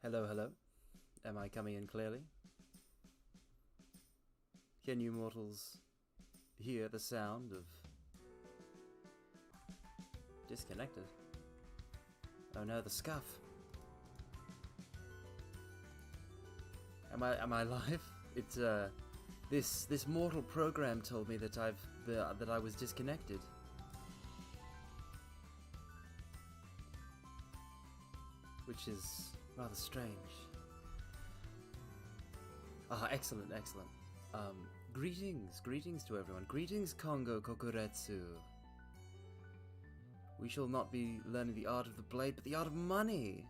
Hello, hello. Am I coming in clearly? Can you mortals hear the sound of... disconnected? Oh no, the scuff. Am I live? It's this mortal program told me that that I was disconnected. Which is rather strange. Ah, excellent, excellent. Greetings to everyone. Greetings, Kongo Kokuretsu. We shall not be learning the art of the blade, but the art of money.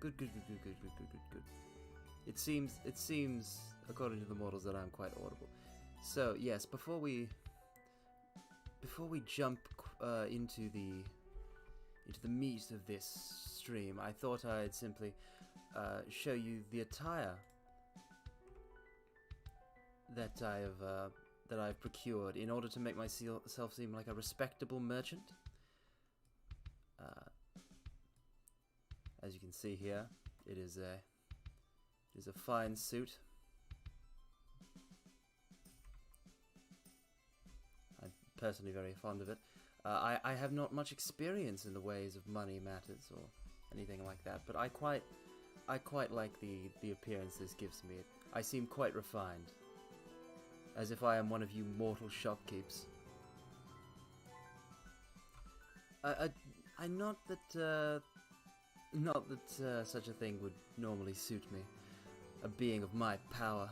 Good. It seems, according to the mortals, that I'm quite audible. So yes, before we jump into the meat of this stream, I thought I'd simply show you the attire that I've procured in order to make myself seem like a respectable merchant. As you can see here, it is a fine suit. I'm personally very fond of it. I have not much experience in the ways of money matters or anything like that, but I quite like the appearance this gives me. I seem quite refined, as if I am one of you mortal shopkeepers. Not that such a thing would normally suit me, a being of my power.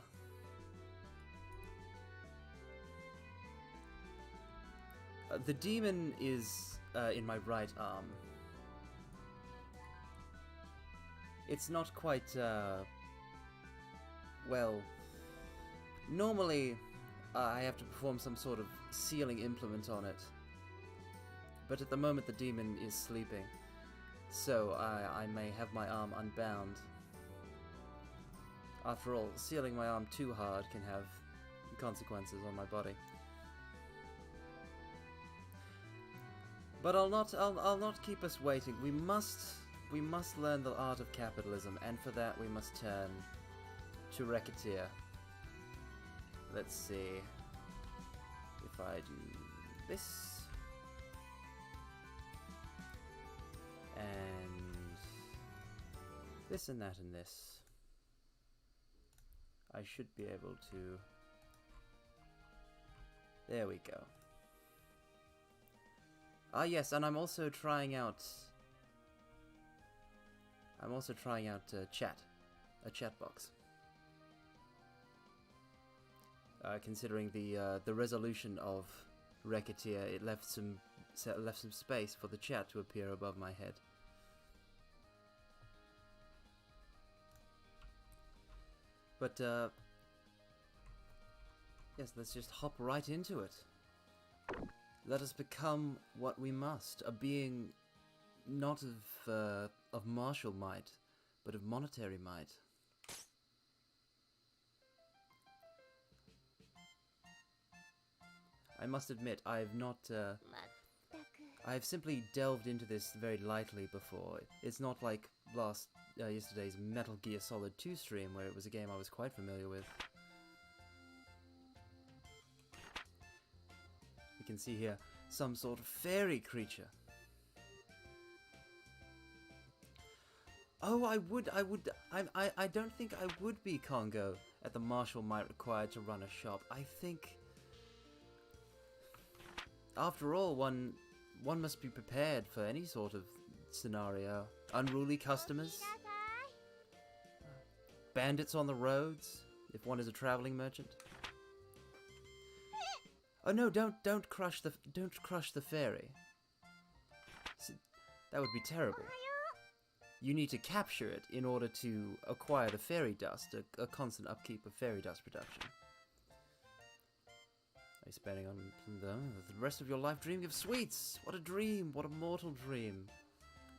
The demon is in my right arm. It's not quite, well, normally I have to perform some sort of sealing implement on it, but at the moment the demon is sleeping, so I may have my arm unbound. After all, sealing my arm too hard can have consequences on my body. But I'll not keep us waiting. We must learn the art of capitalism, and for that we must turn to Recettear. Let's see if I do this and this and that and this. I should be able to. There we go. Ah yes, and I'm also trying out chat, a chat box. Considering the resolution of Recettear, it left some space for the chat to appear above my head. But yes, let's just hop right into it. Let us become what we must, a being not of martial might, but of monetary might. I must admit, I've simply delved into this very lightly before. It's not like yesterday's Metal Gear Solid 2 stream, where it was a game I was quite familiar with. You can see here some sort of fairy creature. Oh, I don't think I would be Congo at the martial might required to run a shop. I think, after all, one must be prepared for any sort of scenario. Unruly customers, bandits on the roads, if one is a traveling merchant. Oh no! Don't crush the fairy. That would be terrible. You need to capture it in order to acquire the fairy dust, a constant upkeep of fairy dust production. Are you spending on the rest of your life dreaming of sweets? What a dream! What a mortal dream!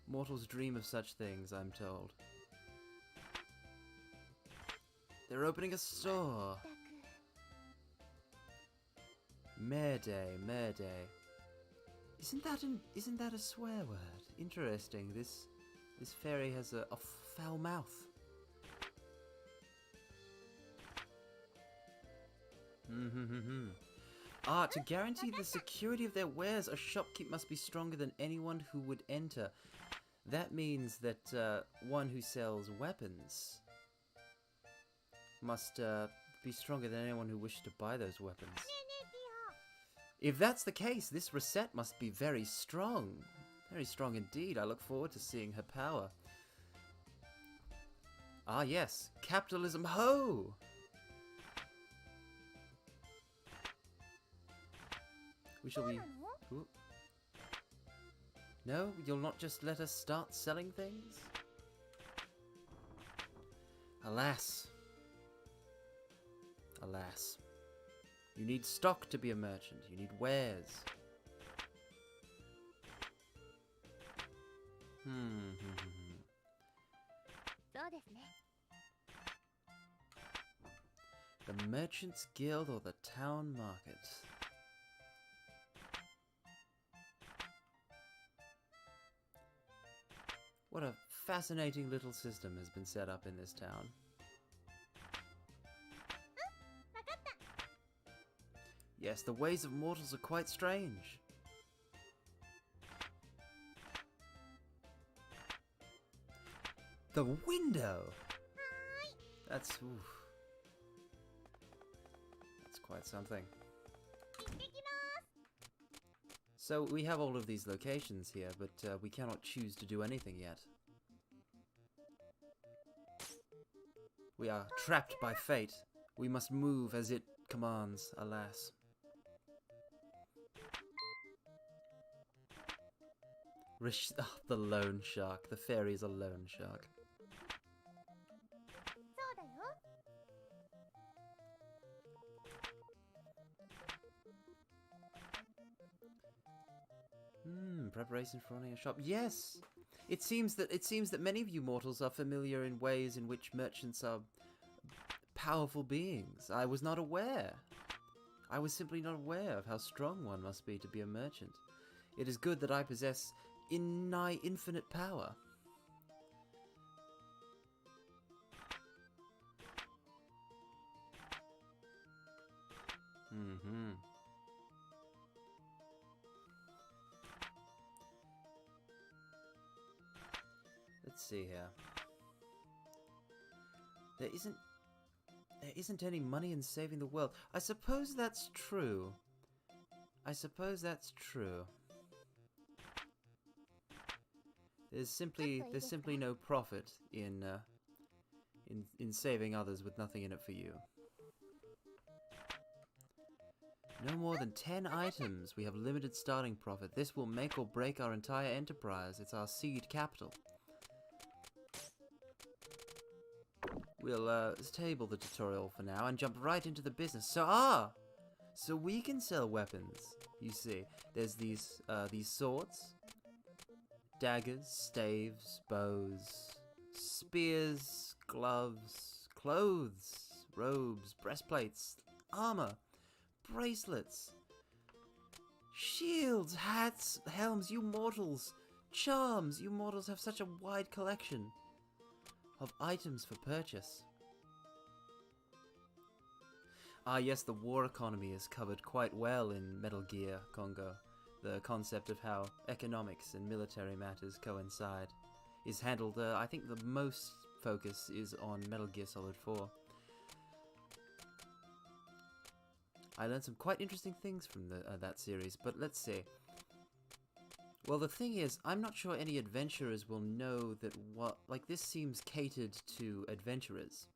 Mortals dream of such things, I'm told. They're opening a store. Mayday. Isn't that a swear word? Interesting. This fairy has a foul mouth. Ah, to guarantee the security of their wares, a shopkeep must be stronger than anyone who would enter. That means that one who sells weapons must be stronger than anyone who wishes to buy those weapons. If that's the case, this Recette must be very strong. Very strong indeed. I look forward to seeing her power. Ah yes, capitalism ho! We shall be... Ooh. No, you'll not just let us start selling things? Alas. Alas. You need stock to be a merchant. You need wares. The Merchant's Guild or the Town Market? What a fascinating little system has been set up in this town. Yes, the ways of mortals are quite strange. The window! That's... oof. That's quite something. So we have all of these locations here, but we cannot choose to do anything yet. We are trapped by fate. We must move as it commands, alas. The loan shark. The fairy is a loan shark. Preparation for running a shop. Yes! It seems that many of you mortals are familiar in ways in which merchants are powerful beings. I was not aware. I was simply not aware of how strong one must be to be a merchant. It is good that I possess nigh infinite power. Let's see here. There isn't any money in saving the world. I suppose that's true. There's simply no profit in saving others with nothing in it for you. No more than 10 items. We have limited starting profit. This will make or break our entire enterprise. It's our seed capital. We'll table the tutorial for now and jump right into the business. So we can sell weapons. You see, there's these swords, daggers, staves, bows, spears, gloves, clothes, robes, breastplates, armor, bracelets, shields, hats, helms. You mortals, charms. You mortals have such a wide collection of items for purchase. Ah yes, the war economy is covered quite well in Metal Gear Congo. The concept of how economics and military matters coincide is handled, I think the most focus is on Metal Gear Solid 4. I learned some quite interesting things from that series, but let's see. Well, the thing is, I'm not sure any adventurers will know that this seems catered to adventurers.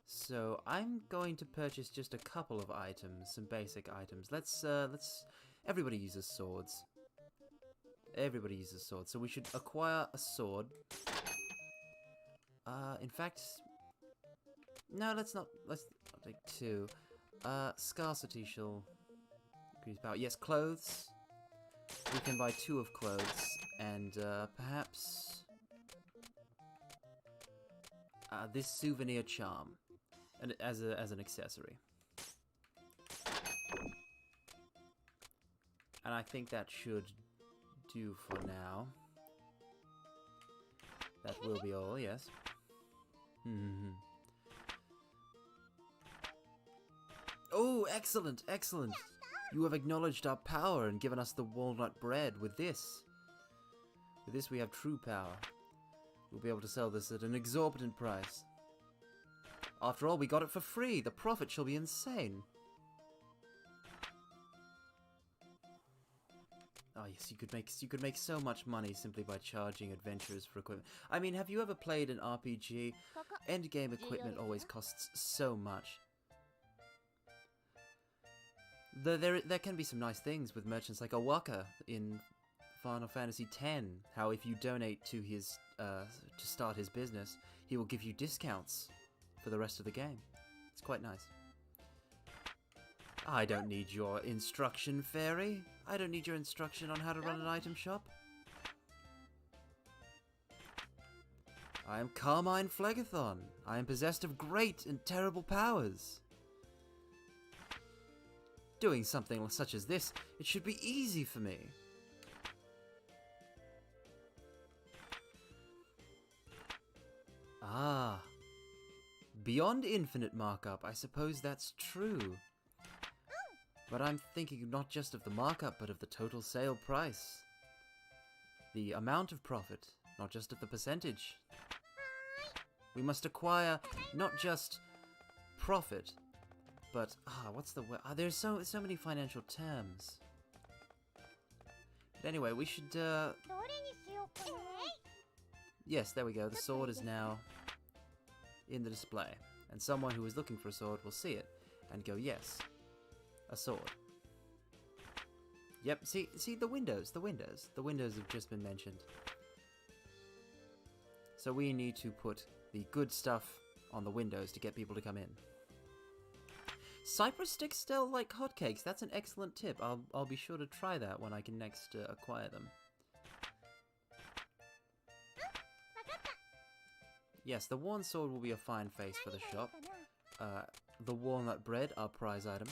So I'm going to purchase just a couple of items, some basic items. Everybody uses swords. Everybody uses swords, so we should acquire a sword. In fact, no, I'll take 2. Scarcity shall increase power. Yes, clothes. We can buy 2 of clothes, and perhaps this souvenir charm, and as an accessory. And I think that should do for now. That will be all, yes. Oh, excellent, excellent. You have acknowledged our power and given us the walnut bread. With this we have true power. We'll be able to sell this at an exorbitant price. After all, we got it for free. The profit shall be insane. Oh yes, you could make so much money simply by charging adventurers for equipment. I mean, have you ever played an RPG? Endgame equipment always costs so much. There can be some nice things with merchants like Owaka in Final Fantasy X. How if you donate to his to start his business, he will give you discounts for the rest of the game. It's quite nice. I don't need your instruction, fairy. I don't need your instruction on how to run an item shop. I am Carmine Phlegathon. I am possessed of great and terrible powers. Doing something such as this, it should be easy for me. Ah. Beyond infinite markup, I suppose that's true. But I'm thinking not just of the markup, but of the total sale price. The amount of profit, not just of the percentage. We must acquire not just profit, but what's the word? There's so many financial terms. But anyway, we should yes, there we go. The sword is now in the display, and someone who is looking for a sword will see it and go, yes, a sword. Yep, see the windows have just been mentioned. So we need to put the good stuff on the windows to get people to come in. Cypress sticks sell like hotcakes. That's an excellent tip. I'll be sure to try that when I can next acquire them. Yes, the worn sword will be a fine face for the shop. The walnut bread, our prize item.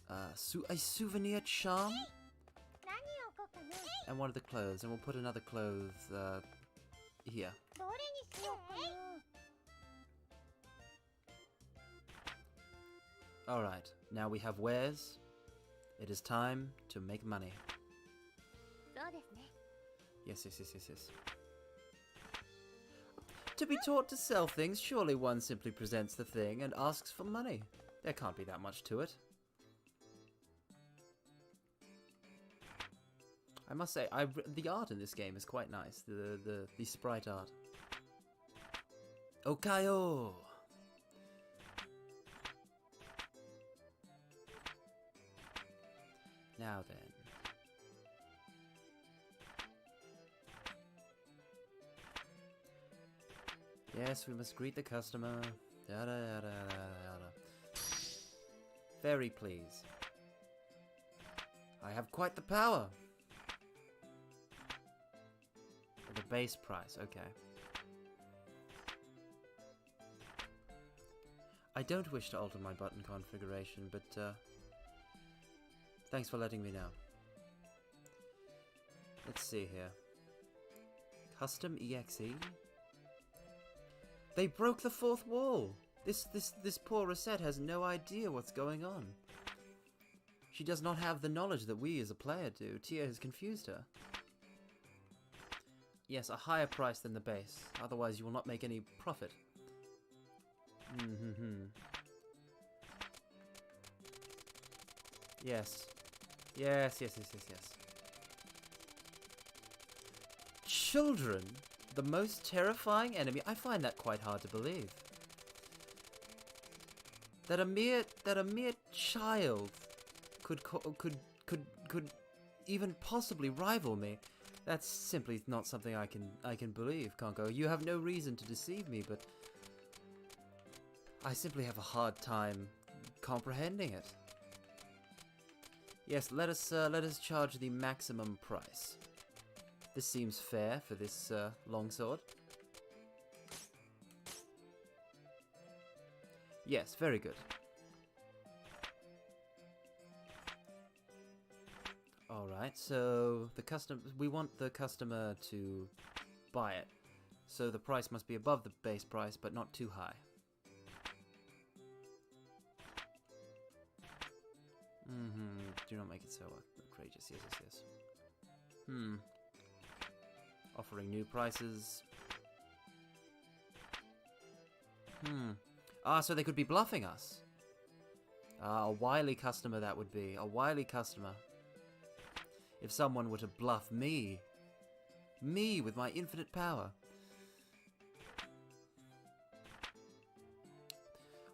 A souvenir charm. And one of the clothes, and we'll put another clothes here. Alright, now we have wares. It is time to make money. Yes. To be taught to sell things, surely one simply presents the thing and asks for money. There can't be that much to it. I must say, the art in this game is quite nice. The sprite art. Okayo! Now then. Yes, we must greet the customer. Yada yada yada. Very please. I have quite the power. The base price, okay. I don't wish to alter my button configuration, but thanks for letting me know. Let's see here. Custom EXE. They broke the fourth wall. This poor Recette has no idea what's going on. She does not have the knowledge that we as a player do. Tia has confused her. Yes, a higher price than the base. Otherwise you will not make any profit. Yes. Yes. Children? The most terrifying enemy? I find that quite hard to believe. That a mere child could even possibly rival me. That's simply not something I can believe, Konko. You have no reason to deceive me, but I simply have a hard time comprehending it. Yes, let us charge the maximum price. This seems fair for this longsword. Yes, very good. Alright, so we want the customer to buy it. So the price must be above the base price, but not too high. Do not make it so outrageous. Yes, yes, yes. Offering new prices. Ah, so they could be bluffing us. A wily customer that would be. A wily customer. If someone were to bluff me. Me with my infinite power.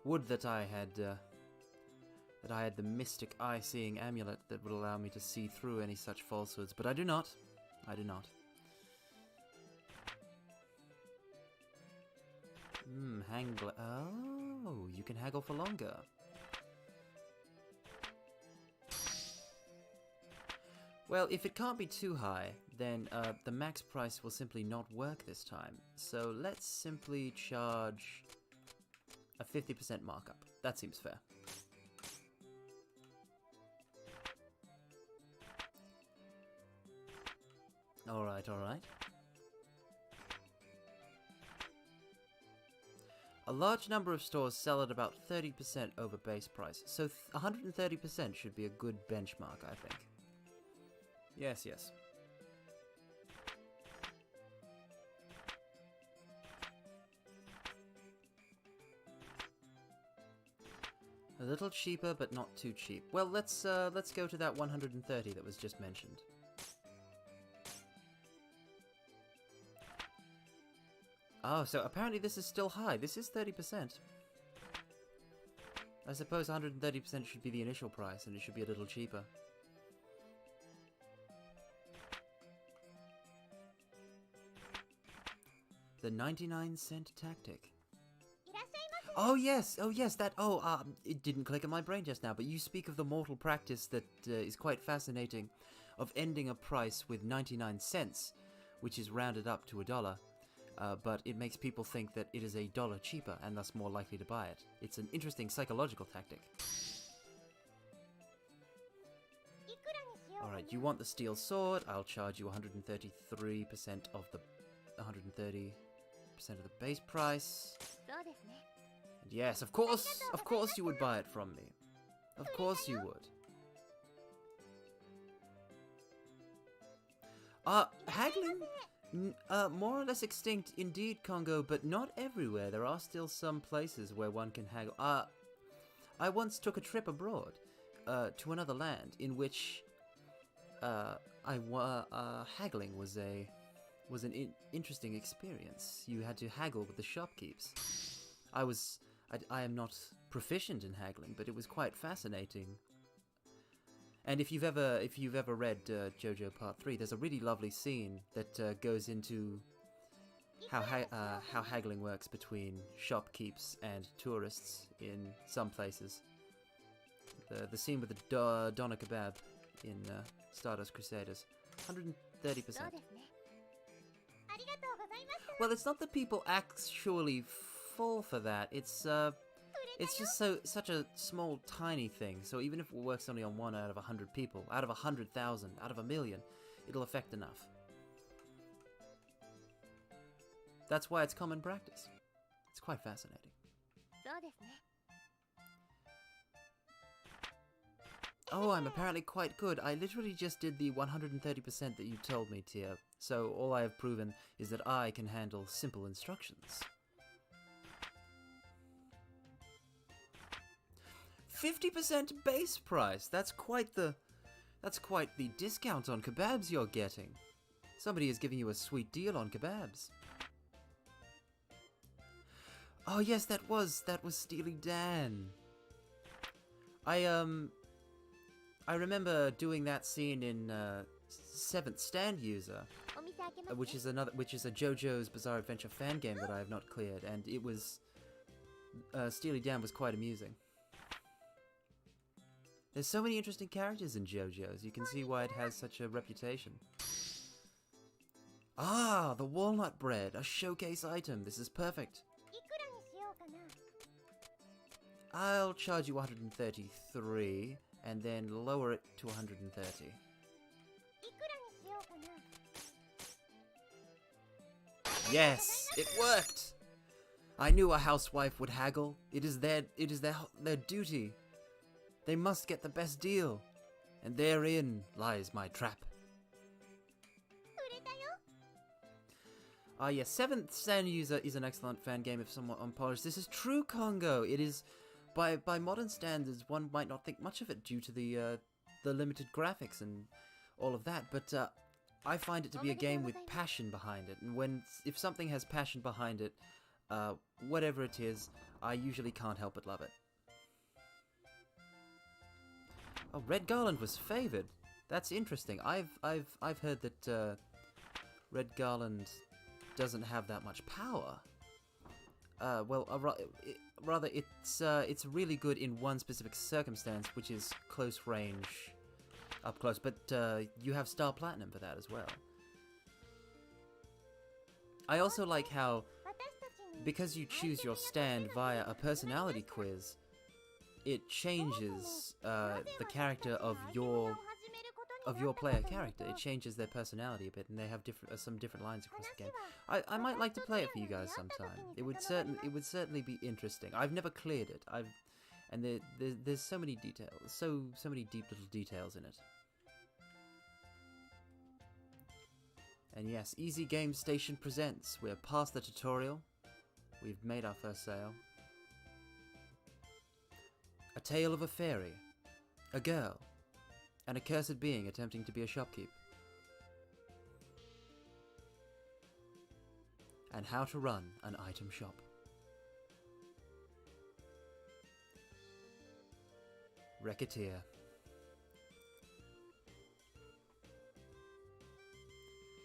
Would that I had the mystic eye-seeing amulet that would allow me to see through any such falsehoods, but I do not. I do not. Haggle. Oh, you can haggle for longer. Well, if it can't be too high, then the max price will simply not work this time. So let's simply charge a 50% markup. That seems fair. Alright, alright. A large number of stores sell at about 30% over base price, so 130% should be a good benchmark, I think. Yes, yes. A little cheaper, but not too cheap. Well, let's go to that 130 that was just mentioned. Oh, so apparently this is still high. This is 30%. I suppose 130% should be the initial price, and it should be a little cheaper. The 99-cent tactic. Oh yes, that, it didn't click in my brain just now, but you speak of the mortal practice that is quite fascinating, of ending a price with 99 cents, which is rounded up to $1, but it makes people think that it is $1 cheaper, and thus more likely to buy it. It's an interesting psychological tactic. Alright, you want the steel sword, I'll charge you 133% of the 130% of the base price. And yes, of course you would buy it from me. Of course you would. Haggling? More or less extinct indeed, Congo, but not everywhere. There are still some places where one can haggle. I once took a trip abroad, to another land, in which, haggling was an interesting experience. You had to haggle with the shopkeepers. I am not proficient in haggling, but it was quite fascinating. And if you've ever read JoJo Part 3, there's a really lovely scene that goes into how haggling works between shopkeepers and tourists in some places. The scene with the doner kebab in Stardust Crusaders, 130%. Well, it's not that people actually fall for that. It's just such a small, tiny thing. So even if it works only on 1 out of 100 people, out of 100,000, out of 1,000,000, it'll affect enough. That's why it's common practice. It's quite fascinating. Oh, I'm apparently quite good. I literally just did the 130% that you told me, Tia. So all I have proven is that I can handle simple instructions. 50% base price. That's quite the discount on kebabs you're getting. Somebody is giving you a sweet deal on kebabs. Oh yes, that was Steely Dan. I remember doing that scene in 7th Stand User, which is a JoJo's Bizarre Adventure fan game that I have not cleared, and it was Steely Dan was quite amusing. There's so many interesting characters in JoJo's. You can see why it has such a reputation. Ah, the walnut bread, a showcase item. This is perfect. I'll charge you 133 and then lower it to 130. Yes, it worked! I knew a housewife would haggle. It is their duty. They must get the best deal. And therein lies my trap. Ah yes, 7th Stand User is an excellent fan game if somewhat unpolished. This is true, Congo. It is, by modern standards, one might not think much of it due to the limited graphics and all of that, but I find it to be a game with passion behind it, and if something has passion behind it, whatever it is, I usually can't help but love it. Oh, Red Garland was favoured. That's interesting. I've heard that Red Garland doesn't have that much power. Rather, it's really good in one specific circumstance, which is close range, up close. But you have Star Platinum for that as well. I also like how, because you choose your stand via a personality quiz, it changes the character of your player character. It changes their personality a bit, and they have some different lines across the game. I might like to play it for you guys sometime. It would certainly be interesting. I've never cleared it. And there's so many details, so many deep little details in it. And yes, Easy Game Station presents. We're past the tutorial. We've made our first sale. A tale of a fairy, a girl, an accursed being attempting to be a shopkeep. And how to run an item shop. Recettear.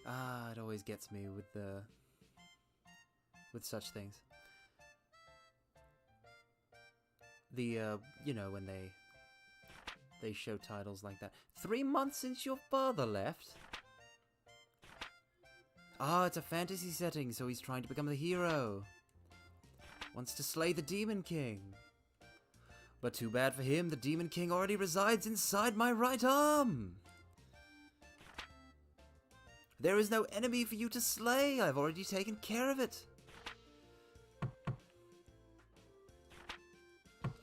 Ah, it always gets me with such things. You know, when they show titles like that. 3 months since your father left? Ah, it's a fantasy setting, so he's trying to become the hero. Wants to slay the Demon King. But too bad for him, the Demon King already resides inside my right arm. There is no enemy for you to slay. I've already taken care of it.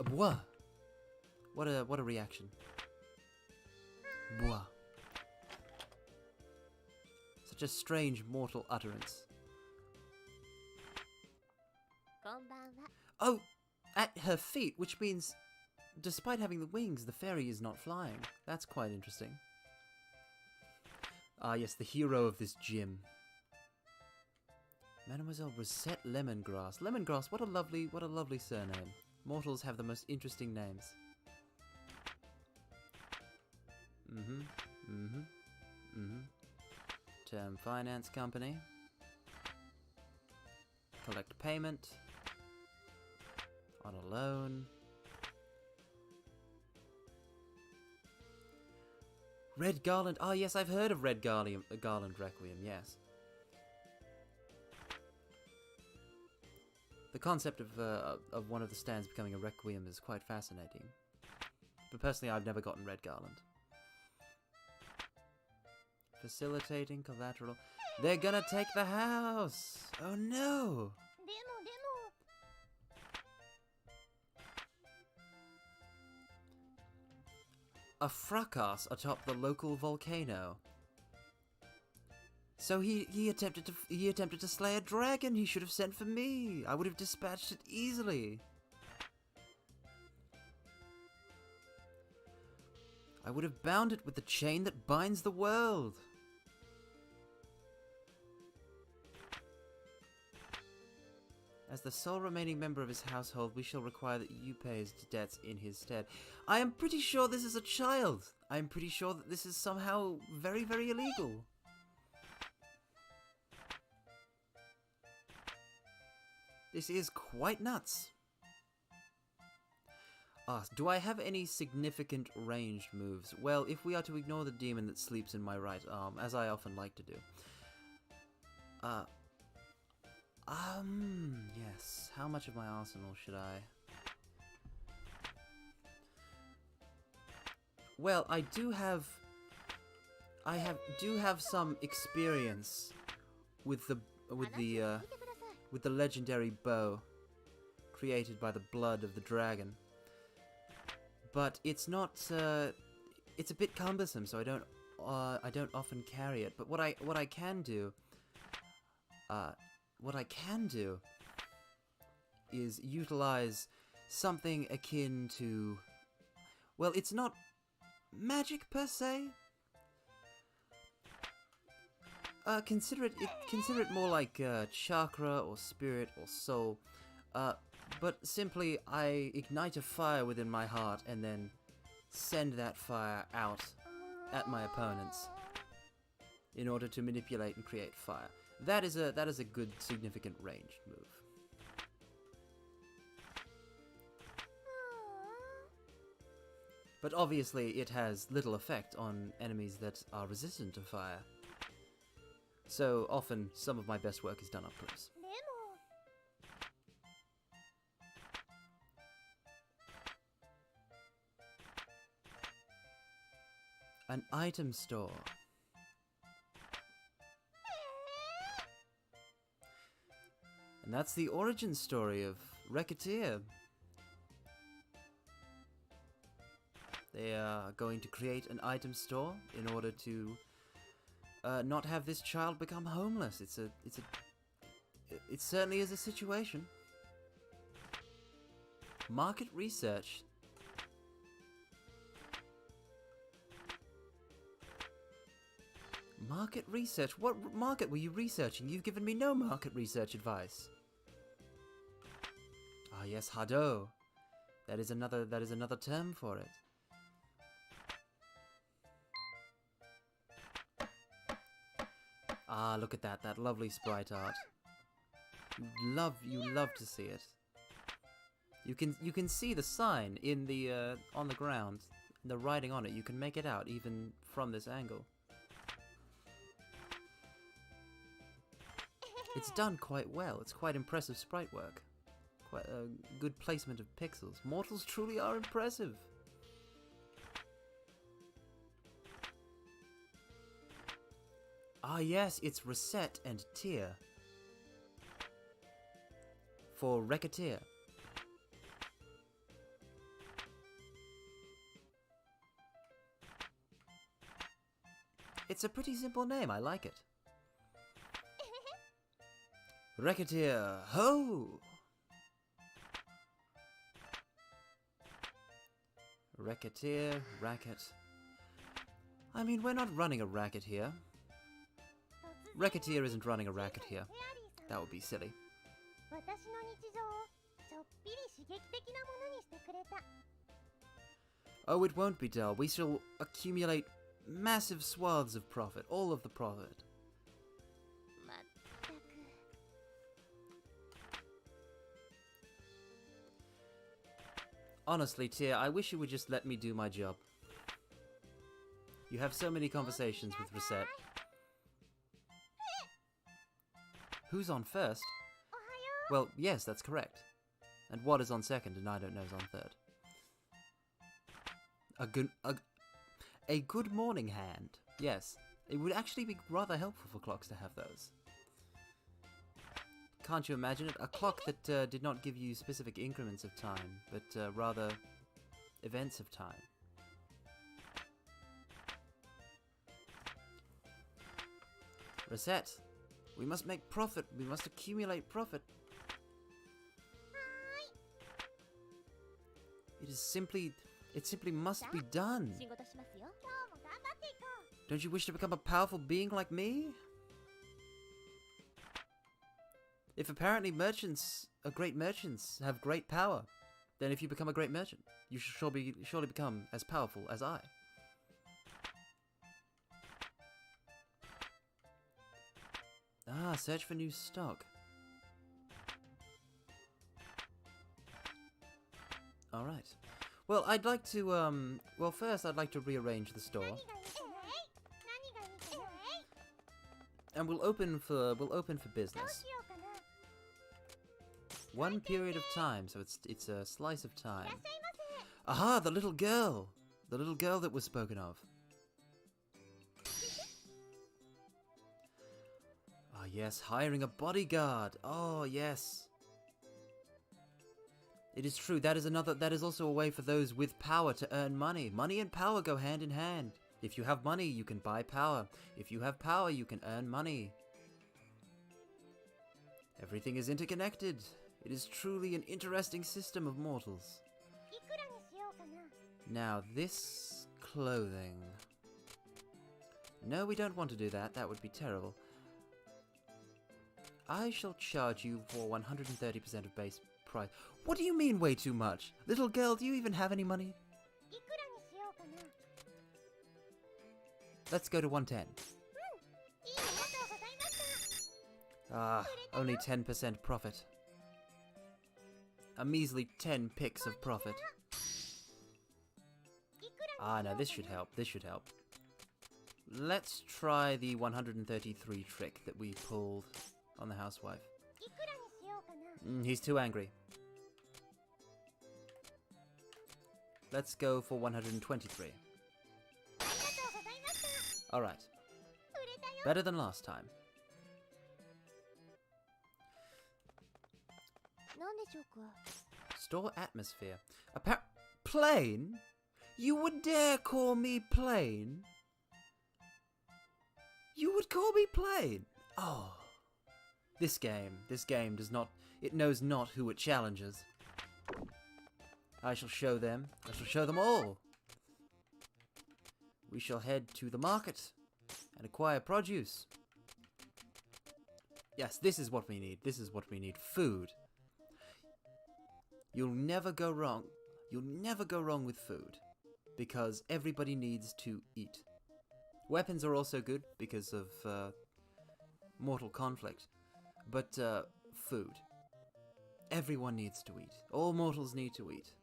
Bois. What a reaction. Bois. Such a strange mortal utterance. Oh, at her feet, which means, despite having the wings, the fairy is not flying. That's quite interesting. Ah, yes, the hero of this gym. Mademoiselle Recette Lemongrass. Lemongrass, what a lovely surname. Mortals have the most interesting names. Term finance company. Collect payment. On a loan. Red Garland. Ah, yes, I've heard of Red Garland Requiem, yes. The concept of one of the stands becoming a Requiem is quite fascinating. But personally, I've never gotten Red Garland. Facilitating collateral. They're gonna take the house! Oh no! A fracas atop the local volcano. So he attempted to slay a dragon. He should have sent for me. I would have dispatched it easily. I would have bound it with the chain that binds the world. As the sole remaining member of his household, we shall require that you pay his debts in his stead. I am pretty sure this is a child. I am pretty sure that this is somehow very, very illegal. This is quite nuts. Do I have any significant ranged moves? Well, if we are to ignore the demon that sleeps in my right arm, as I often like to do. Yes. How much of my arsenal should I? Well, I do have some experience with with the legendary bow created by the blood of the dragon. But it's not. It's a bit cumbersome, so I don't often carry it. But what I can do is utilize something akin to, well, it's not magic per se. Consider it more like chakra or spirit or soul. But simply I ignite a fire within my heart and then send that fire out at my opponents in order to manipulate and create fire. That is a good significant ranged move. But obviously it has little effect on enemies that are resistant to fire. So often some of my best work is done up close. An item store. And that's the origin story of Recettear. They are going to create an item store in order to not have this child become homeless. It certainly is a situation. Market research. Market research? What market were you researching? You've given me no market research advice. Ah yes, Hado. That is another term for it. Ah, look at that lovely sprite art. You love to see it. You can see the sign in the on the ground, the writing on it. You can make it out even from this angle. It's done quite well. It's quite impressive sprite work. Quite a good placement of pixels. Mortals truly are impressive. Ah yes, it's Recettear for Recettear. It's a pretty simple name, I like it. Recettear, ho! Recettear, racket. I mean, we're not running a racket here. Recettear isn't running a racket here. That would be silly. Oh, it won't be dull. We shall accumulate massive swaths of profit. All of the profit. Honestly, Tyr, I wish you would just let me do my job. You have so many conversations with Recette. Who's on first? Well, yes, that's correct. And what is on second and I don't know is on third. A good morning hand. Yes, it would actually be rather helpful for clocks to have those. Can't you imagine it? A clock that did not give you specific increments of time, but rather events of time. Recette, we must make profit. We must accumulate profit. It simply must be done. Don't you wish to become a powerful being like me? If apparently great merchants have great power, then if you become a great merchant, you should surely become as powerful as I. Ah, search for new stock. Alright. Well, I'd like to, well, first I'd like to rearrange the store. And we'll open for business. One period of time, so it's a slice of time. Aha, the little girl! The little girl that was spoken of. Ah yes, hiring a bodyguard. Oh, yes. It is true. That is also a way for those with power to earn money. Money and power go hand in hand. If you have money, you can buy power. If you have power, you can earn money. Everything is interconnected. It is truly an interesting system of mortals. Now, this clothing. No, we don't want to do that. That would be terrible. I shall charge you for 130% of base price. What do you mean way too much? Little girl, do you even have any money? Let's go to 110. Ah, only 10% profit. A measly 10 picks of profit. Ah, no, this should help. This should help. Let's try the 133 trick that we pulled on the housewife. He's too angry. Let's go for 123. Alright. Better than last time. Store atmosphere. Plain? You would dare call me plain? You would call me plain? Oh. This game does not, it knows not who it challenges. I shall show them. I shall show them all. We shall head to the market and acquire produce. Yes, this is what we need. This is what we need. Food. You'll never go wrong. You'll never go wrong with food. Because everybody needs to eat. Weapons are also good because of mortal conflict. But food. Everyone needs to eat. All mortals need to eat.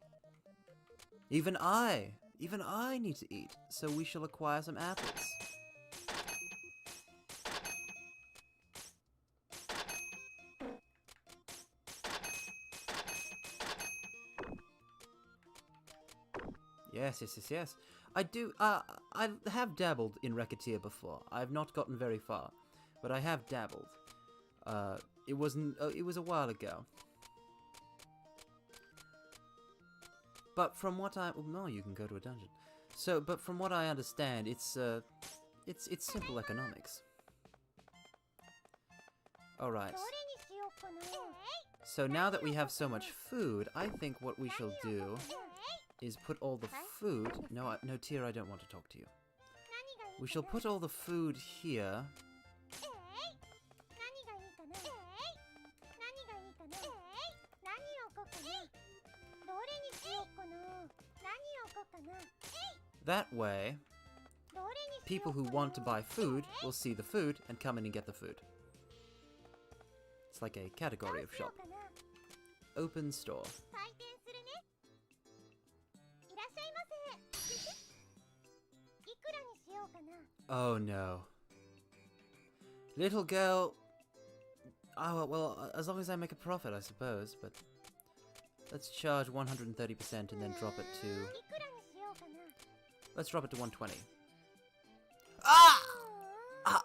Even I need to eat. So we shall acquire some apples. Yes. I have dabbled in Recettear before. I've not gotten very far, but I have dabbled. It was a while ago. But from what no, you can go to a dungeon. So, but from what I understand, it's simple economics. All right. So now that we have so much food, I think what we shall do is put all the food... No, Tear, I don't want to talk to you. We shall put all the food here. That way, people who want to buy food will see the food and come in and get the food. It's like a category of shop. Open store. Oh no. Little girl... Oh, well, as long as I make a profit, I suppose, but... Let's charge 130% and then drop it to... Let's drop it to 120. Ah! Ah!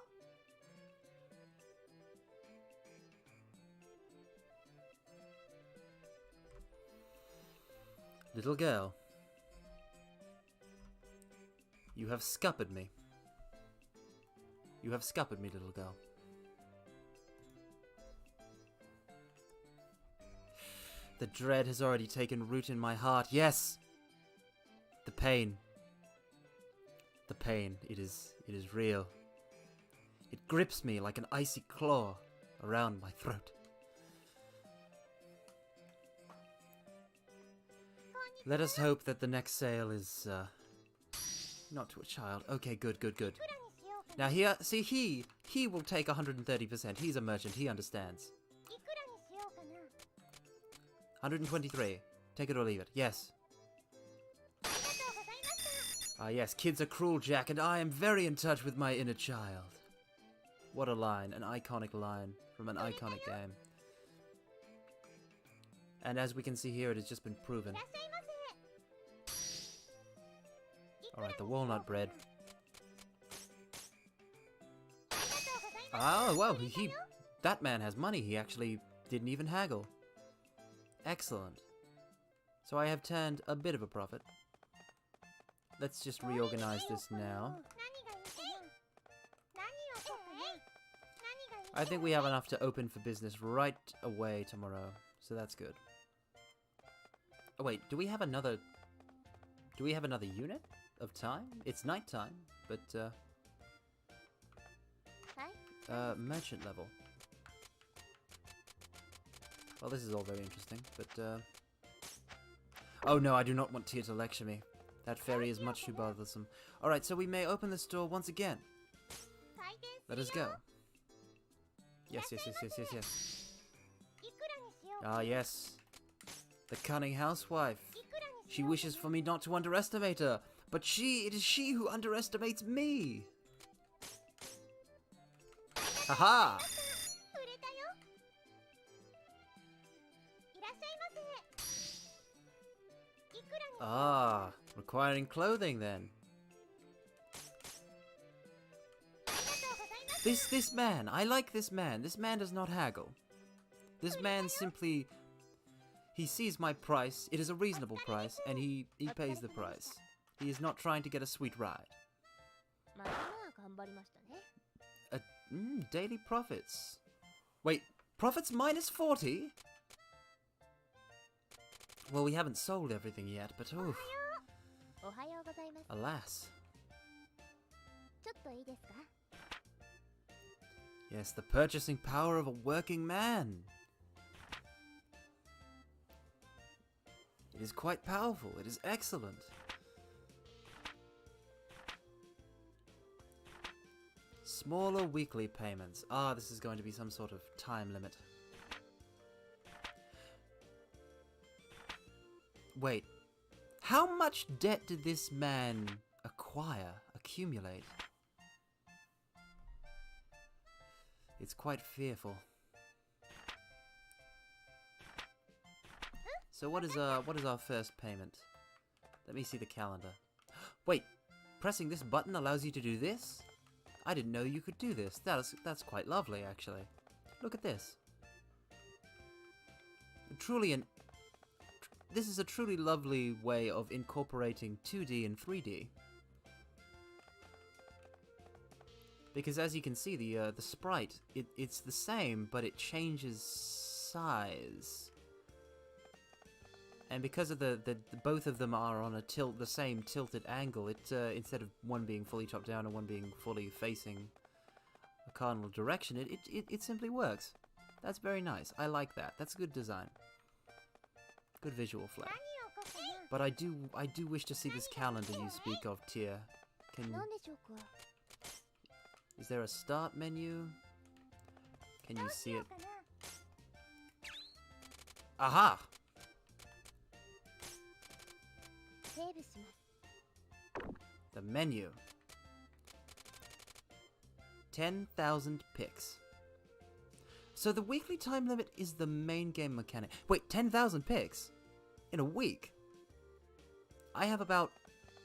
Little girl. You have scuppered me. You have scuppered me, little girl. The dread has already taken root in my heart. Yes! The pain. The pain. It is real. It grips me like an icy claw around my throat. Let us hope that the next sale is, not to a child. Okay, good. Now here, see, he will take 130%. He's a merchant, he understands. 123. Take it or leave it. Yes. Ah, yes, kids are cruel, Jack, and I am very in touch with my inner child. What a line. An iconic line from an iconic game. And as we can see here, it has just been proven. Alright, the walnut bread. Oh, well, he That man has money. He actually didn't even haggle. Excellent. So I have turned a bit of a profit. Let's just reorganize this now. I think we have enough to open for business right away tomorrow, so that's good. Oh wait, do we have another unit of time? It's nighttime, but merchant level. Well, this is all very interesting, but oh no, I do not want Tyr to lecture me. That fairy is much too bothersome. Alright, so we may open the store once again. Let us go. Yes. Ah, yes. The cunning housewife. She wishes for me not to underestimate her, but it is she who underestimates me. Haha! Ah, requiring clothing then. This man, I like this man. This man does not haggle. This man simply, he sees my price, it is a reasonable price, and he pays the price. He is not trying to get a sweet ride. Daily profits. Wait, profits minus 40? Well, we haven't sold everything yet, but oof. Alas. Yes, the purchasing power of a working man. It is quite powerful. It is excellent. Smaller weekly payments. Ah, this is going to be some sort of time limit. Wait. How much debt did this man accumulate? It's quite fearful. So what is our first payment? Let me see the calendar. Wait, pressing this button allows you to do this? I didn't know you could do this. That's quite lovely, actually. Look at this. This is a truly lovely way of incorporating 2D and 3D. Because as you can see, the sprite, it's the same, but it changes size. And because of the both of them are on the same tilted angle, it instead of one being fully top down and one being fully facing a cardinal direction, it simply works. That's very nice. I like that. That's good design. Good visual flair. But I do wish to see this calendar you speak of, Tyr. Is there a start menu? Can you see it? Aha! The menu. 10,000 picks. So the weekly time limit is the main game mechanic. Wait, 10,000 picks? In a week? I have about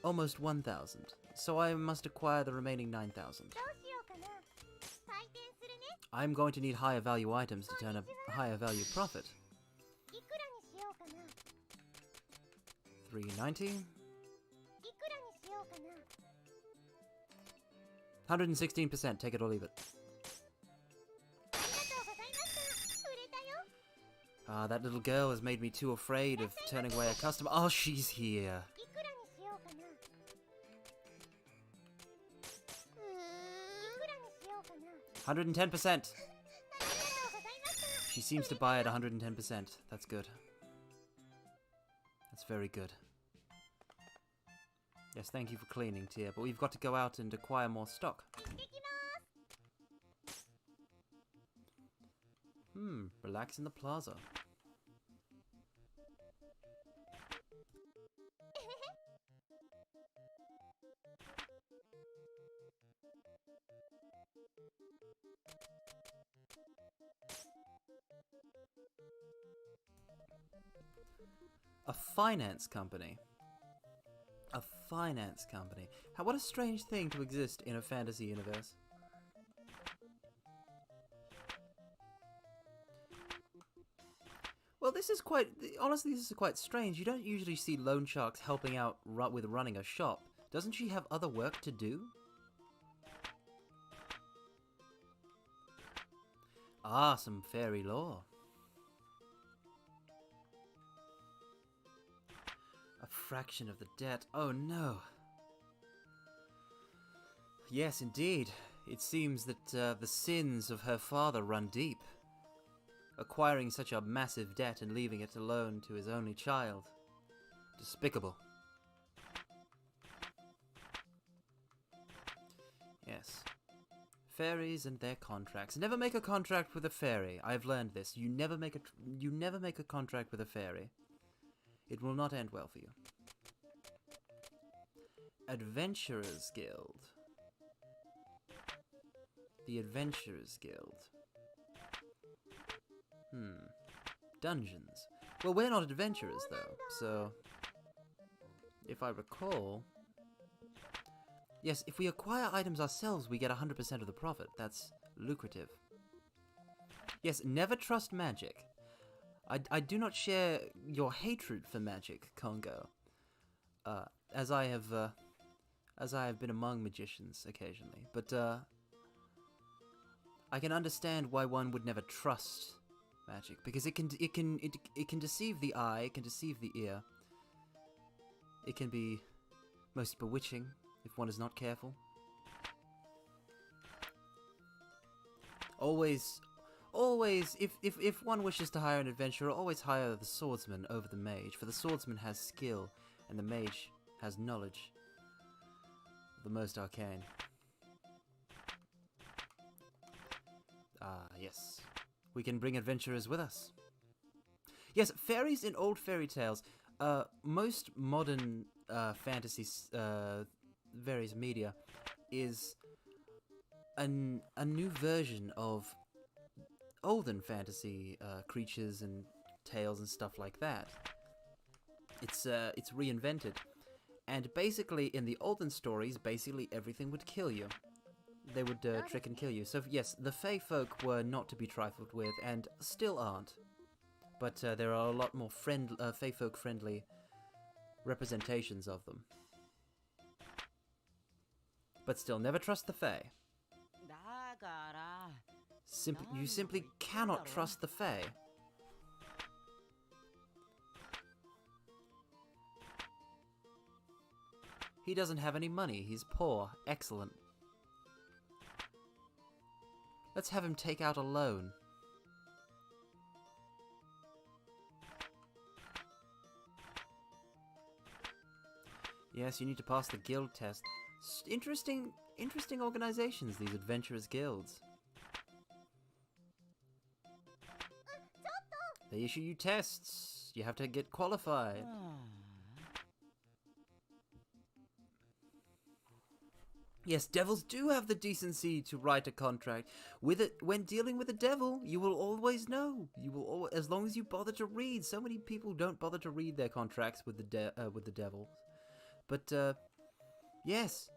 almost 1,000, so I must acquire the remaining 9,000. I'm going to need higher value items to turn a higher value profit. 390. 116%, take it or leave it. Ah, that little girl has made me too afraid of turning away a customer. Oh, she's here. 110%. She seems to buy at 110%. That's good. That's very good. Yes, thank you for cleaning, Tyr, but we've got to go out and acquire more stock. Relax in the plaza. A finance company. A finance company. What a strange thing to exist in a fantasy universe. Well, this is quite... Honestly, this is quite strange. You don't usually see loan sharks helping out with running a shop. Doesn't she have other work to do? Ah, some fairy lore. A fraction of the debt. Oh no. Yes, indeed. It seems that the sins of her father run deep. Acquiring such a massive debt and leaving it alone to his only child. Despicable. Yes. Fairies and their contracts. Never make a contract with a fairy. I've learned this. You never make a contract with a fairy. It will not end well for you. Adventurers Guild. The Adventurers Guild. Dungeons. Well, we're not adventurers, though, so... If I recall... Yes, if we acquire items ourselves, we get 100% of the profit. That's lucrative. Yes, never trust magic. I do not share your hatred for magic, Congo. As I have been among magicians occasionally, but I can understand why one would never trust magic, because it can deceive the eye, it can deceive the ear. It can be most bewitching if one is not careful. Always, if one wishes to hire an adventurer, always hire the swordsman over the mage, for the swordsman has skill, and the mage has knowledge of the most arcane. Ah, yes. We can bring adventurers with us. Yes, fairies in old fairy tales. Most modern fantasy various media is a new version of olden fantasy creatures and tales and stuff like that. It's reinvented, and basically in the olden stories, basically everything would kill you. They would trick and kill you. So yes, the Fae folk were not to be trifled with, and still aren't. But there are a lot more Fae folk friendly representations of them. But still, never trust the Fae. You simply cannot trust the Fae. He doesn't have any money. He's poor. Excellent. Let's have him take out a loan. Yes, you need to pass the guild test. Interesting organizations, these adventurers guilds. They issue you tests. You have to get qualified. Yes, devils do have the decency to write a contract. With it, when dealing with a devil, you will always know. As long as you bother to read. So many people don't bother to read their contracts with the devils. But yes,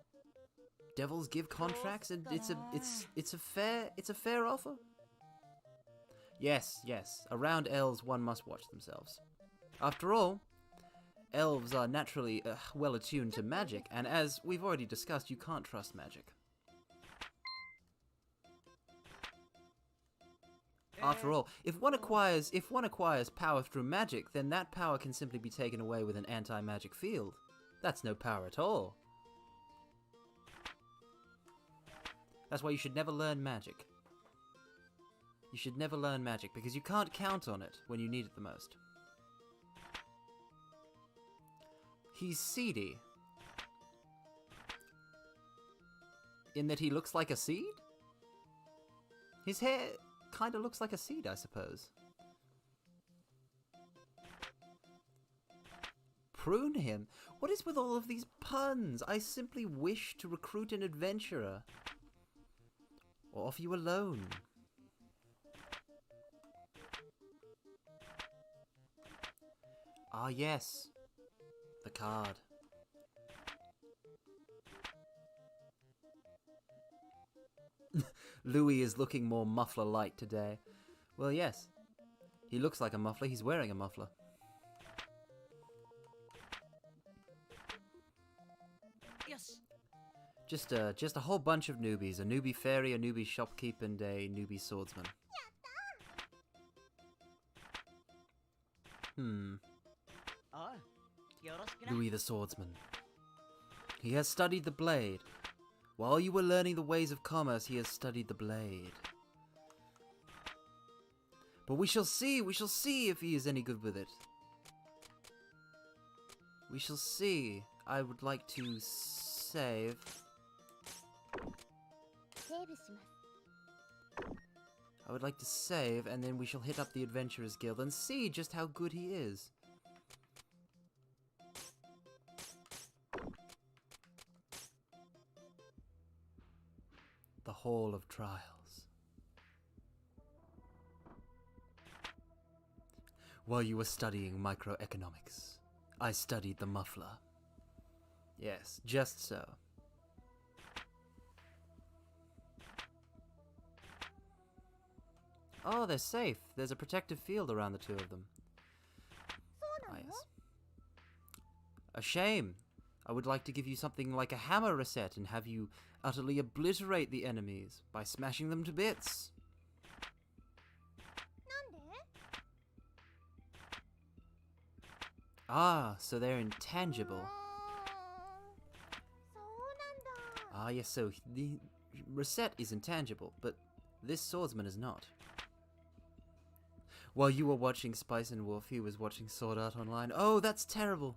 devils give contracts, and it's a fair offer. Yes. Around elves, one must watch themselves. After all, elves are naturally well attuned to magic, and as we've already discussed, you can't trust magic. After all, if one acquires power through magic, then that power can simply be taken away with an anti-magic field. That's no power at all. That's why you should never learn magic. You should never learn magic, because you can't count on it when you need it the most. He's seedy. In that he looks like a seed? His hair kinda looks like a seed, I suppose. Prune him? What is with all of these puns? I simply wish to recruit an adventurer. Or offer you a loan. Ah, yes. The card. Louis is looking more muffler-like today. Well, yes. He looks like a muffler. He's wearing a muffler. Just a whole bunch of newbies. A newbie fairy, a newbie shopkeep, and a newbie swordsman. Louis the swordsman. He has studied the blade. While you were learning the ways of commerce, he has studied the blade. But we shall see if he is any good with it. We shall see. I would like to save. I would like to save, and then we shall hit up the Adventurers Guild and see just how good he is. The Hall of Trials. While you were studying microeconomics, I studied the muffler. Yes, just so. Oh, they're safe. There's a protective field around the two of them. Ah, yes. A shame. I would like to give you something like a hammer reset and have you utterly obliterate the enemies by smashing them to bits. Ah, so they're intangible. Ah, yes, so the reset is intangible, but this swordsman is not. While you were watching Spice and Wolf, he was watching Sword Art Online. Oh, that's terrible!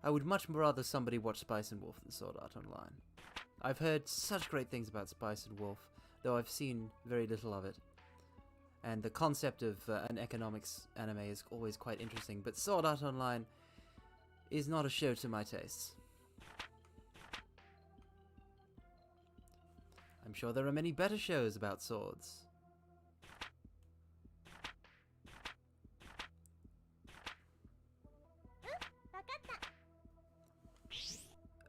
I would much rather somebody watch Spice and Wolf than Sword Art Online. I've heard such great things about Spice and Wolf, though I've seen very little of it. And the concept of an economics anime is always quite interesting, but Sword Art Online is not a show to my tastes. I'm sure there are many better shows about swords.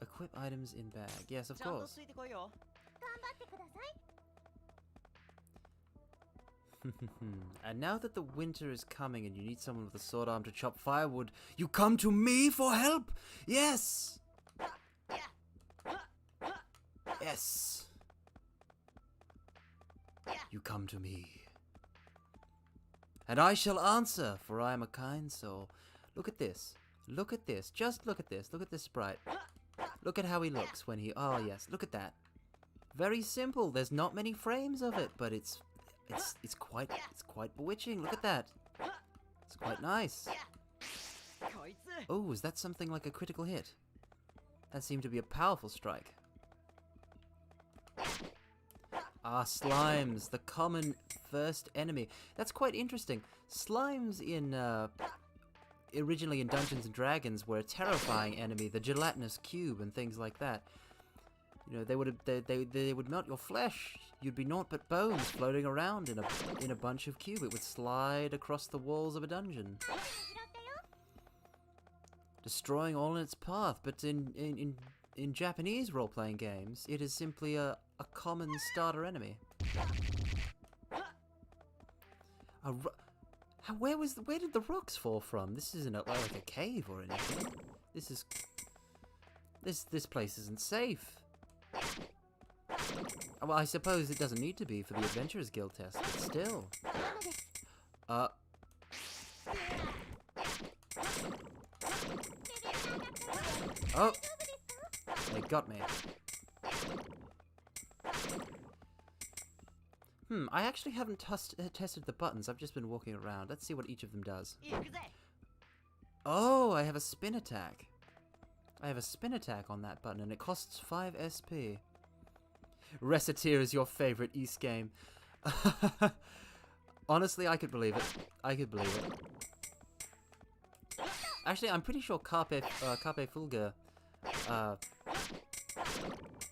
Equip items in bag. Yes, of course. And now that the winter is coming and you need someone with a sword arm to chop firewood, you come to me for help? Yes! Yes! You come to me. And I shall answer, for I am a kind soul. Look at this. Look at this. Just look at this. Look at this sprite. Look at how he looks when he... Oh, yes. Look at that. Very simple. There's not many frames of it, but it's quite bewitching. Look at that. It's quite nice. Oh, is that something like a critical hit? That seemed to be a powerful strike. Ah, slimes, the common first enemy. That's quite interesting. Slimes in originally in Dungeons and Dragons were a terrifying enemy. The gelatinous cube and things like that. You know, they would melt your flesh. You'd be naught but bones floating around in a bunch of cube. It would slide across the walls of a dungeon, destroying all in its path. But in Japanese role-playing games, it is simply a common starter enemy. Where did the rocks fall from? This isn't like a cave or anything. This place isn't safe. Well, I suppose it doesn't need to be for the Adventurers Guild test, but still. Oh! They got me. I actually haven't tested the buttons. I've just been walking around. Let's see what each of them does. Oh, I have a spin attack. I have a spin attack on that button, and it costs 5 SP. Recettear is your favorite East game. Honestly, I could believe it. I could believe it. Actually, I'm pretty sure Carpe Fulgur,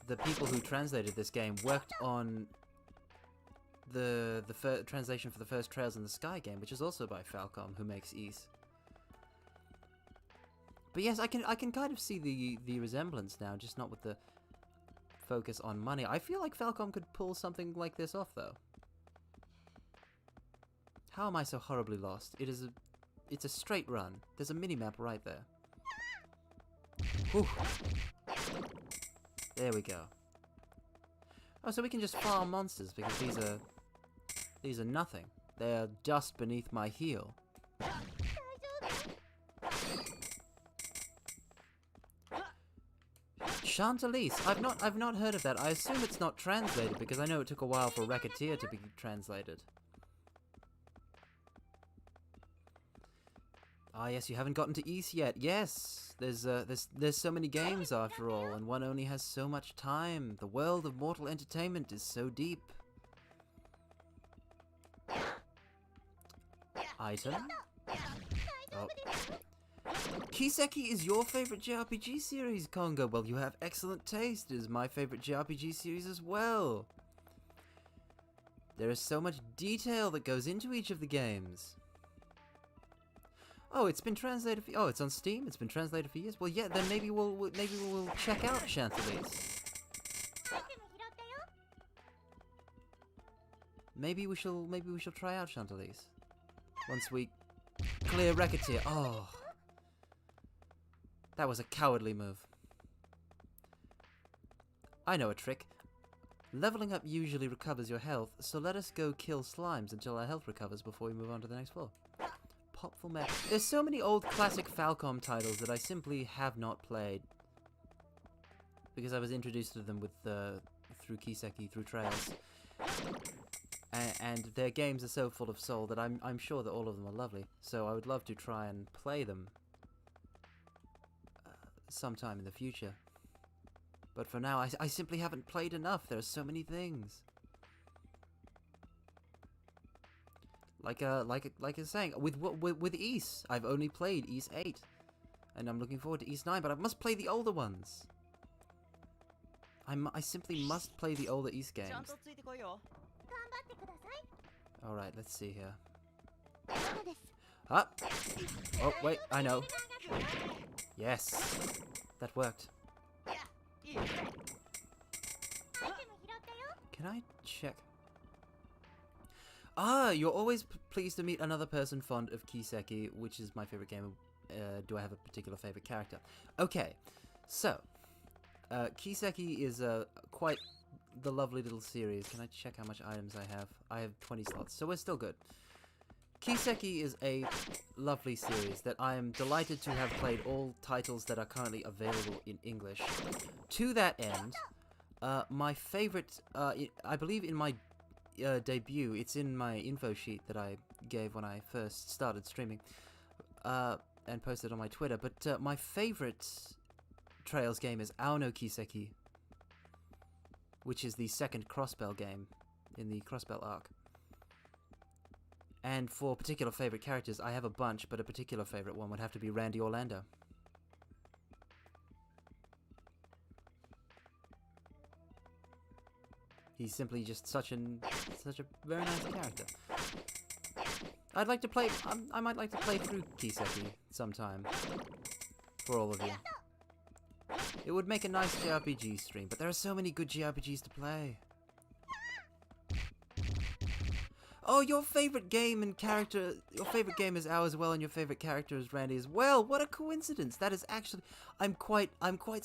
the people who translated this game, worked on the translation for the first Trails in the Sky game, which is also by Falcom, who makes Ys. But yes, I can kind of see the resemblance now, just not with the focus on money. I feel like Falcom could pull something like this off, though. How am I so horribly lost? It's a straight run. There's a mini-map right there. Whew. There we go. Oh, so we can just farm monsters because these are nothing. They're dust beneath my heel. Chantalise. I've not heard of that. I assume it's not translated because I know it took a while for Recettear to be translated. Ah, yes, you haven't gotten to East yet. Yes, there's so many games after all, and one only has so much time. The world of mortal entertainment is so deep. Item. Oh. Kiseki is your favorite JRPG series, Congo. Well, you have excellent taste. It is my favorite JRPG series as well. There is so much detail that goes into each of the games. Oh, it's been translated for... Oh, it's on Steam? It's been translated for years? Well, yeah, then maybe we'll check out Chantalise. Maybe we shall try out Chantalise. Once we clear Recettear. Oh. That was a cowardly move. I know a trick. Leveling up usually recovers your health, so let us go kill slimes until our health recovers before we move on to the next floor. Popful map. There's so many old classic Falcom titles that I simply have not played. Because I was introduced to them with through Kiseki, through Trails. And their games are so full of soul that I'm sure that all of them are lovely. So I would love to try and play them sometime in the future. But for now, I simply haven't played enough. There are so many things. Like I was saying, with Ys, I've only played Ys 8, and I'm looking forward to Ys 9. But I must play the older ones. I simply must play the older Ys games. All right, let's see here. Ah! Oh wait, I know. Yes, that worked. Can I check? Ah, you're always pleased to meet another person fond of Kiseki, which is my favorite game. Do I have a particular favorite character? Okay, so Kiseki is quite the lovely little series. Can I check how much items I have? I have 20 slots, so we're still good. Kiseki is a lovely series that I am delighted to have played all titles that are currently available in English. To that end, my favorite, I believe in my debut, it's in my info sheet that I gave when I first started streaming, and posted on my Twitter, but my favorite Trails game is Ao no Kiseki, which is the second Crossbell game in the Crossbell arc. And for particular favorite characters, I have a bunch, but a particular favorite one would have to be Randy Orlando. He's simply just such a very nice character. I'd like to play. I might like to play through Kiseki sometime for all of you. It would make a nice JRPG stream, but there are so many good JRPGs to play. Oh, your favorite game and character, your favorite game is Ao as well, and your favorite character is Randy as well. What a coincidence! That is actually, I'm quite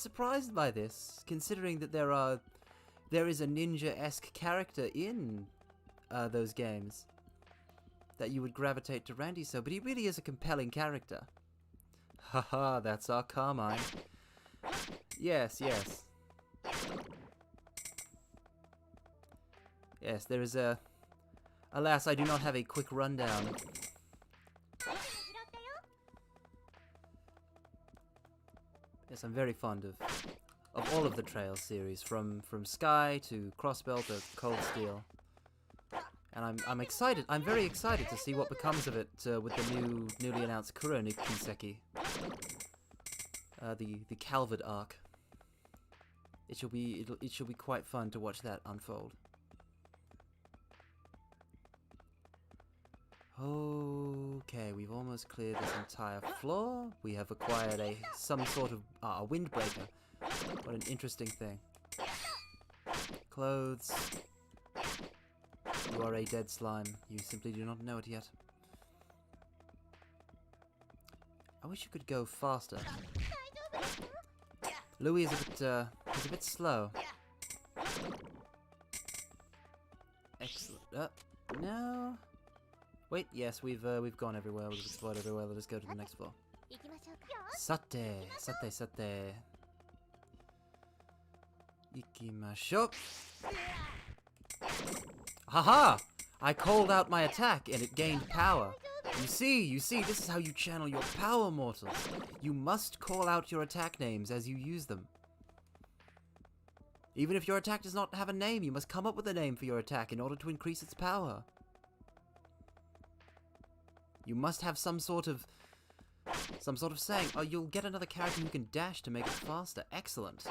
surprised by this, considering that there is a ninja-esque character in those games that you would gravitate to Randy so, but he really is a compelling character. Haha, that's our Carmine. Yes, yes. Yes, there is a... Alas, I do not have a quick rundown. Yes, I'm very fond of all of the Trails series, from Sky to Crossbell to Cold Steel. And I'm excited. I'm very excited to see what becomes of it with the newly announced Kuro no Kiseki, the Calvard arc. It shall be quite fun to watch that unfold. Okay, we've almost cleared this entire floor. We have acquired some sort of a windbreaker. What an interesting thing. Clothes. You are a dead slime. You simply do not know it yet. I wish you could go faster. Louis is he's a bit slow. Excellent. No. Wait, yes, we've gone everywhere. We've explored everywhere. Let us go to the next floor. Sate. Ikimashou. Haha! I called out my attack and it gained power. You see, this is how you channel your power, mortals. You must call out your attack names as you use them. Even if your attack does not have a name, you must come up with a name for your attack in order to increase its power. You must have some sort of saying. Oh, you'll get another character who can dash to make it faster. Excellent.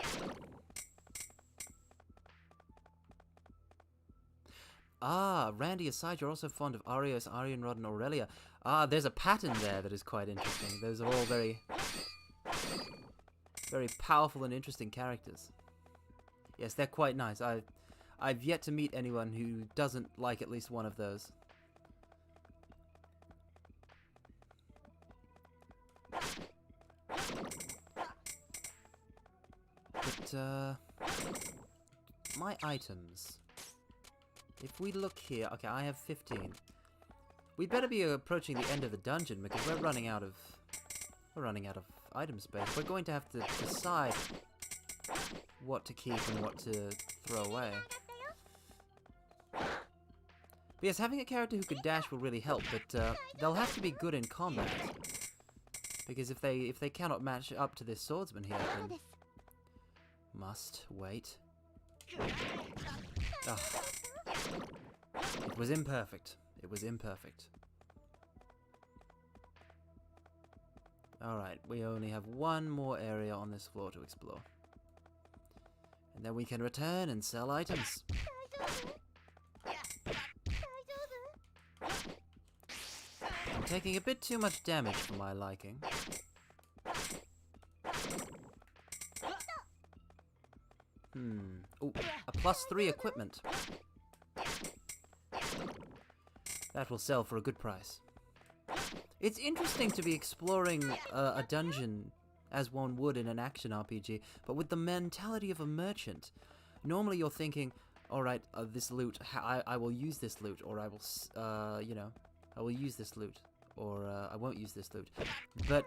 Ah, Randy, aside, you're also fond of Arios, Arianrod, and Aurelia. Ah, there's a pattern there that is quite interesting. Those are all very powerful and interesting characters. Yes, they're quite nice. I've yet to meet anyone who doesn't like at least one of those. But, my items. If we look here, okay, I have 15. We'd better be approaching the end of the dungeon because we're running out of item space. We're going to have to decide what to keep and what to throw away. But yes, having a character who could dash will really help, but they'll have to be good in combat. Because if they cannot match up to this swordsman here, then must wait. Ugh. It was imperfect. It was imperfect. Alright, we only have one more area on this floor to explore. And then we can return and sell items. I'm taking a bit too much damage for my liking. Ooh, a +3 equipment. That will sell for a good price. It's interesting to be exploring a dungeon as one would in an action RPG, but with the mentality of a merchant. Normally you're thinking, alright, this loot, I will use this loot, or I will, you know, I will use this loot, or I won't use this loot. But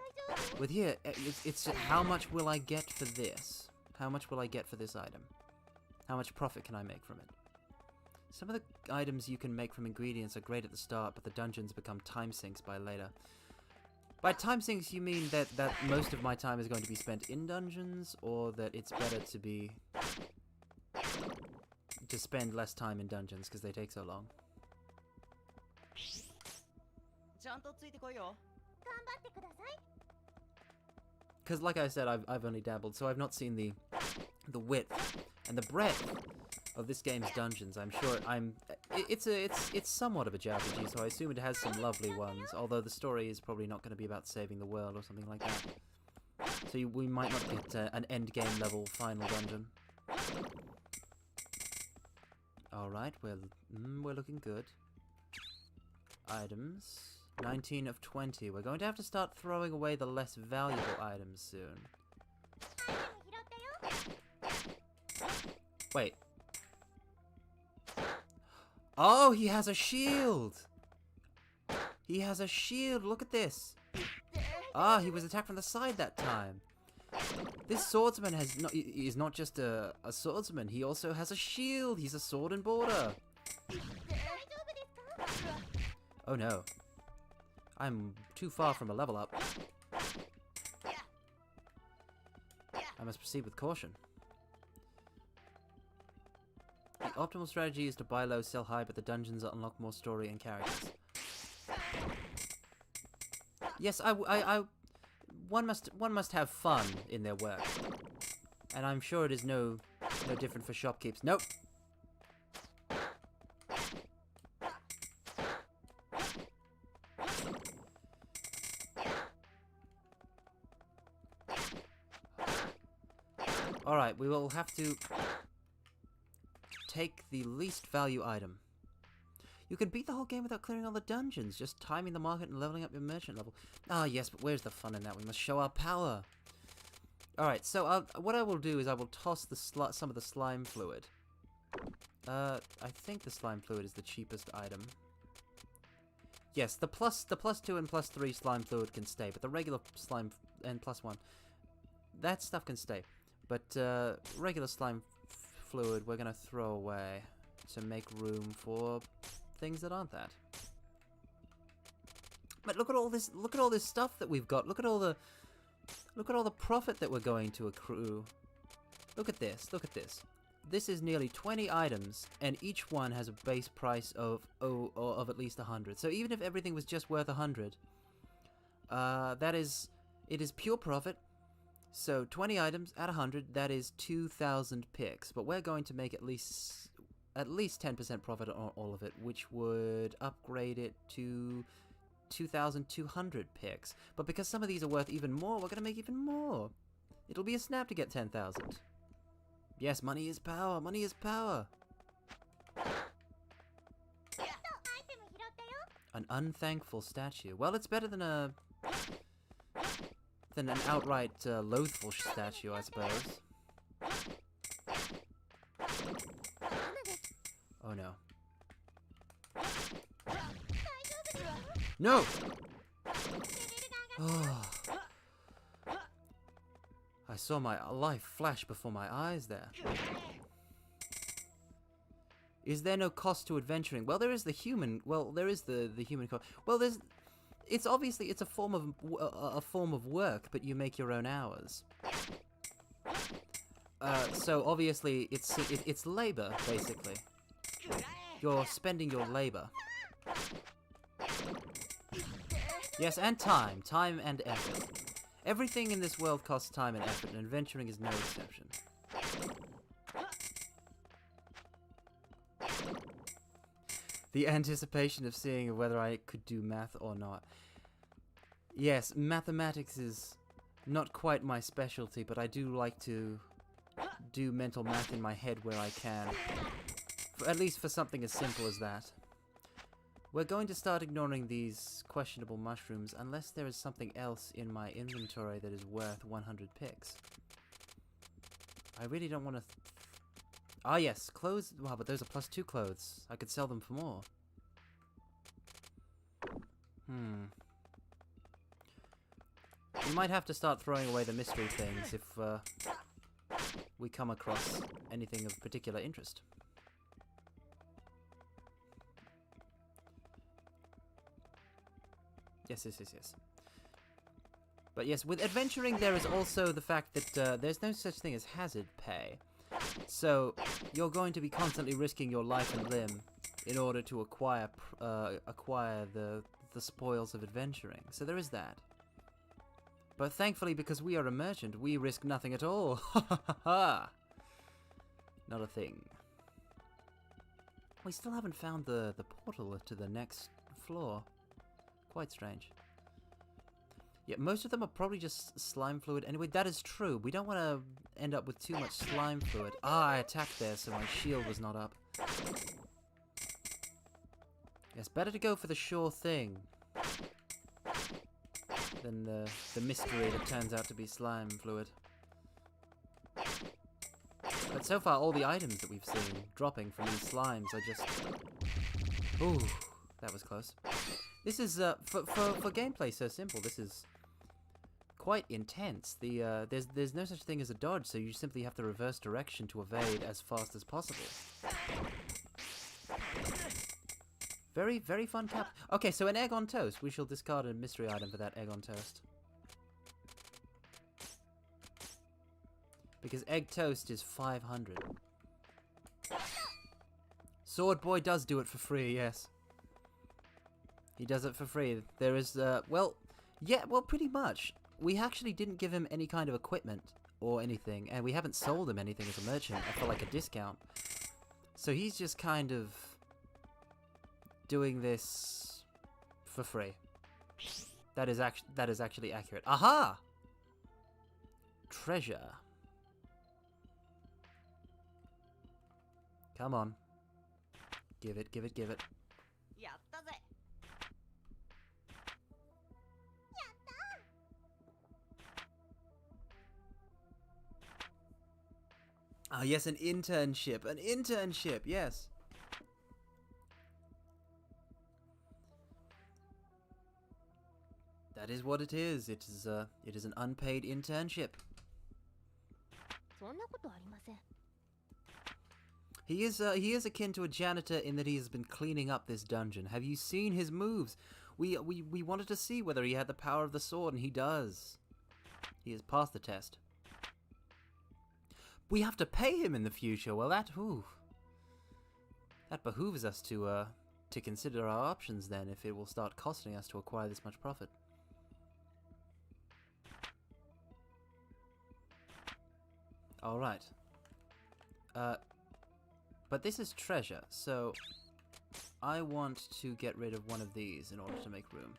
with here, it's how much will I get for this? How much will I get for this item? How much profit can I make from it? Some of the items you can make from ingredients are great at the start, but the dungeons become time sinks by later. By time sinks, you mean that most of my time is going to be spent in dungeons, or that it's better to spend less time in dungeons because they take so long? Because, like I said, I've only dabbled, so I've not seen the width and the breadth of this game's dungeons. I'm sure it's somewhat of a JRPG, so I assume it has some lovely ones. Although the story is probably not going to be about saving the world or something like that. So we might not get an end game level final dungeon. All right, we're looking good. Items. 19 of 20. We're going to have to start throwing away the less valuable items soon. Wait. Oh, he has a shield! He has a shield, look at this! Ah, he was attacked from the side that time. This swordsman is not just a swordsman, he also has a shield! He's a sword and border! Oh no. I'm too far from a level up. I must proceed with caution. The optimal strategy is to buy low, sell high, but the dungeons unlock more story and characters. Yes, one must have fun in their work, and I'm sure it is no different for shopkeepers. Nope. All right, we will have to take the least value item. You can beat the whole game without clearing all the dungeons, just timing the market and leveling up your merchant level. Ah, yes, but where's the fun in that? We must show our power. Alright, so what I will do is I will toss the some of the slime fluid. I think the slime fluid is the cheapest item. Yes, the plus 2 and plus 3 slime fluid can stay, but the regular slime and plus 1, that stuff can stay. But regular slime fluid we're gonna throw away to make room for things that aren't that. But look at all this! Look at all this stuff that we've got. Look at all the profit that we're going to accrue. Look at this. Look at this. This is nearly 20 items, and each one has a base price of at least 100. So even if everything was just worth 100, it is pure profit. So 20 items at 100, that is 2,000 picks. But we're going to make at least 10% profit on all of it, which would upgrade it to 2,200 picks. But because some of these are worth even more, we're going to make even more. It'll be a snap to get 10,000. Yes, money is power. Money is power. An unthankful statue. Well, it's better than an outright loathful statue, I suppose. Oh no. No! Oh. I saw my life flash before my eyes there. Is there no cost to adventuring? Well, there is the human. Well, there is the human cost. Well, there's. It's obviously it's a form of work, but you make your own hours. So obviously it's labor basically. You're spending your labor. Yes, and time and effort. Everything in this world costs time and effort, and adventuring is no exception. The anticipation of seeing whether I could do math or not. Yes, mathematics is not quite my specialty, but I do like to do mental math in my head where I can. At least for something as simple as that. We're going to start ignoring these questionable mushrooms unless there is something else in my inventory that is worth 100 picks. I really don't want to... Ah yes, clothes... Wow, but those are plus 2 clothes. I could sell them for more. We might have to start throwing away the mystery things if we come across anything of particular interest. Yes. But yes, with adventuring there is also the fact that there's no such thing as hazard pay. So you're going to be constantly risking your life and limb in order to acquire the spoils of adventuring. So there is that. But thankfully, because we are a merchant, we risk nothing at all. Not a thing. We still haven't found the portal to the next floor. Quite strange. Yeah, most of them are probably just slime fluid. Anyway, that is true. We don't want to end up with too much slime fluid. Ah, I attacked there, so my shield was not up. Yes, better to go for the sure thing than the mystery that turns out to be slime fluid. But so far, all the items that we've seen dropping from these slimes are just... Ooh, that was close. This is, for gameplay so simple, this is quite intense. There's no such thing as a dodge, so you simply have to reverse direction to evade as fast as possible. Very, very fun cap. Okay, so an egg on toast. We shall discard a mystery item for that egg on toast. Because egg toast is 500. Sword Boy does do it for free, yes. He does it for free. There is, well, pretty much. We actually didn't give him any kind of equipment or anything, and we haven't sold him anything as a merchant for like a discount. So he's just kind of doing this for free. That is actually accurate. Aha! Treasure. Come on. Give it. Ah, yes, an internship. An internship, yes. That is what it is. It is an unpaid internship. He is akin to a janitor in that he has been cleaning up this dungeon. Have you seen his moves? We wanted to see whether he had the power of the sword, and he does. He has passed the test. We have to pay him in the future. Well, that behooves us to consider our options then, if it will start costing us to acquire this much profit. All right. But this is treasure, so I want to get rid of one of these in order to make room.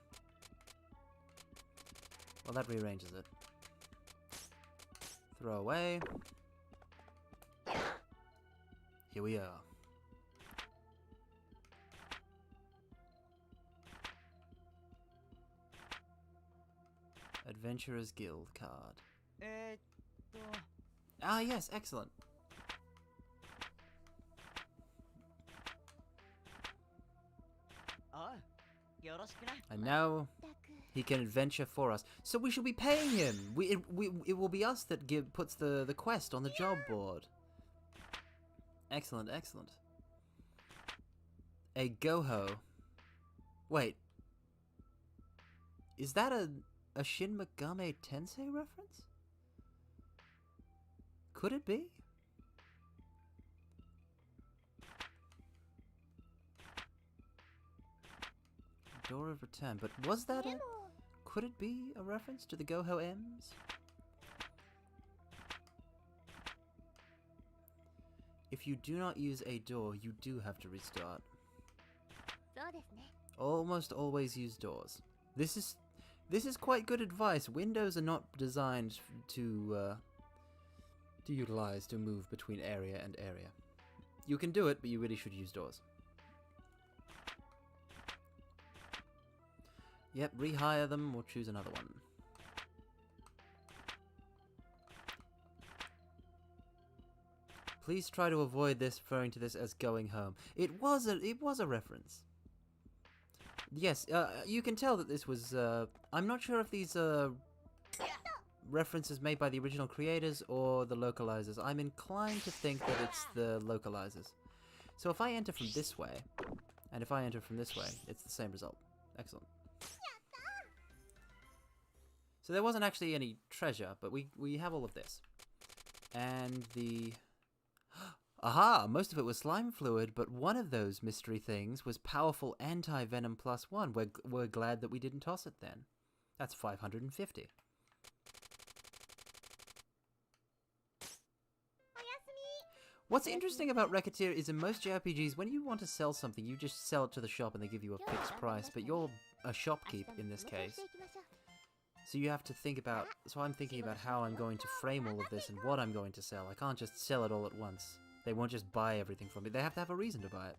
Well, that rearranges it. Throw away. Here we are. Adventurer's Guild card. Ah, yes, excellent. And now he can adventure for us. So we shall be paying him. It will be us that puts the quest on the job board. Excellent, excellent. A Goho. Wait. Is that a Shin Megami Tensei reference? Could it be? Door of Return, but was that a... Could it be a reference to the Goho M's? If you do not use a door, you do have to restart. Almost always use doors. This is quite good advice. Windows are not designed to utilize to move between area and area. You can do it, but you really should use doors. Yep, rehire them or choose another one. Please try to avoid this, referring to this as going home. It was a reference. Yes, you can tell that this was, I'm not sure if these are references made by the original creators or the localizers. I'm inclined to think that it's the localizers. So if I enter from this way, and if I enter from this way, it's the same result. Excellent. So there wasn't actually any treasure, but we have all of this. And the... Aha! Most of it was slime fluid, but one of those mystery things was powerful anti-venom +1. We're glad that we didn't toss it then. That's 550. What's interesting about Recettear is in most JRPGs, when you want to sell something, you just sell it to the shop and they give you a fixed price, but you're a shopkeep in this case. So you have to think about, so I'm thinking about how I'm going to frame all of this and what I'm going to sell. I can't just sell it all at once. They won't just buy everything from me. They have to have a reason to buy it.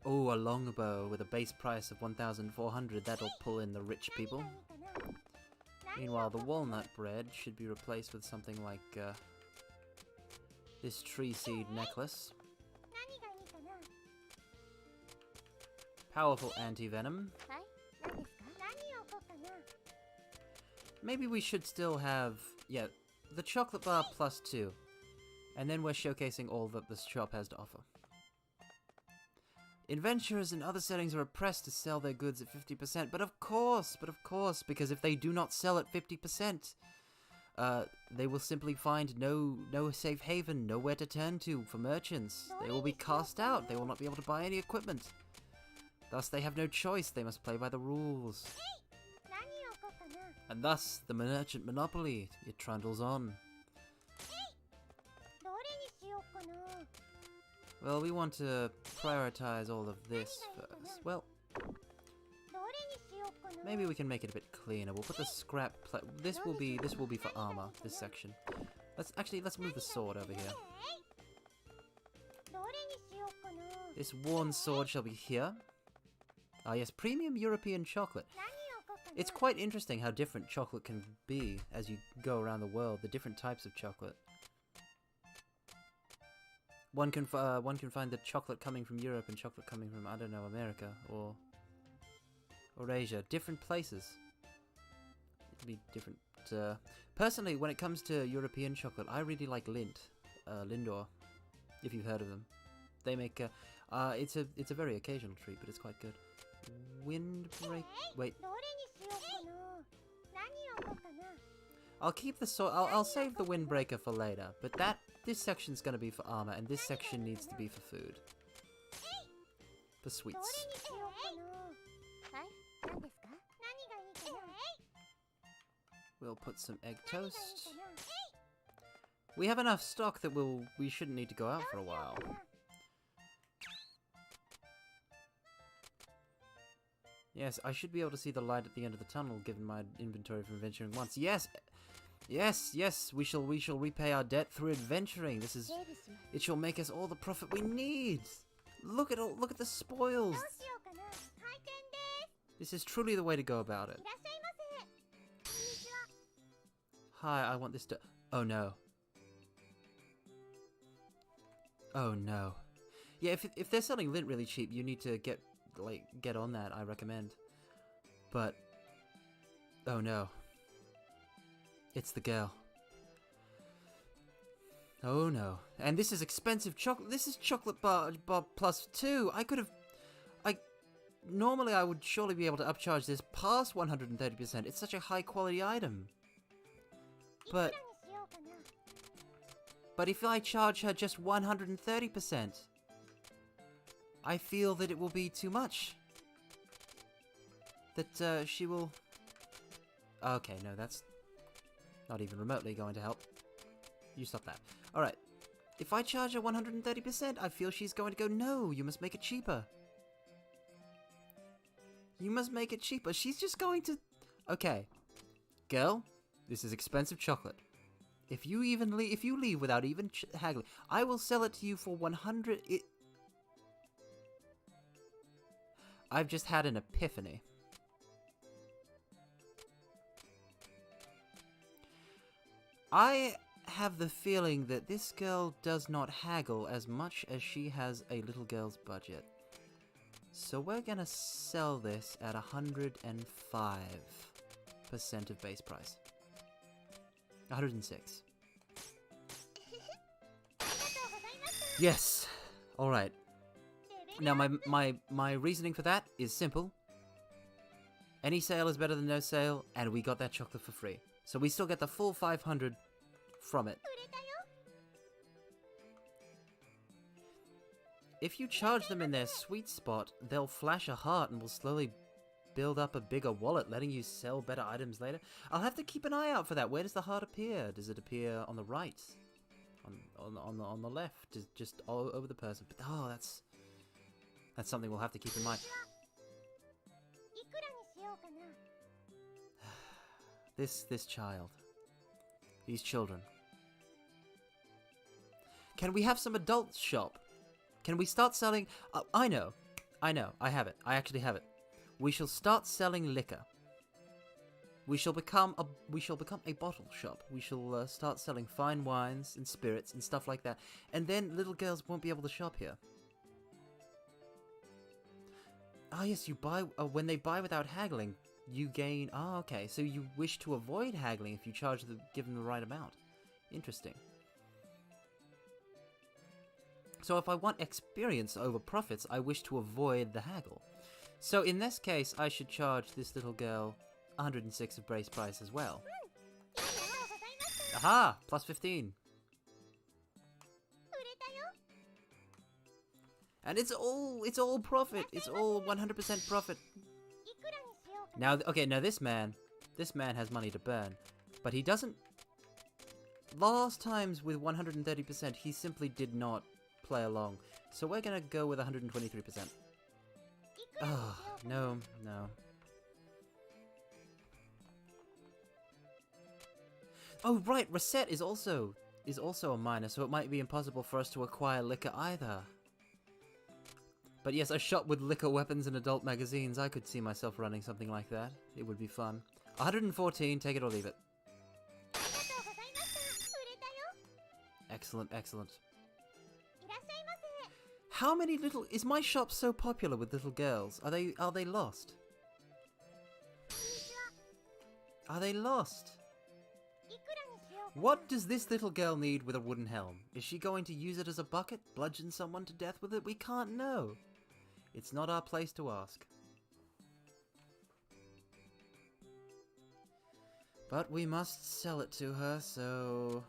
Oh, a longbow with a base price of 1,400. That'll pull in the rich people. Meanwhile, the walnut bread should be replaced with something like this tree seed necklace. Powerful anti-venom. Maybe we should still have, yeah, the chocolate bar +2. And then we're showcasing all that this shop has to offer. Adventurers in other settings are oppressed to sell their goods at 50%, but of course, because if they do not sell at 50%, they will simply find no safe haven, nowhere to turn to for merchants. They will be cast out, they will not be able to buy any equipment. Thus, they have no choice, they must play by the rules. And thus, the merchant monopoly, it trundles on. Well, we want to prioritize all of this first. Well, maybe we can make it a bit cleaner. We'll put the scrap this will be for armor, this section. Let's move the sword over here. This worn sword shall be here. Ah yes, premium European chocolate. It's quite interesting how different chocolate can be as you go around the world, the different types of chocolate. One can find the chocolate coming from Europe and chocolate coming from, I don't know, America or Asia. Different places. It'll be different. Personally, when it comes to European chocolate, I really like Lindor, if you've heard of them. They make it's a very occasional treat, but it's quite good. Windbreak. Wait. I'll keep the I'll save the windbreaker for later. But this section's gonna be for armor, and this section needs to be for food. For sweets. We'll put some egg toast. We have enough stock that we shouldn't need to go out for a while. Yes, I should be able to see the light at the end of the tunnel, given my inventory from adventuring once. Yes! Yes, yes, we shall repay our debt through adventuring. It shall make us all the profit we need. Look at the spoils. This is truly the way to go about it. Hi, I want this to... Oh no. Oh no. Yeah, if they're selling lint really cheap, you need to get on that, I recommend. But... Oh no. It's the girl. Oh no. And this is expensive chocolate. This is chocolate bar plus 2. Normally I would surely be able to upcharge this past 130%. It's such a high quality item. But if I charge her just 130%, I feel that it will be too much. That she will... Okay, no, that's not even remotely going to help. You stop that. Alright. If I charge her 130%, I feel she's going to go, no, you must make it cheaper. You must make it cheaper. She's just going to... Okay. Girl, this is expensive chocolate. If you leave without even haggling, I will sell it to you for 100... I've just had an epiphany. I have the feeling that this girl does not haggle as much as she has a little girl's budget. So we're gonna sell this at 105% of base price. 106. Yes! Alright. Now my reasoning for that is simple. Any sale is better than no sale, and we got that chocolate for free. So we still get the full 500 from it. If you charge them in their sweet spot, they'll flash a heart and will slowly build up a bigger wallet, letting you sell better items later. I'll have to keep an eye out for that. Where does the heart appear? Does it appear on the right? On the left? Just all over the person? But oh, that's something we'll have to keep in mind. This child. These children. Can we have some adult shop? Can we start selling... I know. I have it. I actually have it. We shall start selling liquor. We shall become a bottle shop. We shall start selling fine wines and spirits and stuff like that. And then little girls won't be able to shop here. Ah, yes, you buy... when they buy without haggling, you gain... Ah, okay. So you wish to avoid haggling if you give them the right amount. Interesting. So if I want experience over profits, I wish to avoid the haggle. So in this case, I should charge this little girl 106 of base price as well. Aha! Plus 15. And it's all profit. It's all 100% profit. Now, okay, now this man has money to burn, but he doesn't. Last times with 130%, he simply did not play along. So we're gonna go with 123%. Oh, no. Oh, right, Recettear is also a minor, so it might be impossible for us to acquire liquor either. But yes, a shop with liquor, weapons, and adult magazines. I could see myself running something like that. It would be fun. 114, take it or leave it. Excellent, excellent. How many little... Is my shop so popular with little girls? Are they lost? Are they lost? What does this little girl need with a wooden helm? Is she going to use it as a bucket? Bludgeon someone to death with it? We can't know. It's not our place to ask. But we must sell it to her, so...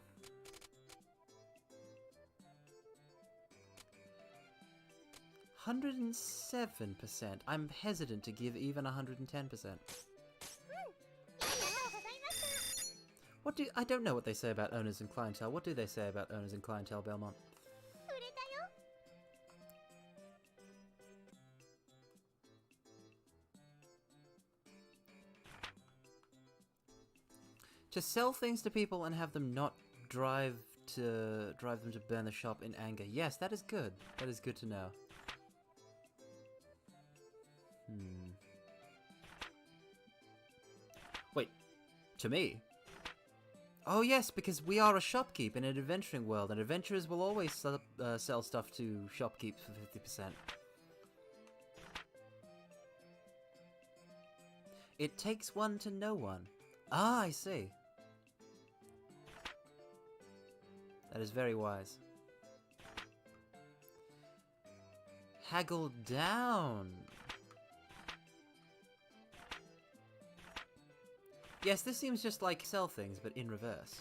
$107%. I'm hesitant to give even 110%. What do... I don't know what they say about owners and clientele. What do they say about owners and clientele, Belmont? To sell things to people and have them not drive them to burn the shop in anger. Yes, that is good. That is good to know. Wait, to me? Oh yes, because we are a shopkeep in an adventuring world, and adventurers will always sell stuff to shopkeep for 50%. It takes one to know one. Ah, I see. That is very wise. Haggle down. Yes, this seems just like sell things, but in reverse.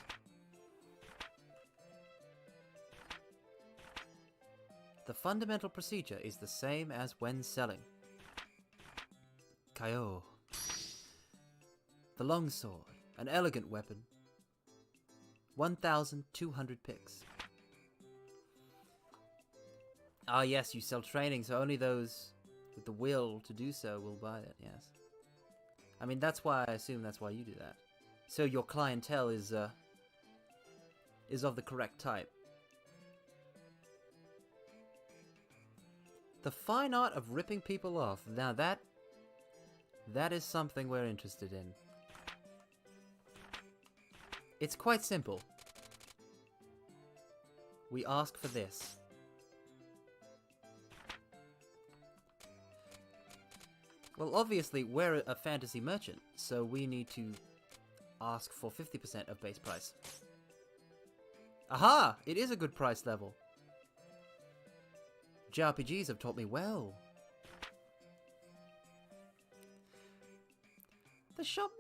The fundamental procedure is the same as when selling. Kaio. The longsword, an elegant weapon. 1,200 picks. Ah yes, you sell training, so only those with the will to do so will buy it, yes. I mean, that's why I assume that's why you do that. So your clientele is of the correct type. The fine art of ripping people off. Now that is something we're interested in. It's quite simple. We ask for this. Well, obviously, we're a fantasy merchant, so we need to ask for 50% of base price. Aha! It is a good price level. JRPGs have taught me well. The shop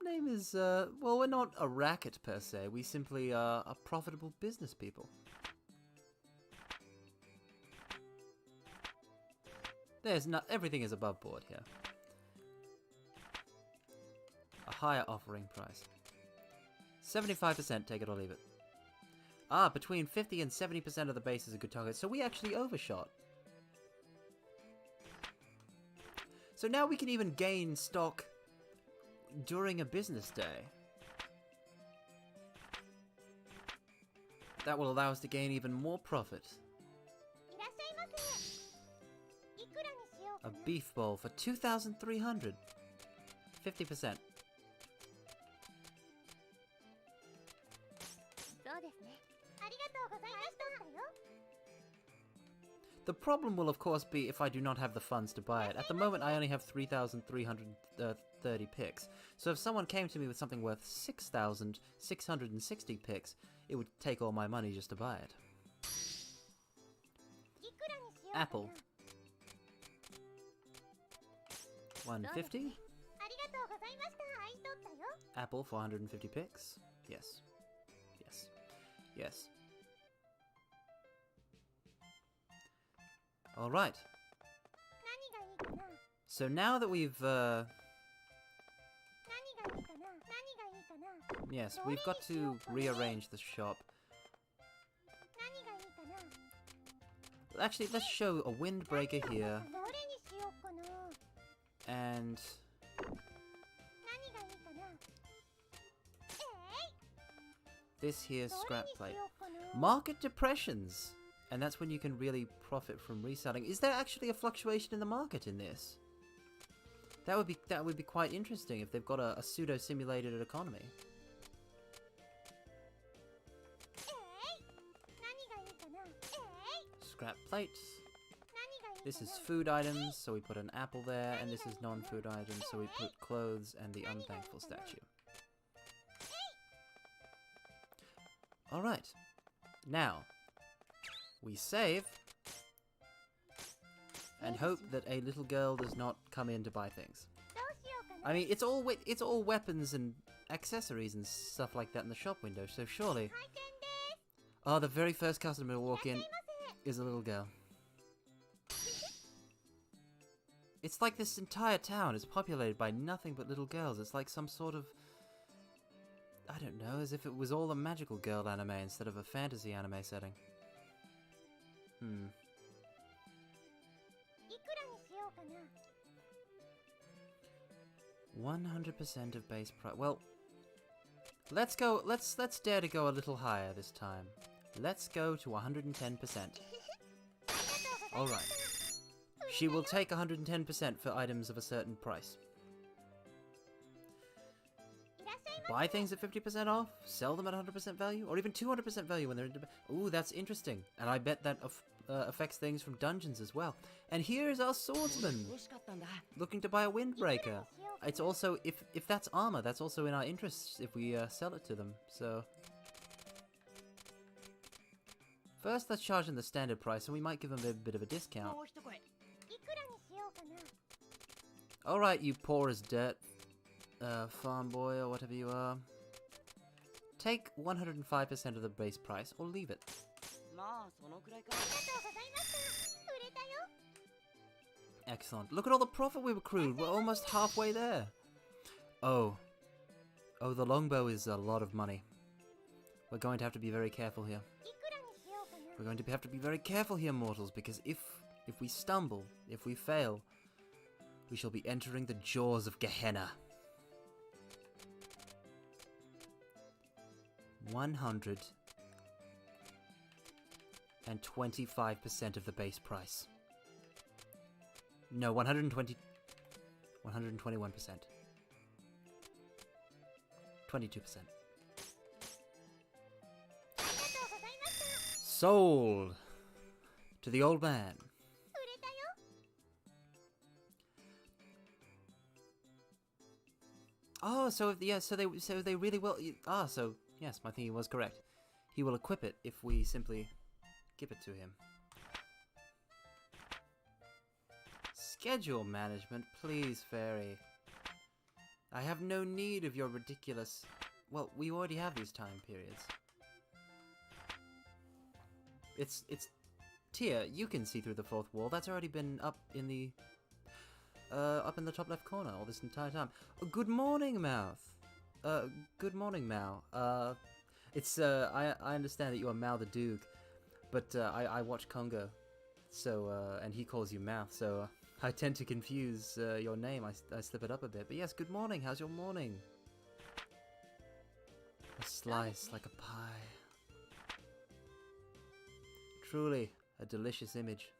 name is, well, we're not a racket per se. We simply are profitable business people. Everything is above board here. A higher offering price. 75%, take it or leave it. Ah, between 50 and 70% of the base is a good target, so we actually overshot. So now we can even gain stock during a business day. That will allow us to gain even more profit. A beef bowl for 2,300. 50%. The problem will of course be if I do not have the funds to buy it. At the moment I only have 3,330 picks. So if someone came to me with something worth 6,660 picks, it would take all my money just to buy it. Apple. 150. Apple, 450 picks. Yes. Yes. Yes. Alright. So now that we've, yes, we've got to rearrange the shop. Actually, let's show a windbreaker here. And... this here scrap plate. Market depressions. And that's when you can really profit from reselling. Is there actually a fluctuation in the market in this? That would be quite interesting if they've got a pseudo-simulated economy. Scrap plates. This is food items, so we put an apple there, and this is non-food items, so we put clothes and the unthankful statue. Alright. Now, we save, and hope that a little girl does not come in to buy things. I mean, it's all weapons and accessories and stuff like that in the shop window, so surely... Oh, the very first customer to walk in is a little girl. It's like this entire town is populated by nothing but little girls. It's like some sort of... I don't know, as if it was all a magical girl anime instead of a fantasy anime setting. 100% of base price. Well, let's go. Let's dare to go a little higher this time. Let's go to 110%. All right. She will take 110% for items of a certain price. Buy things at 50% off, sell them at 100% value, or even 200% value when they're in... Ooh, that's interesting. And I bet that affects things from dungeons as well. And here's our swordsman, looking to buy a windbreaker. It's also, if that's armor, that's also in our interests if we sell it to them, so... First, let's charge them the standard price, and we might give them a bit of a discount. Alright, you poor as dirt. Farm boy or whatever you are. Take 105% of the base price or leave it. Excellent. Look at all the profit we've accrued. We're almost halfway there. Oh. Oh, the longbow is a lot of money. We're going to have to be very careful here. We're going to have to be very careful here, mortals, because if we stumble, if we fail, we shall be entering the jaws of Gehenna. 125% of the base price. No, 121%. 22%. Sold to the old man. Oh, so they really will. So yes, my thinking was correct. He will equip it if we simply give it to him. Schedule management, please, fairy. I have no need of your ridiculous... Well, we already have these time periods. It's... Tia, you can see through the fourth wall. That's already been up in the top left corner all this entire time. Good morning, Mouth. Good morning, Mao. I understand that you are Mao the Duke, but I watch Congo, so and he calls you Mouth, so I tend to confuse your name. I slip it up a bit. But yes, good morning. How's your morning? A slice like a pie. Truly a delicious image.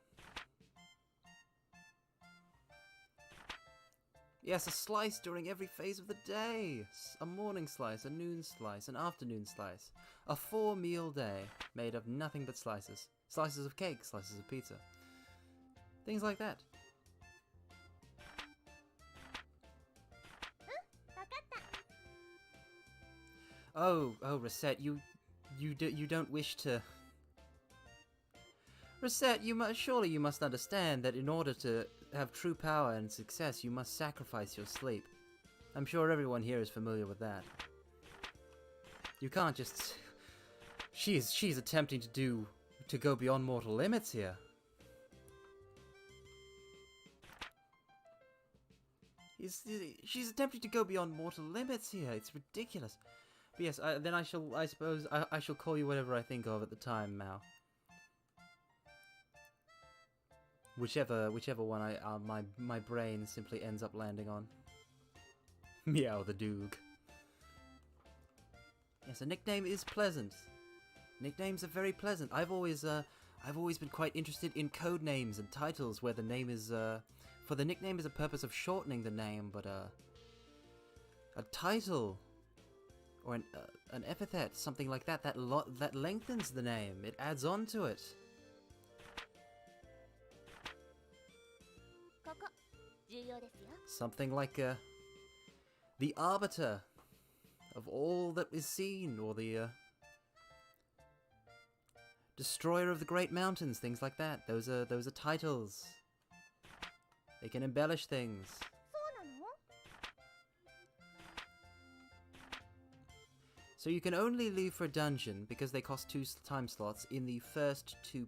Yes, a slice during every phase of the day. A morning slice, a noon slice, an afternoon slice. A 4-meal day made of nothing but slices. Slices of cake, slices of pizza. Things like that. Oh, Recette, you don't wish to... Recette, surely you must understand that in order to have true power and success, you must sacrifice your sleep. I'm sure everyone here is familiar with that. You can't just... She's attempting to go beyond mortal limits here. She's attempting to go beyond mortal limits here. It's ridiculous. But yes, then I suppose I shall call you whatever I think of at the time, Mao. Whichever one my brain simply ends up landing on. Meow the Duke. Yes, a nickname is pleasant. Nicknames are very pleasant. I've always I've always been quite interested in code names and titles where the name is, for the nickname is a purpose of shortening the name, but, a title or an epithet, something like that, that lengthens the name. It adds on to it. Something like the arbiter of all that is seen, or the destroyer of the great mountains, things like that. Those are titles. They can embellish things. So you can only leave for a dungeon, because they cost 2 time slots, in the first 2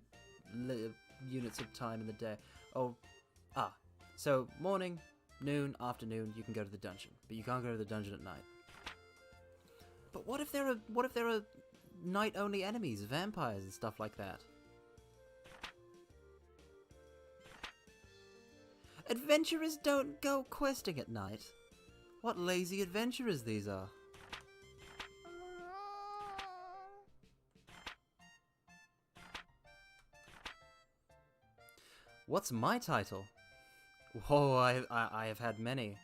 units of time in the day. So morning, noon, afternoon, you can go to the dungeon, but you can't go to the dungeon at night. But what if there are night-only enemies, vampires and stuff like that? Adventurers don't go questing at night. What lazy adventurers these are. What's my title? Whoa, I have had many.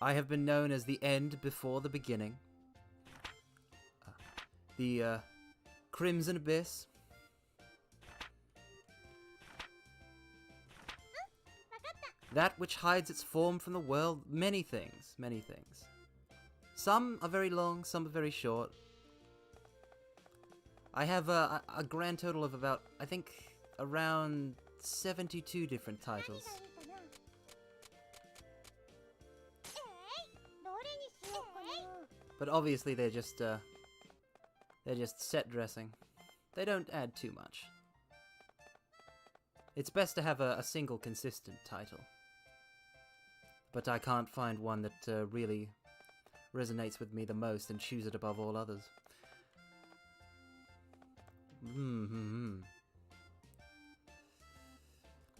I have been known as the end before the beginning. The Crimson Abyss. That which hides its form from the world. Many things, many things. Some are very long, some are very short. I have a grand total of about, I think, around 72 different titles. But obviously they're just set dressing. They don't add too much. It's best to have a single consistent title. But I can't find one that really resonates with me the most and choose it above all others.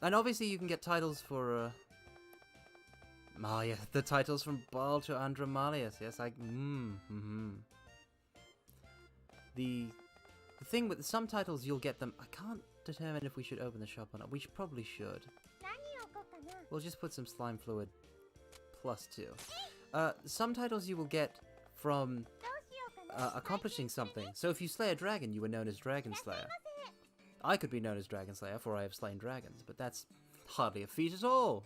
And obviously you can get titles for, oh yeah, the titles from Baal to Andromalius, yes, The thing with some titles, you'll get them, I can't determine if we should open the shop or not, we probably should. We'll just put some slime fluid +2. Some titles you will get from accomplishing something. So if you slay a dragon, you were known as Dragon Slayer. I could be known as Dragon Slayer, for I have slain dragons, but that's hardly a feat at all.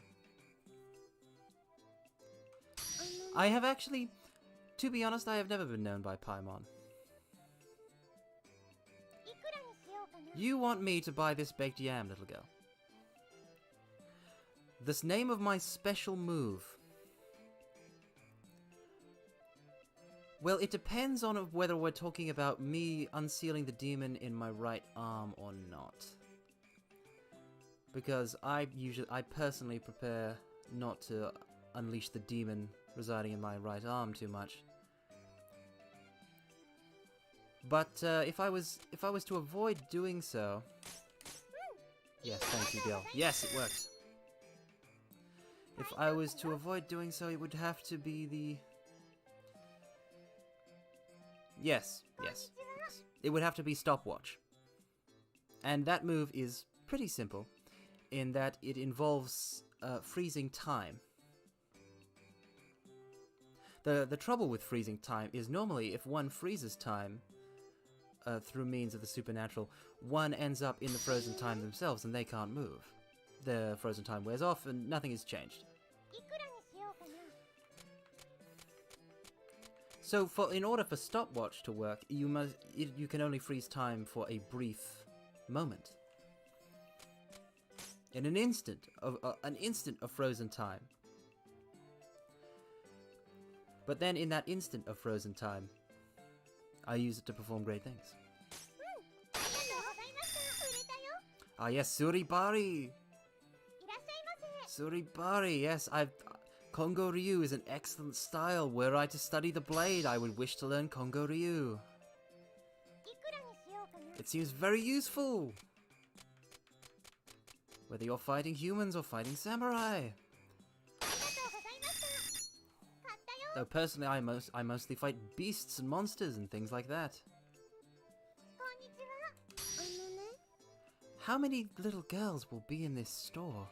I have actually, to be honest, I have never been known by Paimon. You want me to buy this baked yam, little girl. This name of my special move. Well, it depends on whether we're talking about me unsealing the demon in my right arm or not. Because I personally prepare not to unleash the demon residing in my right arm too much. But if I was to avoid doing so, yes, thank you, Gil. Yes, it worked. If I was to avoid doing so, it would have to be the. Yes. It would have to be stopwatch. And that move is pretty simple, in that it involves freezing time. The trouble with freezing time is normally if one freezes time through means of the supernatural, one ends up in the frozen time themselves and they can't move. The frozen time wears off and nothing has changed. So, in order for stopwatch to work, you can only freeze time for a brief moment. In an instant of frozen time. But then, in that instant of frozen time, I use it to perform great things. Ah yes, Suribari! Suribari, yes, Kongo Ryu is an excellent style. Were I to study the blade, I would wish to learn Kongo Ryu. It seems very useful. Whether you're fighting humans or fighting samurai. Though personally, I mostly fight beasts and monsters and things like that. How many little girls will be in this store?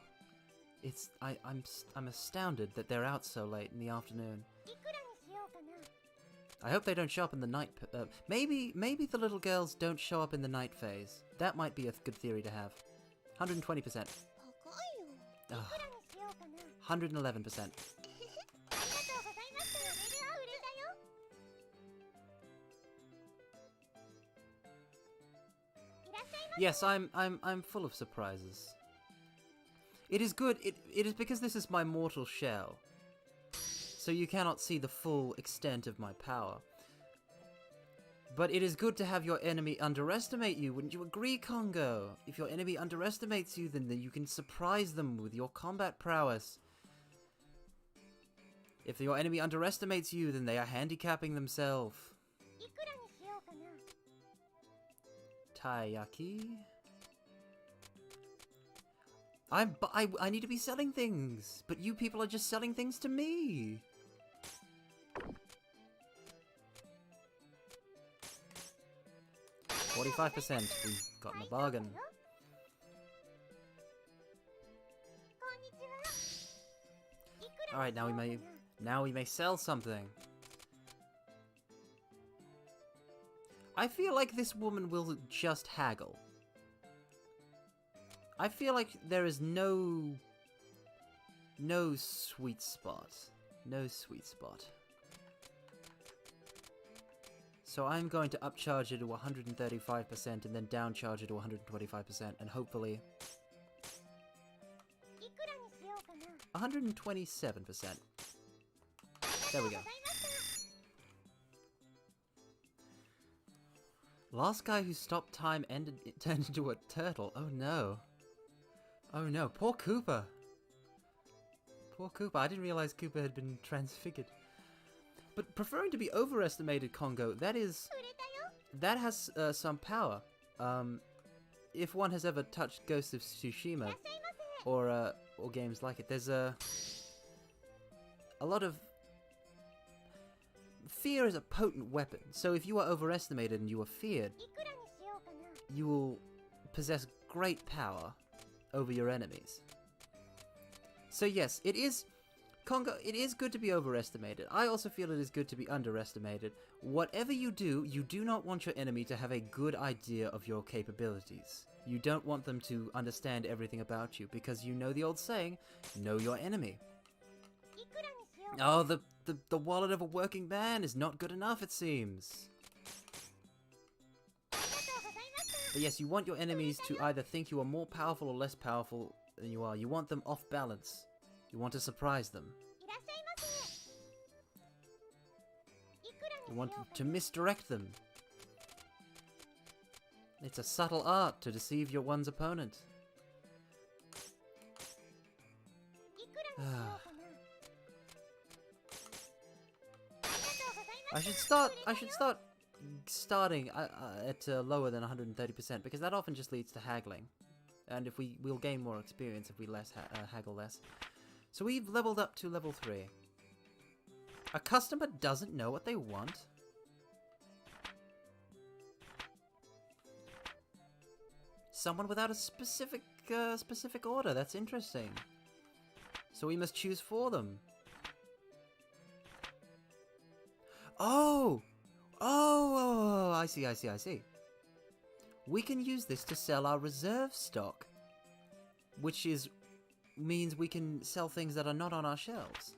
I'm astounded that they're out so late in the afternoon. I hope they don't show up in the night. Maybe the little girls don't show up in the night phase. That might be a good theory to have. 120%. 111%. Yes, I'm full of surprises. It is good. It is because this is my mortal shell. So you cannot see the full extent of my power. But it is good to have your enemy underestimate you, wouldn't you agree, Congo? If your enemy underestimates you, then you can surprise them with your combat prowess. If your enemy underestimates you, then they are handicapping themselves. Taiyaki? I need to be selling things, but you people are just selling things to me. $45%. We've gotten a bargain. Alright, now we may sell something. I feel like this woman will just haggle. I feel like there is no sweet spot. No sweet spot. So I'm going to upcharge it to 135% and then downcharge it to 125% and hopefully 127%. There we go. Last guy who stopped time turned into a turtle. Oh no. Oh no, poor Koopa. Poor Koopa. I didn't realize Koopa had been transfigured. But preferring to be overestimated, Congo, that has some power. If one has ever touched Ghost of Tsushima or games like it, there's a lot of fear is a potent weapon. So if you are overestimated and you are feared, you will possess great power over your enemies. So yes, it is Congo, it is good to be overestimated. I also feel it is good to be underestimated. Whatever you do not want your enemy to have a good idea of your capabilities. You don't want them to understand everything about you, because you know the old saying, know your enemy. Oh, the wallet of a working man is not good enough, it seems. But yes, you want your enemies to either think you are more powerful or less powerful than you are. You want them off balance. You want to surprise them. You want to misdirect them. It's a subtle art to deceive one's opponent. I should start starting at lower than 130%, because that often just leads to haggling. And if we'll gain more experience if we haggle less. So we've leveled up to level 3. A customer doesn't know what they want? Someone without a specific order, that's interesting. So we must choose for them. Oh, I see. We can use this to sell our reserve stock, which means we can sell things that are not on our shelves.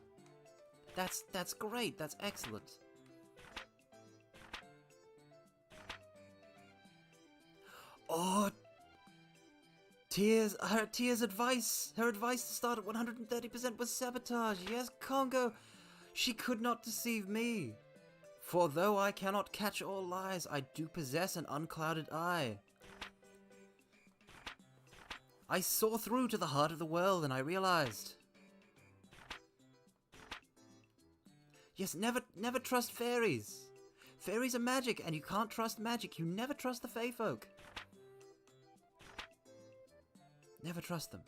That's great. That's excellent. Oh, her advice to start at 130% was sabotage. Yes, Congo, she could not deceive me. For though I cannot catch all lies, I do possess an unclouded eye. I saw through to the heart of the world, and I realized. Yes, never trust fairies. Fairies are magic, and you can't trust magic. You never trust the Fae folk. Never trust them.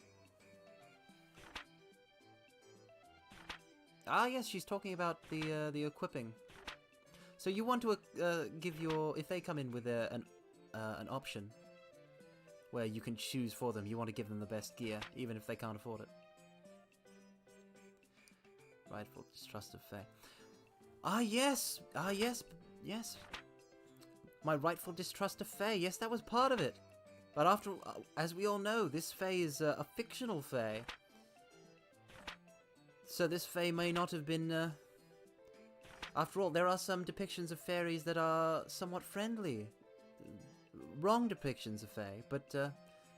Ah, yes, she's talking about the equipping. So you want to give if they come in with an option. where you can choose for them. You want to give them the best gear, even if they can't afford it. Rightful distrust of Fae. Ah, yes! Ah, yes! Yes. My rightful distrust of Fae. Yes, that was part of it. But after, as we all know, this Fae is a fictional Fae. So this Fae may not have been, After all, there are some depictions of fairies that are somewhat friendly. Wrong depictions of Fae, but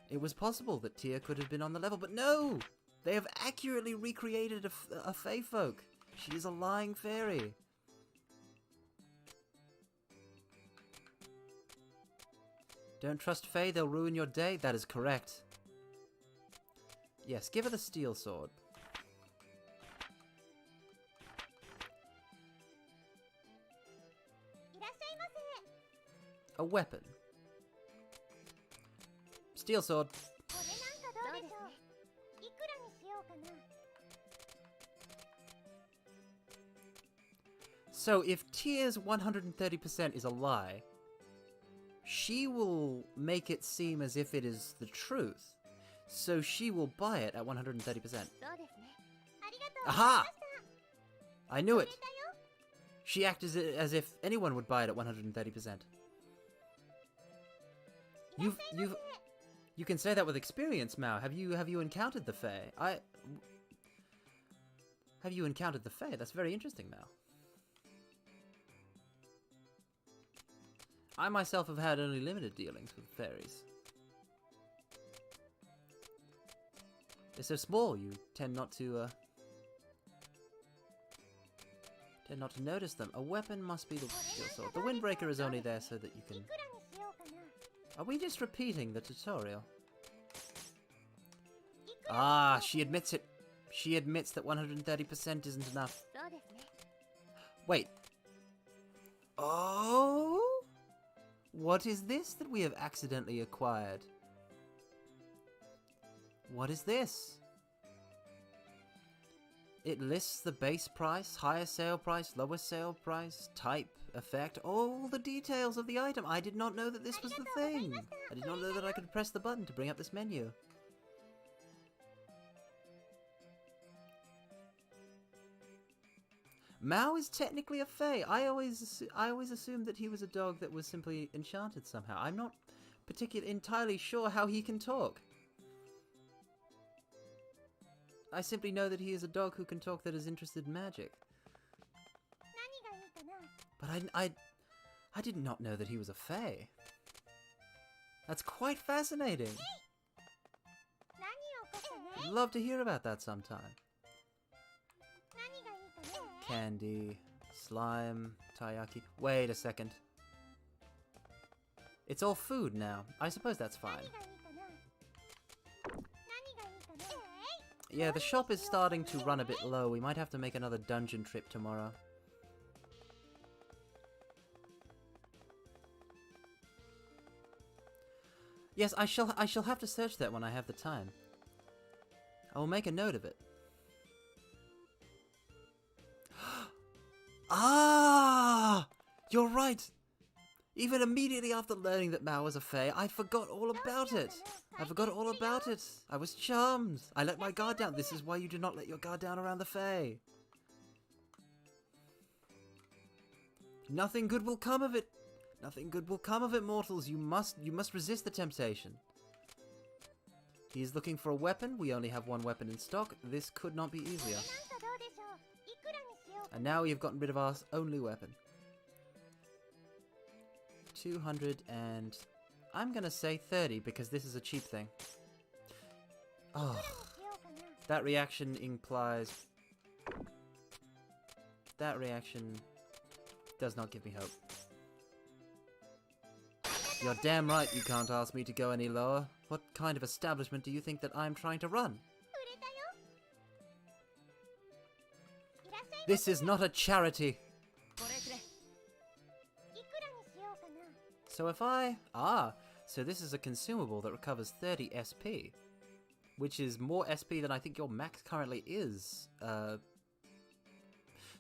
it was possible that Tyr could have been on the level. But no! They have accurately recreated a Fae folk. She is a lying fairy. Don't trust Fae, they'll ruin your day. That is correct. Yes, give her the steel sword. A weapon. Steel sword. So if Tyr's 130% is a lie, she will make it seem as if it is the truth. So she will buy it at 130%. Aha! I knew it! She acted as if anyone would buy it at 130%. You can say that with experience, Mao. Have you encountered the Fae? Have you encountered the Fae? That's very interesting, Mao. I myself have had only limited dealings with fairies. They're so small, you tend not to notice them. A weapon must be the steel sword. The windbreaker is only there so that you can... Are we just repeating the tutorial? Ah, she admits it. She admits that 130% isn't enough. Wait. Oh? What is this that we have accidentally acquired? What is this? It lists the base price, highest sale price, lowest sale price, type, effect, all the details of the item. I did not know that this was the thing. I did not know that I could press the button to bring up this menu. Mao is technically a Fae. I always assumed that he was a dog that was simply enchanted somehow. I'm not entirely sure how he can talk. I simply know that he is a dog who can talk that is interested in magic. But I did not know that he was a Fae. That's quite fascinating. I'd love to hear about that sometime. Candy, slime, taiyaki. Wait a second. It's all food now. I suppose that's fine. Yeah, the shop is starting to run a bit low. We might have to make another dungeon trip tomorrow. Yes, I shall have to search that when I have the time. I will make a note of it. Ah! You're right! Even immediately after learning that Mao was a Fae, I forgot all about it! I forgot all about it! I was charmed! I let my guard down. This is why you do not let your guard down around the Fae. Nothing good will come of it! Nothing good will come of it, mortals. You must resist the temptation. He is looking for a weapon. We only have one weapon in stock. This could not be easier. And now we have gotten rid of our only weapon. 200 and... I'm gonna say 30 because this is a cheap thing. Oh. That reaction implies... That reaction does not give me hope. You're damn right you can't ask me to go any lower. What kind of establishment do you think that I'm trying to run? This is not a charity. So if I... Ah, so this is a consumable that recovers 30 SP. Which is more SP than I think your max currently is.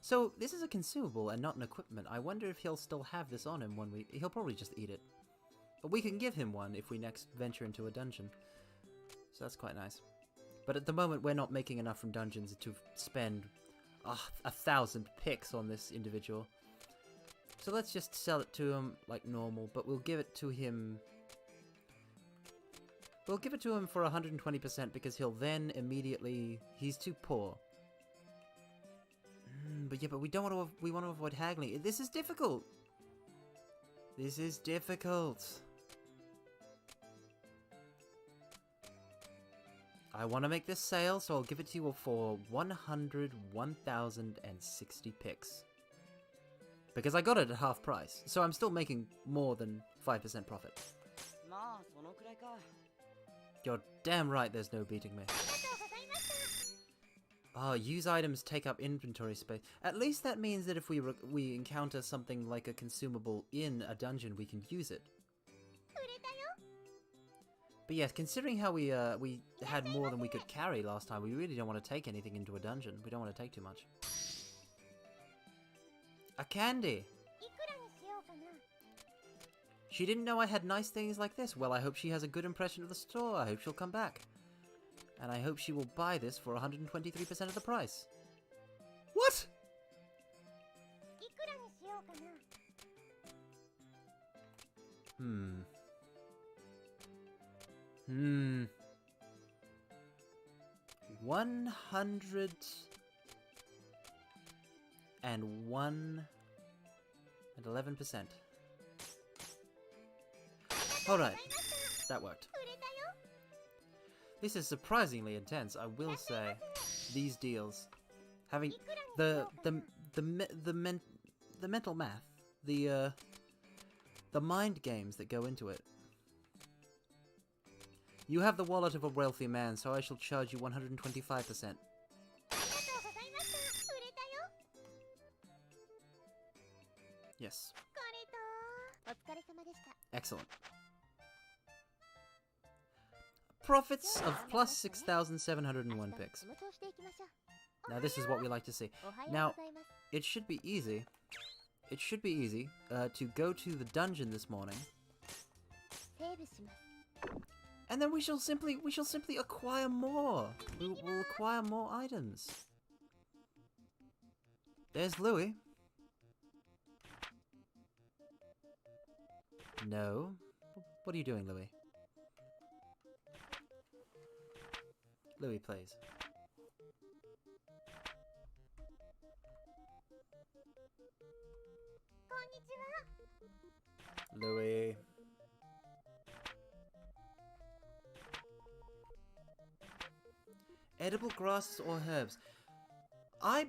So this is a consumable and not an equipment. I wonder if he'll still have this on him when we... He'll probably just eat it. But we can give him one if we next venture into a dungeon. So that's quite nice. But at the moment, we're not making enough from dungeons to spend 1,000 picks on this individual. So let's just sell it to him like normal, but we'll give it to him... We'll give it to him for 120% because he'll then immediately... He's too poor. But yeah, but we don't want to... We want to avoid haggling. This is difficult! This is difficult! I want to make this sale, so I'll give it to you for 1,060 picks. Because I got it at half price, so I'm still making more than 5% profit. You're damn right there's no beating me. Oh, use items take up inventory space. At least that means that if we encounter something like a consumable in a dungeon, we can use it. But yes, considering how we had more than we could carry last time, we really don't want to take anything into a dungeon. We don't want to take too much. A candy! She didn't know I had nice things like this. Well, I hope she has a good impression of the store. I hope she'll come back. And I hope she will buy this for 123% of the price. What?! 101.11%. Alright, that worked. This is surprisingly intense, I will say. These deals, having the mental math, the mind games that go into it. You have the wallet of a wealthy man, so I shall charge you 125%. Yes. Excellent. Profits of plus 6,701 picks. Now this is what we like to see. Now, it should be easy. It should be easy to go to the dungeon this morning. And then we shall simply acquire more. We'll acquire more items. There's Louis. No. What are you doing, Louis? Louis plays. Louis. Edible grasses or herbs. I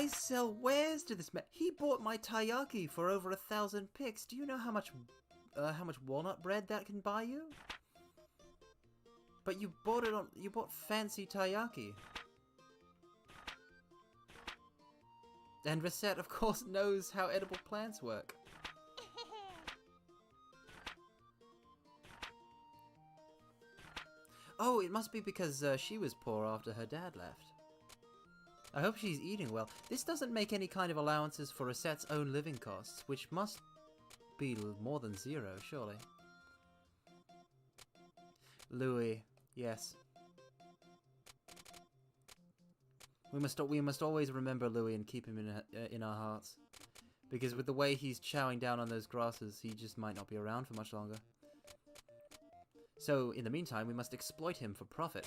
sell wares to this man. He bought my taiyaki for over 1,000 picks. Do you know how much walnut bread that can buy you? But you bought fancy taiyaki. And Recette, of course, knows how edible plants work. Oh, it must be because she was poor after her dad left. I hope she's eating well. This doesn't make any kind of allowances for Recette's own living costs, which must be more than 0, surely. Louis, yes. We must always remember Louis and keep him in our hearts. Because with the way he's chowing down on those grasses, he just might not be around for much longer. So, in the meantime, we must exploit him for profit.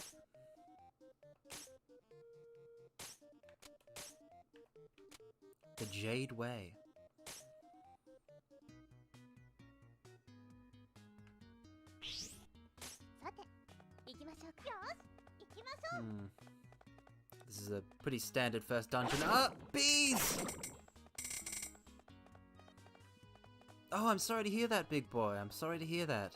The Jade Way. This is a pretty standard first dungeon. Ah! Bees! Oh, I'm sorry to hear that, big boy. I'm sorry to hear that.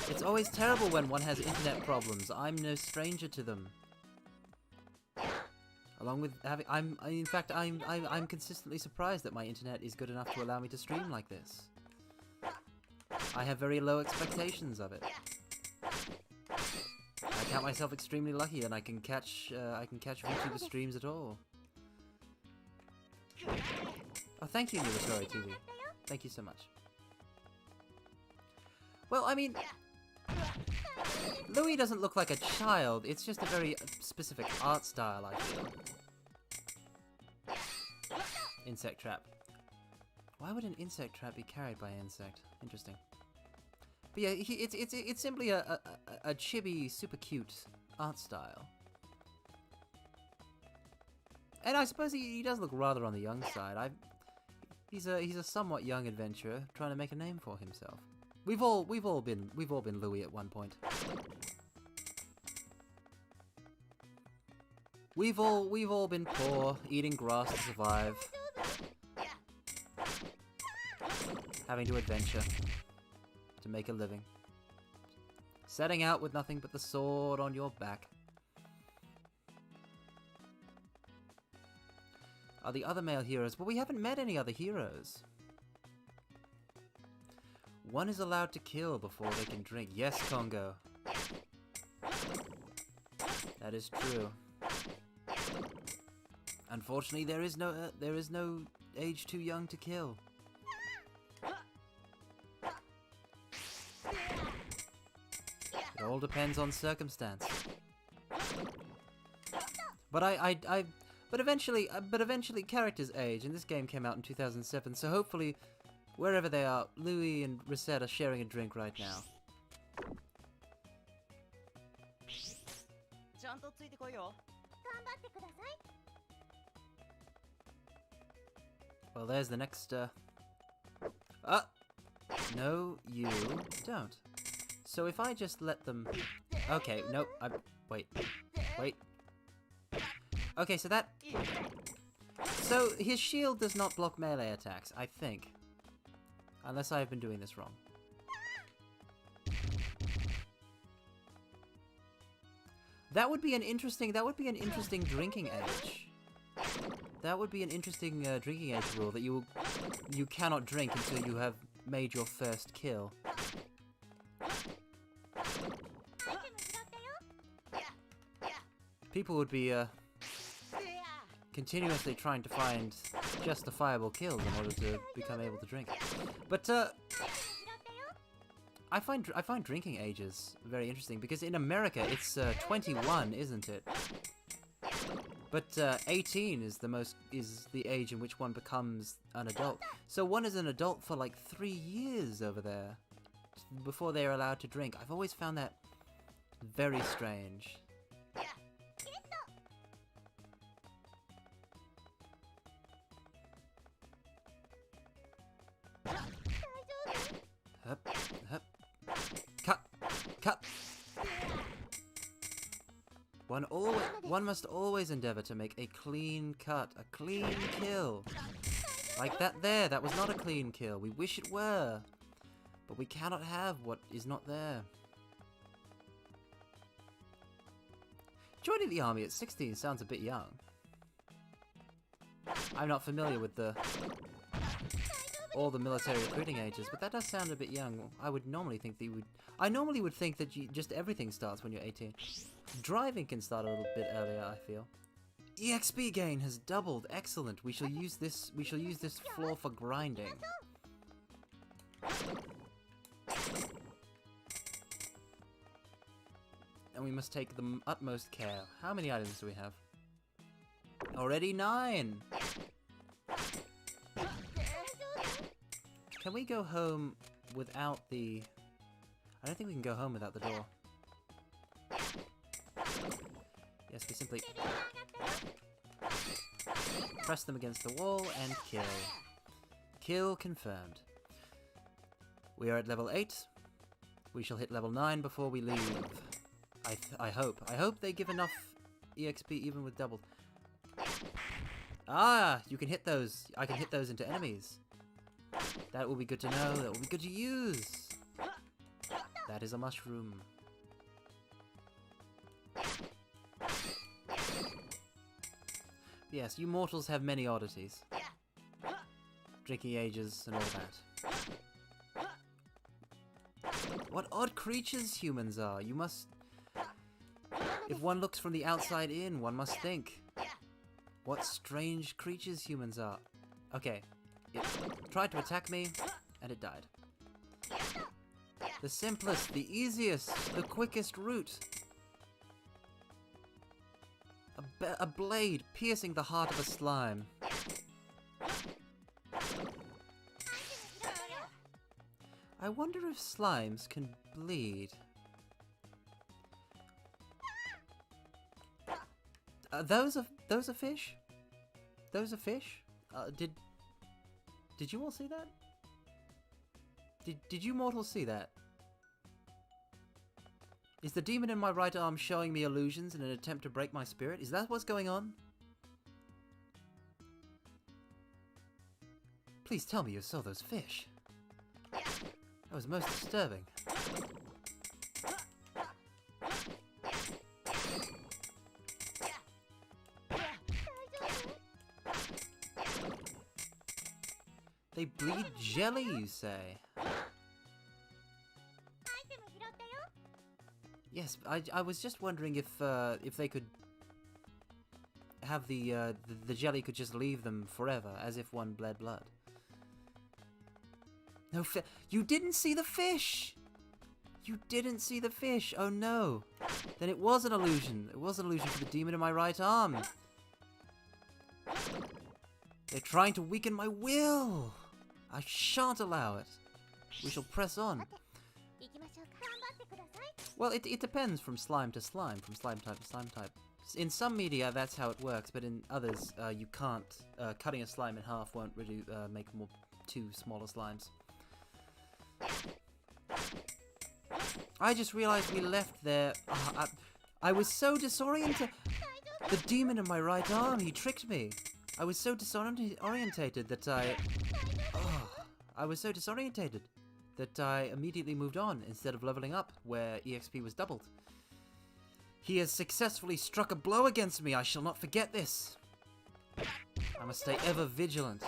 It's always terrible when one has internet problems. I'm no stranger to them. Along with having, in fact, I'm consistently surprised that my internet is good enough to allow me to stream like this. I have very low expectations of it. I count myself extremely lucky, and I can catch VTuber streams at all. Oh, thank you, Nuratory TV. Thank you so much. Well, I mean, Louis doesn't look like a child. It's just a very specific art style, I feel. Insect trap. Why would an insect trap be carried by an insect? Interesting. But yeah, it's simply a chibi, super cute art style. And I suppose he does look rather on the young side. He's a somewhat young adventurer trying to make a name for himself. We've all been Louis at one point. We've all been poor, eating grass to survive, having to adventure to make a living, setting out with nothing but the sword on your back. Are the other male heroes? Well, we haven't met any other heroes. One is allowed to kill before they can drink. Yes, Congo. That is true. Unfortunately, there is no age too young to kill. It all depends on circumstance. But eventually characters age, and this game came out in 2007, so hopefully, wherever they are, Louis and Recette are sharing a drink right now. Well, there's the next, no, you don't. So if I just let them... Okay, nope, wait. Okay, so that... So, his shield does not block melee attacks, I think. Unless I've been doing this wrong. That would be an interesting drinking age. That would be an interesting drinking age rule, that you cannot drink until you have made your first kill. People would be continuously trying to find justifiable kills in order to become able to drink. But I find drinking ages very interesting, because in America it's 21, isn't it? But 18 is the age in which one becomes an adult. So one is an adult for like 3 years over there before they're allowed to drink. I've always found that very strange. Hup, hup. Cut! One must always endeavor to make a clean cut, a clean kill. Like that there, that was not a clean kill. We wish it were, but we cannot have what is not there. Joining the army at 16 sounds a bit young. I'm not familiar with all the military recruiting ages, but that does sound a bit young. I would normally think that I normally would think that just everything starts when you're 18. Driving can start a little bit earlier, I feel. EXP gain has doubled. Excellent. We shall use this floor for grinding. And we must take the utmost care. How many items do we have? Already 9. Can we go home without the... I don't think we can go home without the door. Yes, we simply press them against the wall and kill. Kill confirmed. We are at level 8. We shall hit level 9 before we leave. I hope. I hope they give enough EXP even with doubled. Ah! You can hit those. I can hit those into enemies. That will be good to know. That will be good to use. That is a mushroom. Yes, you mortals have many oddities. Drinking ages and all that. What odd creatures humans are. You must... If one looks from the outside in, one must think. What strange creatures humans are. Okay. It tried to attack me, and it died. The simplest, the easiest, the quickest route. A blade piercing the heart of a slime. I wonder if slimes can bleed. Those are fish? Those are fish? Did you all see that? Did you mortals see that? Is the demon in my right arm showing me illusions in an attempt to break my spirit? Is that what's going on? Please tell me you saw those fish. That was most disturbing. They bleed jelly, you say? Yes, I was just wondering if they could have the jelly could just leave them forever, as if one bled blood. No, you didn't see the fish! You didn't see the fish! Oh no! Then it was an illusion. It was an illusion for the demon in my right arm. They're trying to weaken my will! I shan't allow it. We shall press on. Well, it depends from slime to slime, from slime type to slime type. In some media, that's how it works, but in others, you can't. Cutting a slime in half won't really make two smaller slimes. I just realized we left there. I was so disoriented. The demon in my right arm, he tricked me. I was so disorientated that I immediately moved on instead of leveling up, where EXP was doubled. He has successfully struck a blow against me. I shall not forget this. I must stay ever vigilant.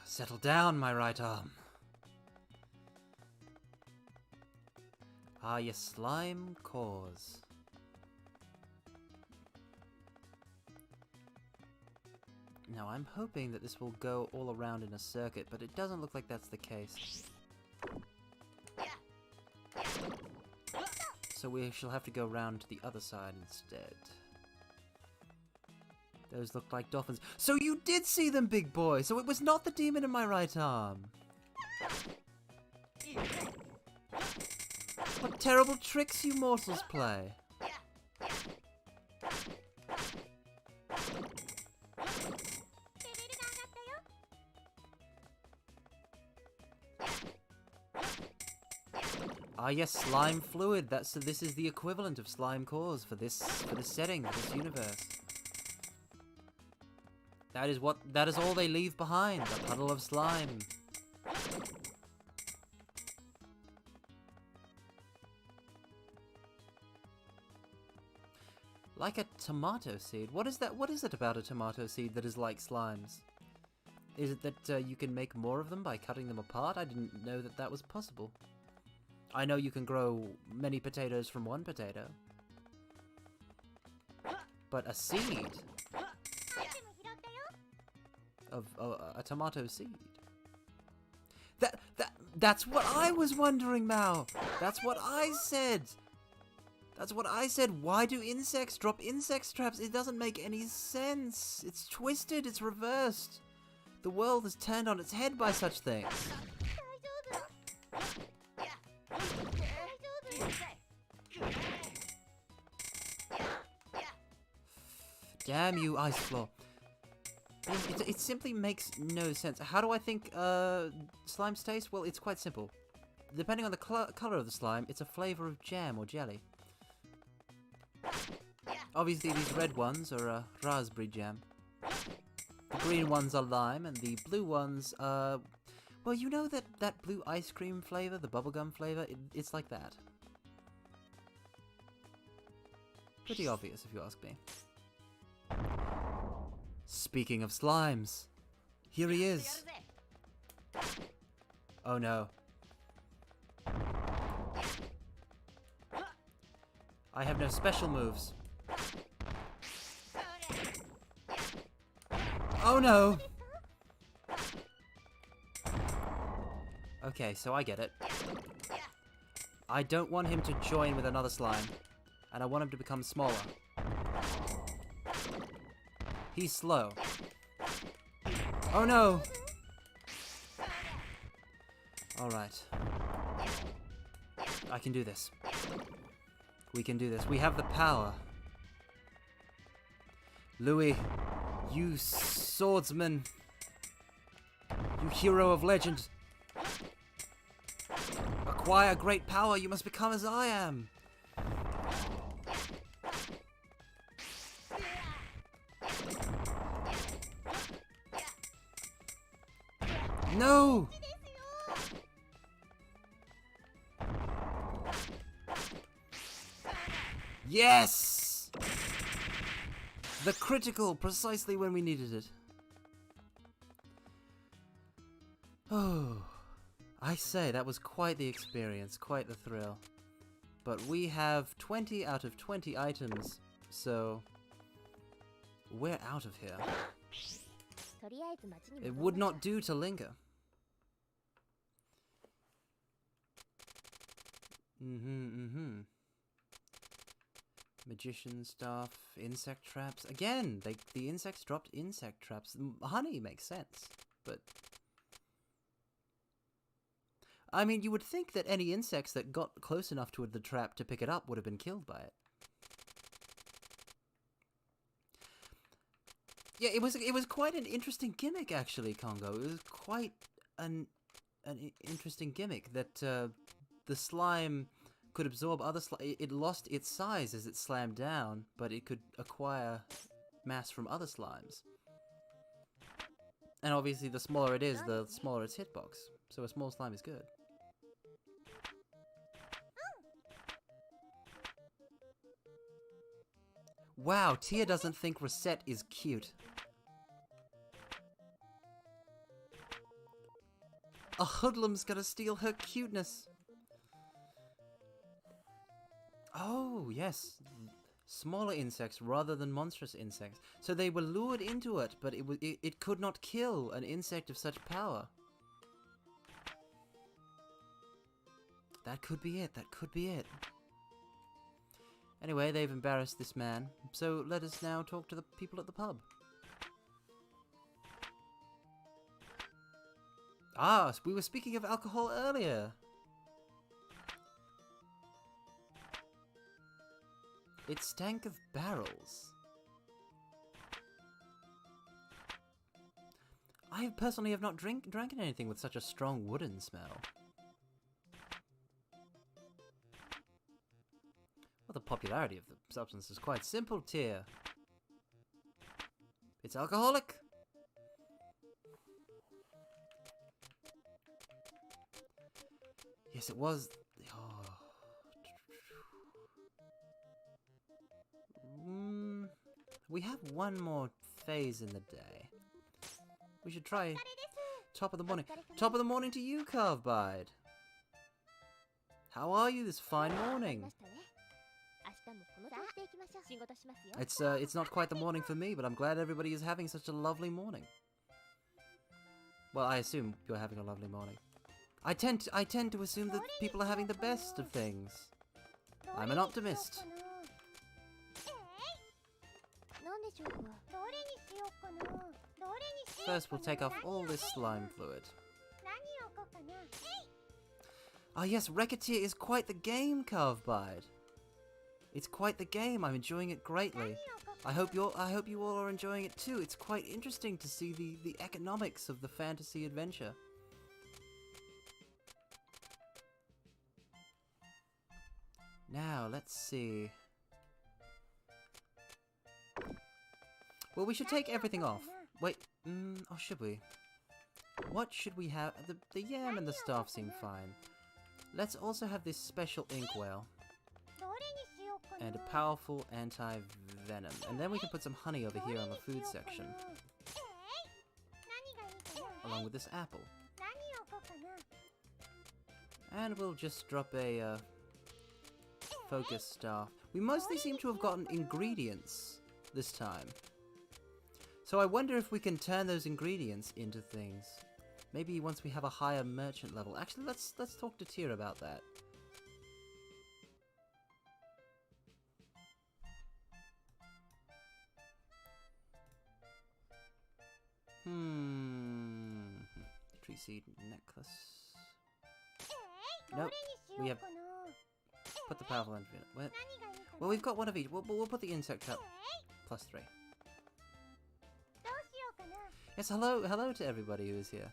Settle down, my right arm. Your slime cores. Now, I'm hoping that this will go all around in a circuit, but it doesn't look like that's the case. So we shall have to go round to the other side instead. Those look like dolphins. So you did see them, big boy! So it was not the demon in my right arm! What terrible tricks you mortals play! Yes, slime fluid. This is the equivalent of slime cores for this setting, for this universe. That is all they leave behind, a puddle of slime. Like a tomato seed. What is that? What is it about a tomato seed that is like slimes? Is it that you can make more of them by cutting them apart? I didn't know that was possible. I know you can grow many potatoes from one potato. But a seed of a tomato seed. That's what I was wondering, Mao. That's what I said. That's what I said. Why do insects drop insect traps? It doesn't make any sense. It's twisted. It's reversed. The world is turned on its head by such things. Damn you, Ice Floor. It simply makes no sense. How do I think slimes taste? Well, it's quite simple. Depending on the color of the slime, it's a flavor of jam or jelly. Obviously, these red ones are raspberry jam. The green ones are lime, and the blue ones, well, you know that blue ice cream flavor, the bubblegum flavor? It's like that. Pretty obvious, if you ask me. Speaking of slimes, here he is. Oh no. I have no special moves. Oh no! Okay, so I get it. I don't want him to join with another slime. And I want him to become smaller. He's slow. Oh no! Alright. I can do this. We can do this. We have the power. Louis, you swordsman. You hero of legend. Acquire great power, you must become as I am. No! Yes! The critical, precisely when we needed it. Oh, I say, that was quite the experience, quite the thrill. But we have 20 out of 20 items, so we're out of here. It would not do to linger. Magician stuff, insect traps. Again, the insects dropped insect traps. Honey makes sense, but... I mean, you would think that any insects that got close enough to the trap to pick it up would have been killed by it. Yeah, it was quite an interesting gimmick, actually, Congo. It was quite an interesting gimmick that the slime could absorb other slime. It lost its size as it slammed down, but it could acquire mass from other slimes. And obviously, the smaller it is, the smaller its hitbox. So a small slime is good. Wow, Tia doesn't think Recette is cute. A hoodlum's gonna steal her cuteness. Oh, yes. Smaller insects rather than monstrous insects. So they were lured into it, but it could not kill an insect of such power. That could be it, that could be it. Anyway, they've embarrassed this man, so let us now talk to the people at the pub. Ah, we were speaking of alcohol earlier. It stank of barrels. I personally have not drank anything with such a strong wooden smell. Well, the popularity of the substance is quite simple, Tia. It's alcoholic. Yes, it was. Oh. We have one more phase in the day. We should try top of the morning. Top of the morning to you, Carvebide. How are you this fine morning? It's not quite the morning for me, but I'm glad everybody is having such a lovely morning. Well, I assume you're having a lovely morning. I tend to assume that people are having the best of things. I'm an optimist. First, we'll take off all this slime fluid. Ah yes, Recettear is quite the game, Carvebide. It's quite the game. I'm enjoying it greatly. I hope you all are enjoying it too. It's quite interesting to see the economics of the fantasy adventure. Now, let's see. Well, we should take everything off. Wait, or should we? What should we have? The yam and the staff seem fine. Let's also have this special inkwell. And a powerful anti-venom. And then we can put some honey over here on the food section. Along with this apple. And we'll just drop a focus staff. We mostly seem to have gotten ingredients this time. So I wonder if we can turn those ingredients into things. Maybe once we have a higher merchant level. Actually, let's talk to Tyr about that. Tree seed necklace. Nope. We have. Put the powerful entry in it. Well, we've got one of each. We'll put the insect up. +3. Yes, hello to everybody who is here.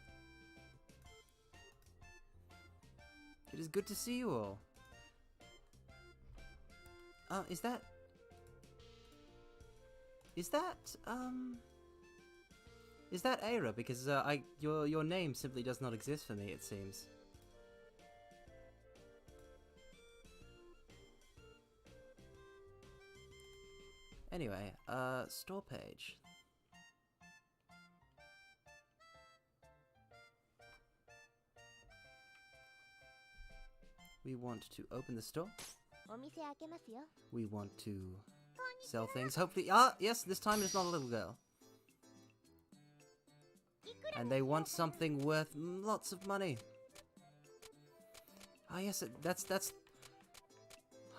It is good to see you all. Is that Aira? Because your name simply does not exist for me, it seems. Anyway, store page. We want to open the store. We want to sell things. Hopefully, yes, this time it's not a little girl. And they want something worth lots of money. Ah, yes, that's.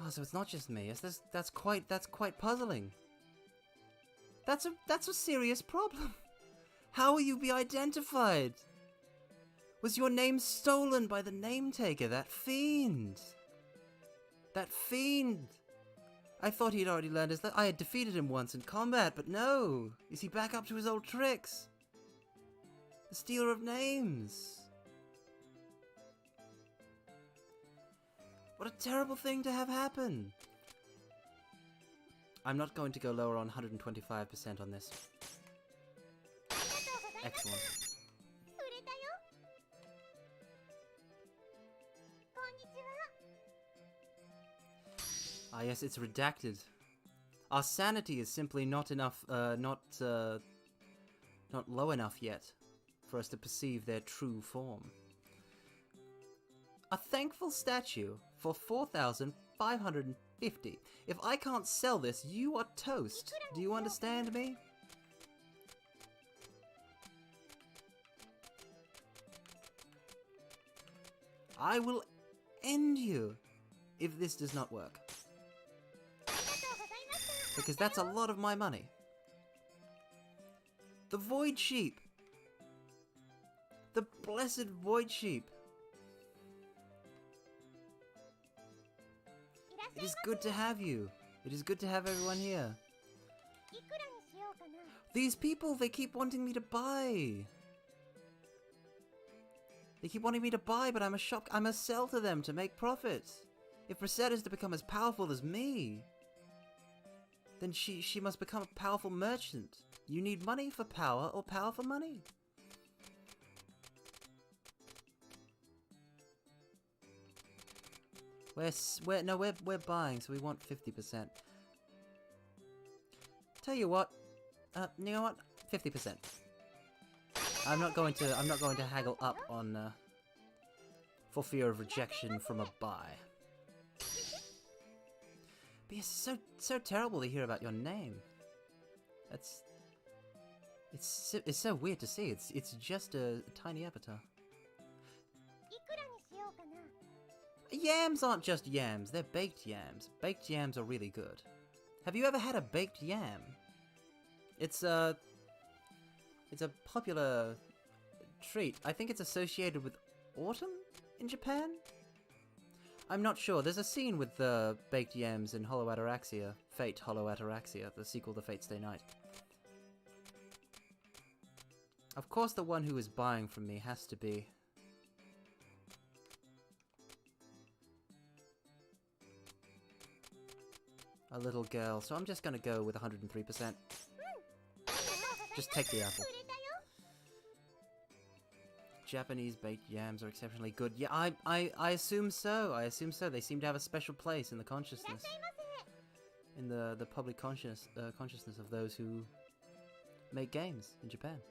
Oh, so it's not just me. Yes, that's quite puzzling. That's a serious problem. How will you be identified? Was your name stolen by the name taker, that fiend? That fiend! I thought he'd already learned his I had defeated him once in combat, but no! Is he back up to his old tricks? The stealer of names! What a terrible thing to have happen! I'm not going to go lower on 125% on this. Excellent. Ah yes, it's redacted. Our sanity is simply not enough, not low enough yet for us to perceive their true form. A thankful statue for 4,550. If I can't sell this, you are toast. Do you understand me? I will end you if this does not work. Because that's a lot of my money. The Void Sheep. The blessed Void Sheep. It is good to have you. It is good to have everyone here. These people, they keep wanting me to buy. They keep wanting me to buy, but I'm a sell to them to make profit. If Recettear is to become as powerful as me, then she must become a powerful merchant. You need money for power, or power for money. We're buying, so we want 50%. Tell you what, you know what? 50%. I'm not going to haggle up on for fear of rejection from a buy. But it's so terrible to hear about your name. It's so weird to see. It's just a tiny avatar. Yams aren't just yams, they're baked yams. Baked yams are really good. Have you ever had a baked yam? It's a popular treat. I think it's associated with autumn in Japan? I'm not sure. There's a scene with the baked yams in Hollow Ataraxia. Fate Hollow Ataraxia, the sequel to Fate Stay Night. Of course the one who is buying from me has to be a little girl, so I'm just gonna go with 103%. Just take the apple. Japanese baked yams are exceptionally good. Yeah, I assume so. I assume so. They seem to have a special place in the consciousness, in the public consciousness of those who make games in Japan.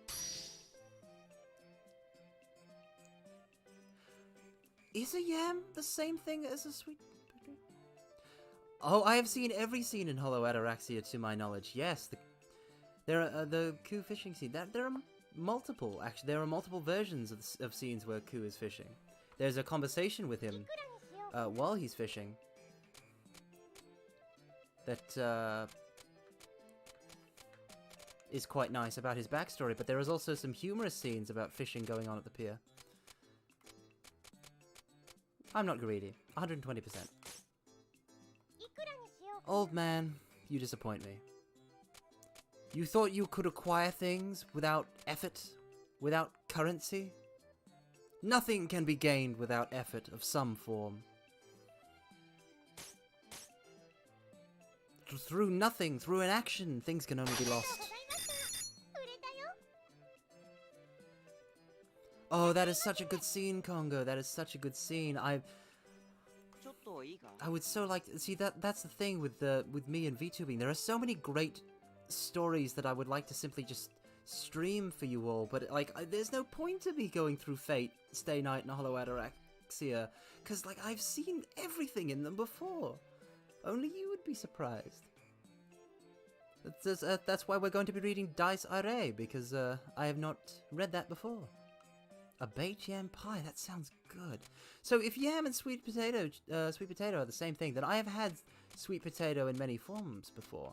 Is a yam the same thing as a sweet potato? Oh, I have seen every scene in Hollow Ataraxia to my knowledge. Yes, the coup fishing scene. multiple, actually. There are multiple versions of scenes where Ku is fishing. There's a conversation with him while he's fishing that is quite nice about his backstory, but there is also some humorous scenes about fishing going on at the pier. I'm not greedy. 120%. Old man, you disappoint me. You thought you could acquire things without effort, without currency? Nothing can be gained without effort of some form. Through nothing, through an action, things can only be lost. Oh, that is such a good scene, Congo. That is such a good scene. I would so like to see that's the thing with me and VTubing. There are so many great stories that I would like to simply just stream for you all, but like there's no point to me going through Fate, Stay Night, and Hollow Ataraxia, because like I've seen everything in them before. Only you would be surprised. That's why we're going to be reading Dice Array, because I have not read that before. A baked yam pie, that sounds good. So if yam and sweet potato are the same thing, then I have had sweet potato in many forms before,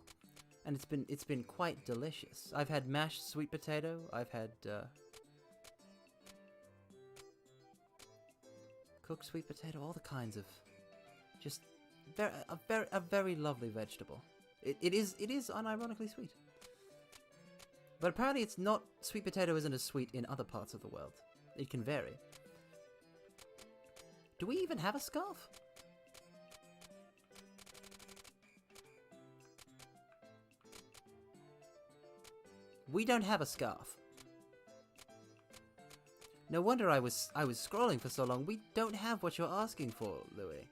and it's been quite delicious. I've had mashed sweet potato. I've had cooked sweet potato. All the kinds of just a very lovely vegetable. It is unironically sweet. But apparently, it's not. Sweet potato isn't as sweet in other parts of the world. It can vary. Do we even have a scarf? We don't have a scarf. No wonder I was scrolling for so long. We don't have what you're asking for, Louis.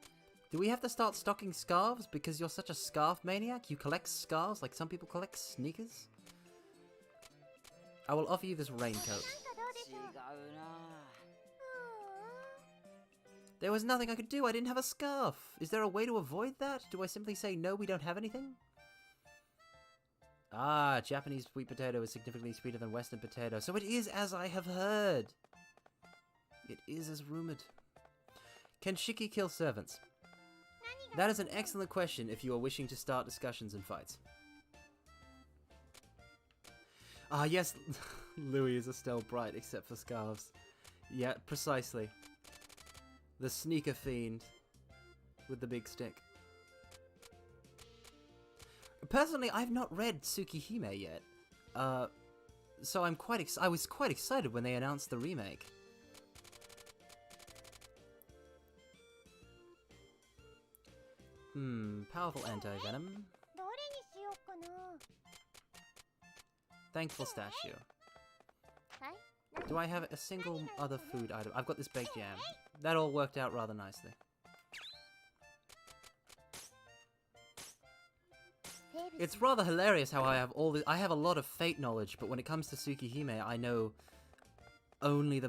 Do we have to start stocking scarves because you're such a scarf maniac? You collect scarves like some people collect sneakers? I will offer you this raincoat. There was nothing I could do. I didn't have a scarf. Is there a way to avoid that? Do I simply say, no, we don't have anything? Ah, Japanese sweet potato is significantly sweeter than Western potato. So it is as I have heard. It is as rumored. Can Shiki kill servants? That is an excellent question if you are wishing to start discussions and fights. Ah, yes, Louis is a Estelle Bright except for scarves. Yeah, precisely. The sneaker fiend with the big stick. Personally, I've not read Tsukihime yet, so I was quite excited when they announced the remake. Powerful anti-venom. Thankful statue. Do I have a single other food item? I've got this baked yam. That all worked out rather nicely. It's rather hilarious how I have all this. I have a lot of Fate knowledge, but when it comes to Tsukihime, I know only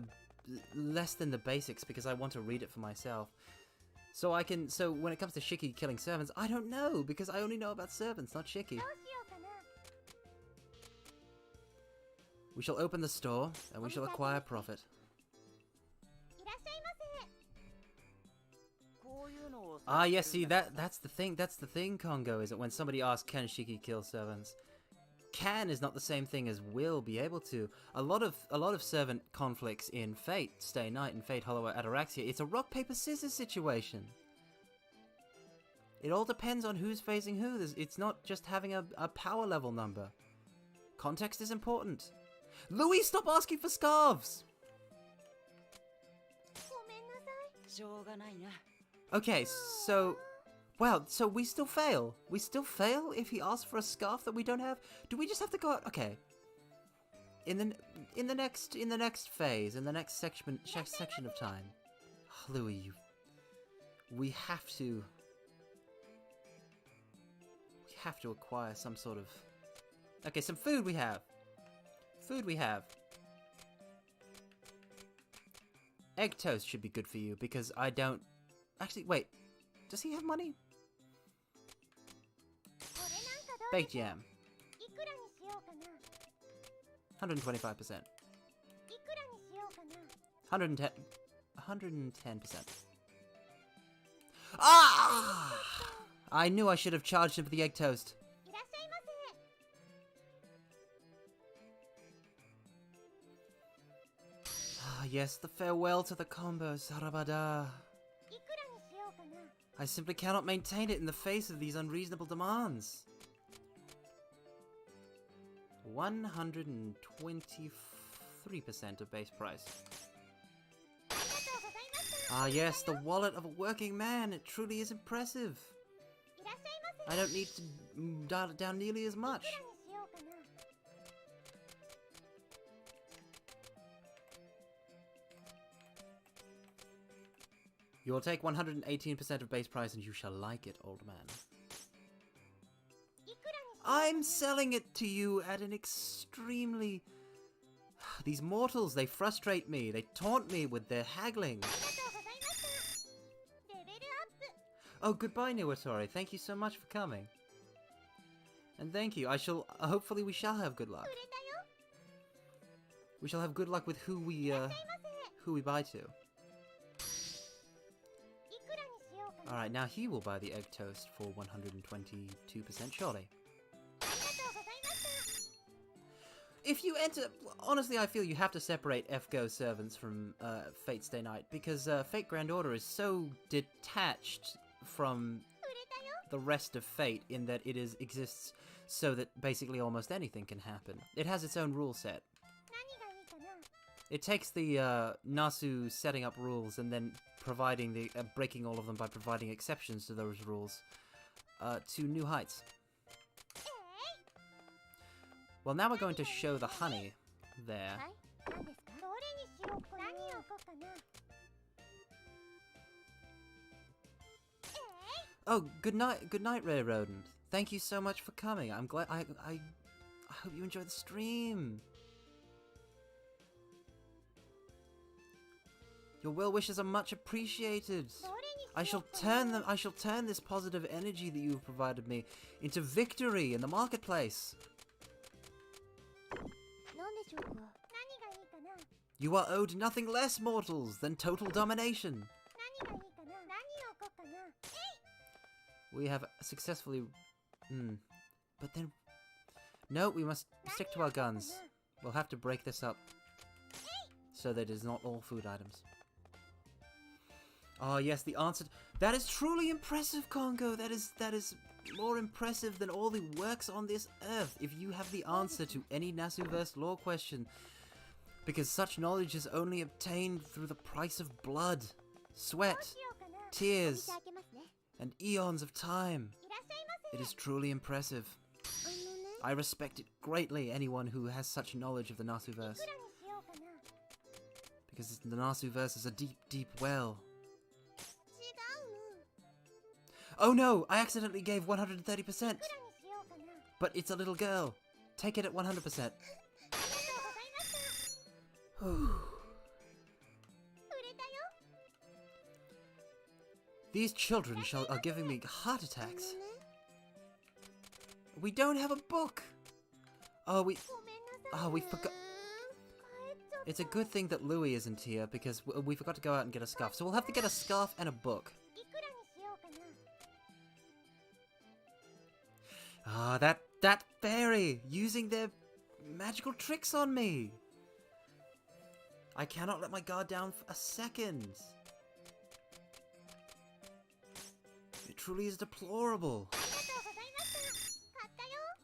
less than the basics because I want to read it for myself. So when it comes to Shiki killing servants, I don't know because I only know about servants, not Shiki. We shall open the store and we shall acquire profit. Ah, yes, see, that's the thing, Congo, is that when somebody asks, can Shiki kill servants? Can is not the same thing as will be able to. A lot of servant conflicts in Fate, Stay Night, and Fate Hollow Ataraxia, it's a rock, paper, scissors situation. It all depends on who's facing who. It's not just having a power level number. Context is important. Louis, stop asking for scarves! Okay, so... Well, so we still fail. We still fail if he asks for a scarf that we don't have? Do we just have to go out? Okay. In the next phase, in the next section of time. Oh, Louis, we have to acquire some sort of... Okay, some food we have. Egg toast should be good for you because I don't... Actually, wait. Does he have money? Baked yam. 125%. 110. 110%. Ah! I knew I should have charged him for the egg toast. Ah, yes, the farewell to the combo, Sarabada. I simply cannot maintain it in the face of these unreasonable demands. 123% of base price. Ah yes, the wallet of a working man. It truly is impressive. I don't need to dial it down nearly as much. You will take 118% of base price and you shall like it, old man. I'm selling it to you at an extremely... These mortals, they frustrate me. They taunt me with their haggling. Oh, goodbye, Niwatori. Thank you so much for coming. And thank you. Hopefully we shall have good luck. We shall have good luck with who we buy to. Alright, now he will buy the egg toast for 122%, surely. If you enter... Honestly, I feel you have to separate FGO servants from Fate Stay Night, because Fate Grand Order is so detached from the rest of Fate in that it exists so that basically almost anything can happen. It has its own rule set. It takes the Nasu setting up rules and then providing the breaking all of them by providing exceptions to those rules to new heights. Well, now we're going to show the honey there. Oh, good night, Rare Rodent. Thank you so much for coming. I'm glad. I hope you enjoy the stream. Your well wishes are much appreciated. I shall turn this positive energy that you have provided me into victory in the marketplace. You are owed nothing less, mortals, than total domination. We have successfully... But then... No, we must stick to our guns. We'll have to break this up so that it is not all food items. Oh yes, the answer... That is truly impressive, Congo! That is more impressive than all the works on this earth. If you have the answer to any Nasuverse lore question, because such knowledge is only obtained through the price of blood, sweat, tears, and eons of time. It is truly impressive. I respect it greatly, anyone who has such knowledge of the Nasuverse. Because the Nasuverse is a deep, deep well. Oh no! I accidentally gave 130%! But it's a little girl. Take it at 100%. These children are giving me heart attacks. We don't have a book! Oh, we forgot. It's a good thing that Louis isn't here, because we forgot to go out and get a scarf. So we'll have to get a scarf and a book. Ah, that fairy! Using their magical tricks on me! I cannot let my guard down for a second. It truly is deplorable.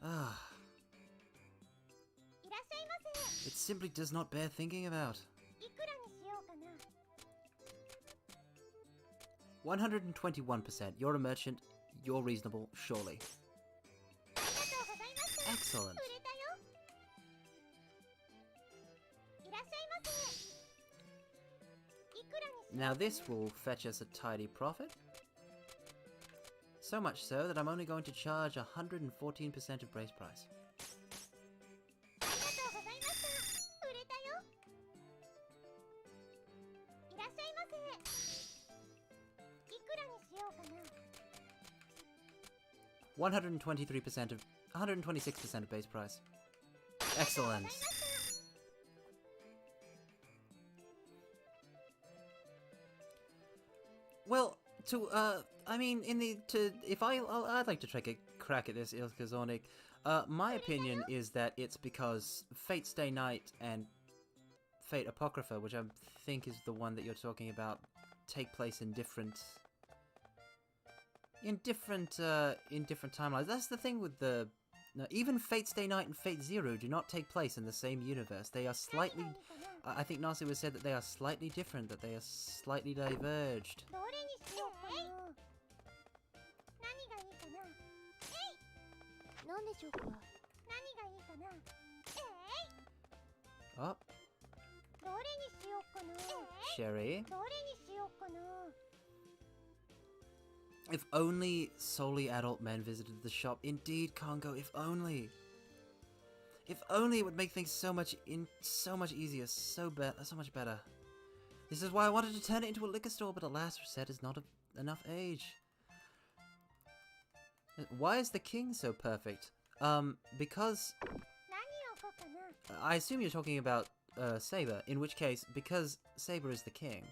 Ah. It simply does not bear thinking about. 121%. You're a merchant. You're reasonable, surely. Excellent. Now this will fetch us a tidy profit. So much so that I'm only going to charge 114% of base price. $126% of base price. Excellent. Well, I mean, I'd like to take a crack at this, Ilka Zornig. My opinion is that it's because Fate Stay Night and Fate Apocrypha, which I think is the one that you're talking about, take place in different timelines. That's the thing with the... No, even Fate Stay Night and Fate Zero do not take place in the same universe. They are slightly... I think Nasu was said that they are slightly different, that they are slightly diverged. Oh. Sherry. If only solely adult men visited the shop. Indeed, Congo, if only. If only it would make things so much easier, so much better. This is why I wanted to turn it into a liquor store, but alas, Recettear is not enough age. Why is the king so perfect? Because... I assume you're talking about Saber, in which case, because Saber is the king,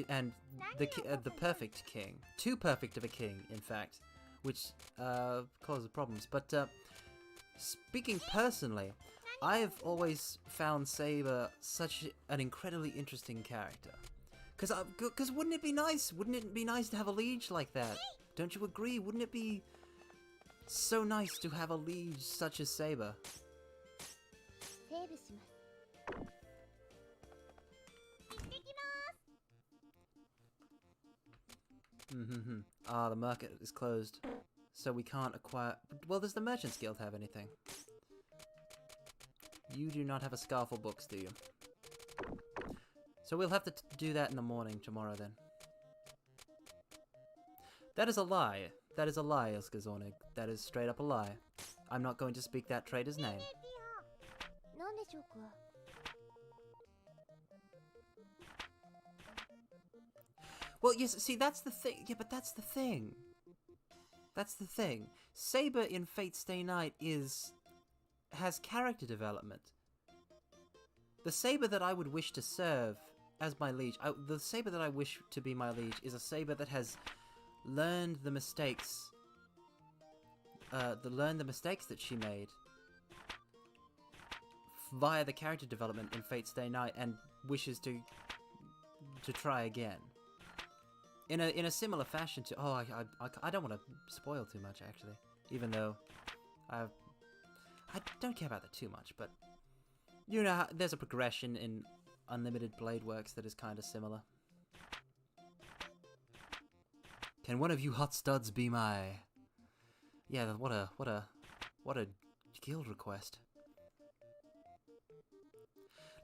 and the perfect king, too perfect of a king, in fact, which causes problems. But speaking personally, I've always found Saber such an incredibly interesting character. Because wouldn't it be nice? Wouldn't it be nice to have a liege like that? Don't you agree? Wouldn't it be so nice to have a liege such as Saber? Ah, the market is closed, so we can't acquire... Well, does the Merchants Guild have anything? You do not have a scarf or books, do you? So we'll have to do that in the morning tomorrow, then. That is a lie. That is a lie, Ilka Zornig. That is straight up a lie. I'm not going to speak that trader's name. Well, yes, see, that's the thing. Yeah, but that's the thing. That's the thing. Saber in Fate Stay Night has character development. The Saber that I would wish to serve as my liege, the Saber that I wish to be my liege is a Saber that has learned the mistakes, that she made via the character development in Fate Stay Night and wishes to try again. In a similar fashion to... Oh, I don't want to spoil too much, actually. Even though I don't care about that too much, but... You know, there's a progression in Unlimited Blade Works that is kind of similar. Can one of you hot studs be my... Yeah, what a guild request.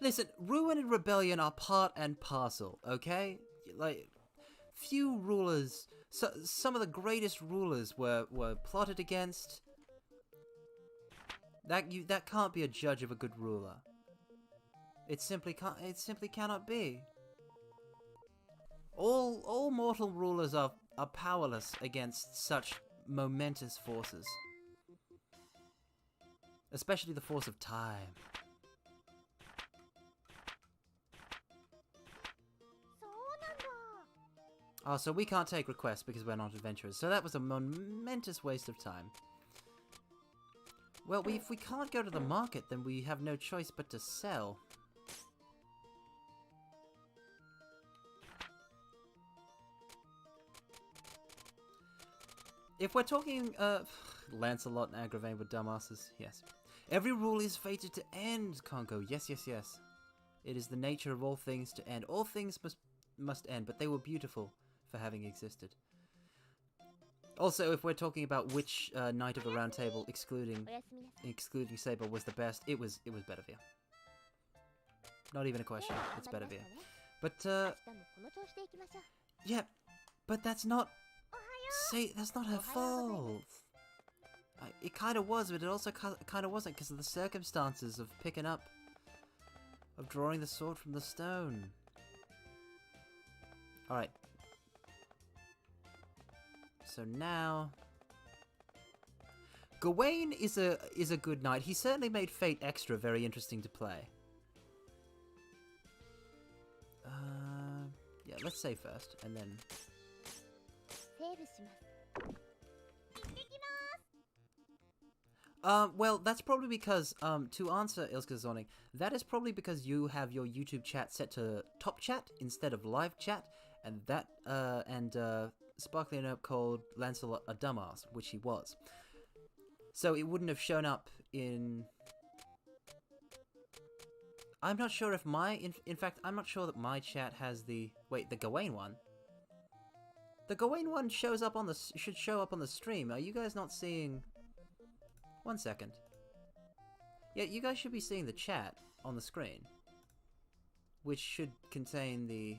Listen, Ruin and Rebellion are part and parcel, okay? Like... Few rulers, some of the greatest rulers were plotted against. That can't be a judge of a good ruler. It simply cannot be. All mortal rulers are powerless against such momentous forces. Especially the force of time. Oh, so we can't take requests because we're not adventurers. So that was a momentous waste of time. Well, if we can't go to the market, then we have no choice but to sell. If we're talking, Lancelot and Agravain were dumbasses, yes. Every rule is fated to end, Conco. Yes, yes, yes. It is the nature of all things to end. All things must end, but they were beautiful for having existed. Also, if we're talking about which Knight of the Round Table, excluding Saber, was the best, it was Bedivere. Not even a question. It's Bedivere. But yeah, but that's not her fault. It kind of was, but it also kind of wasn't because of the circumstances of drawing the sword from the stone. All right. So now, Gawain is a good knight. He certainly made Fate Extra very interesting to play. Yeah, let's save first, and then... Well, that's probably because, to answer Ilska's zoning, that is probably because you have your YouTube chat set to top chat instead of live chat, and that, Sparkly Nope called Lancelot a dumbass, which he was. So it wouldn't have shown up in... I'm not sure if my... In fact, I'm not sure that my chat has the... Wait, the Gawain one? The Gawain one shows up on the... should show up on the stream. Are you guys not seeing... One second. Yeah, you guys should be seeing the chat on the screen. Which should contain the...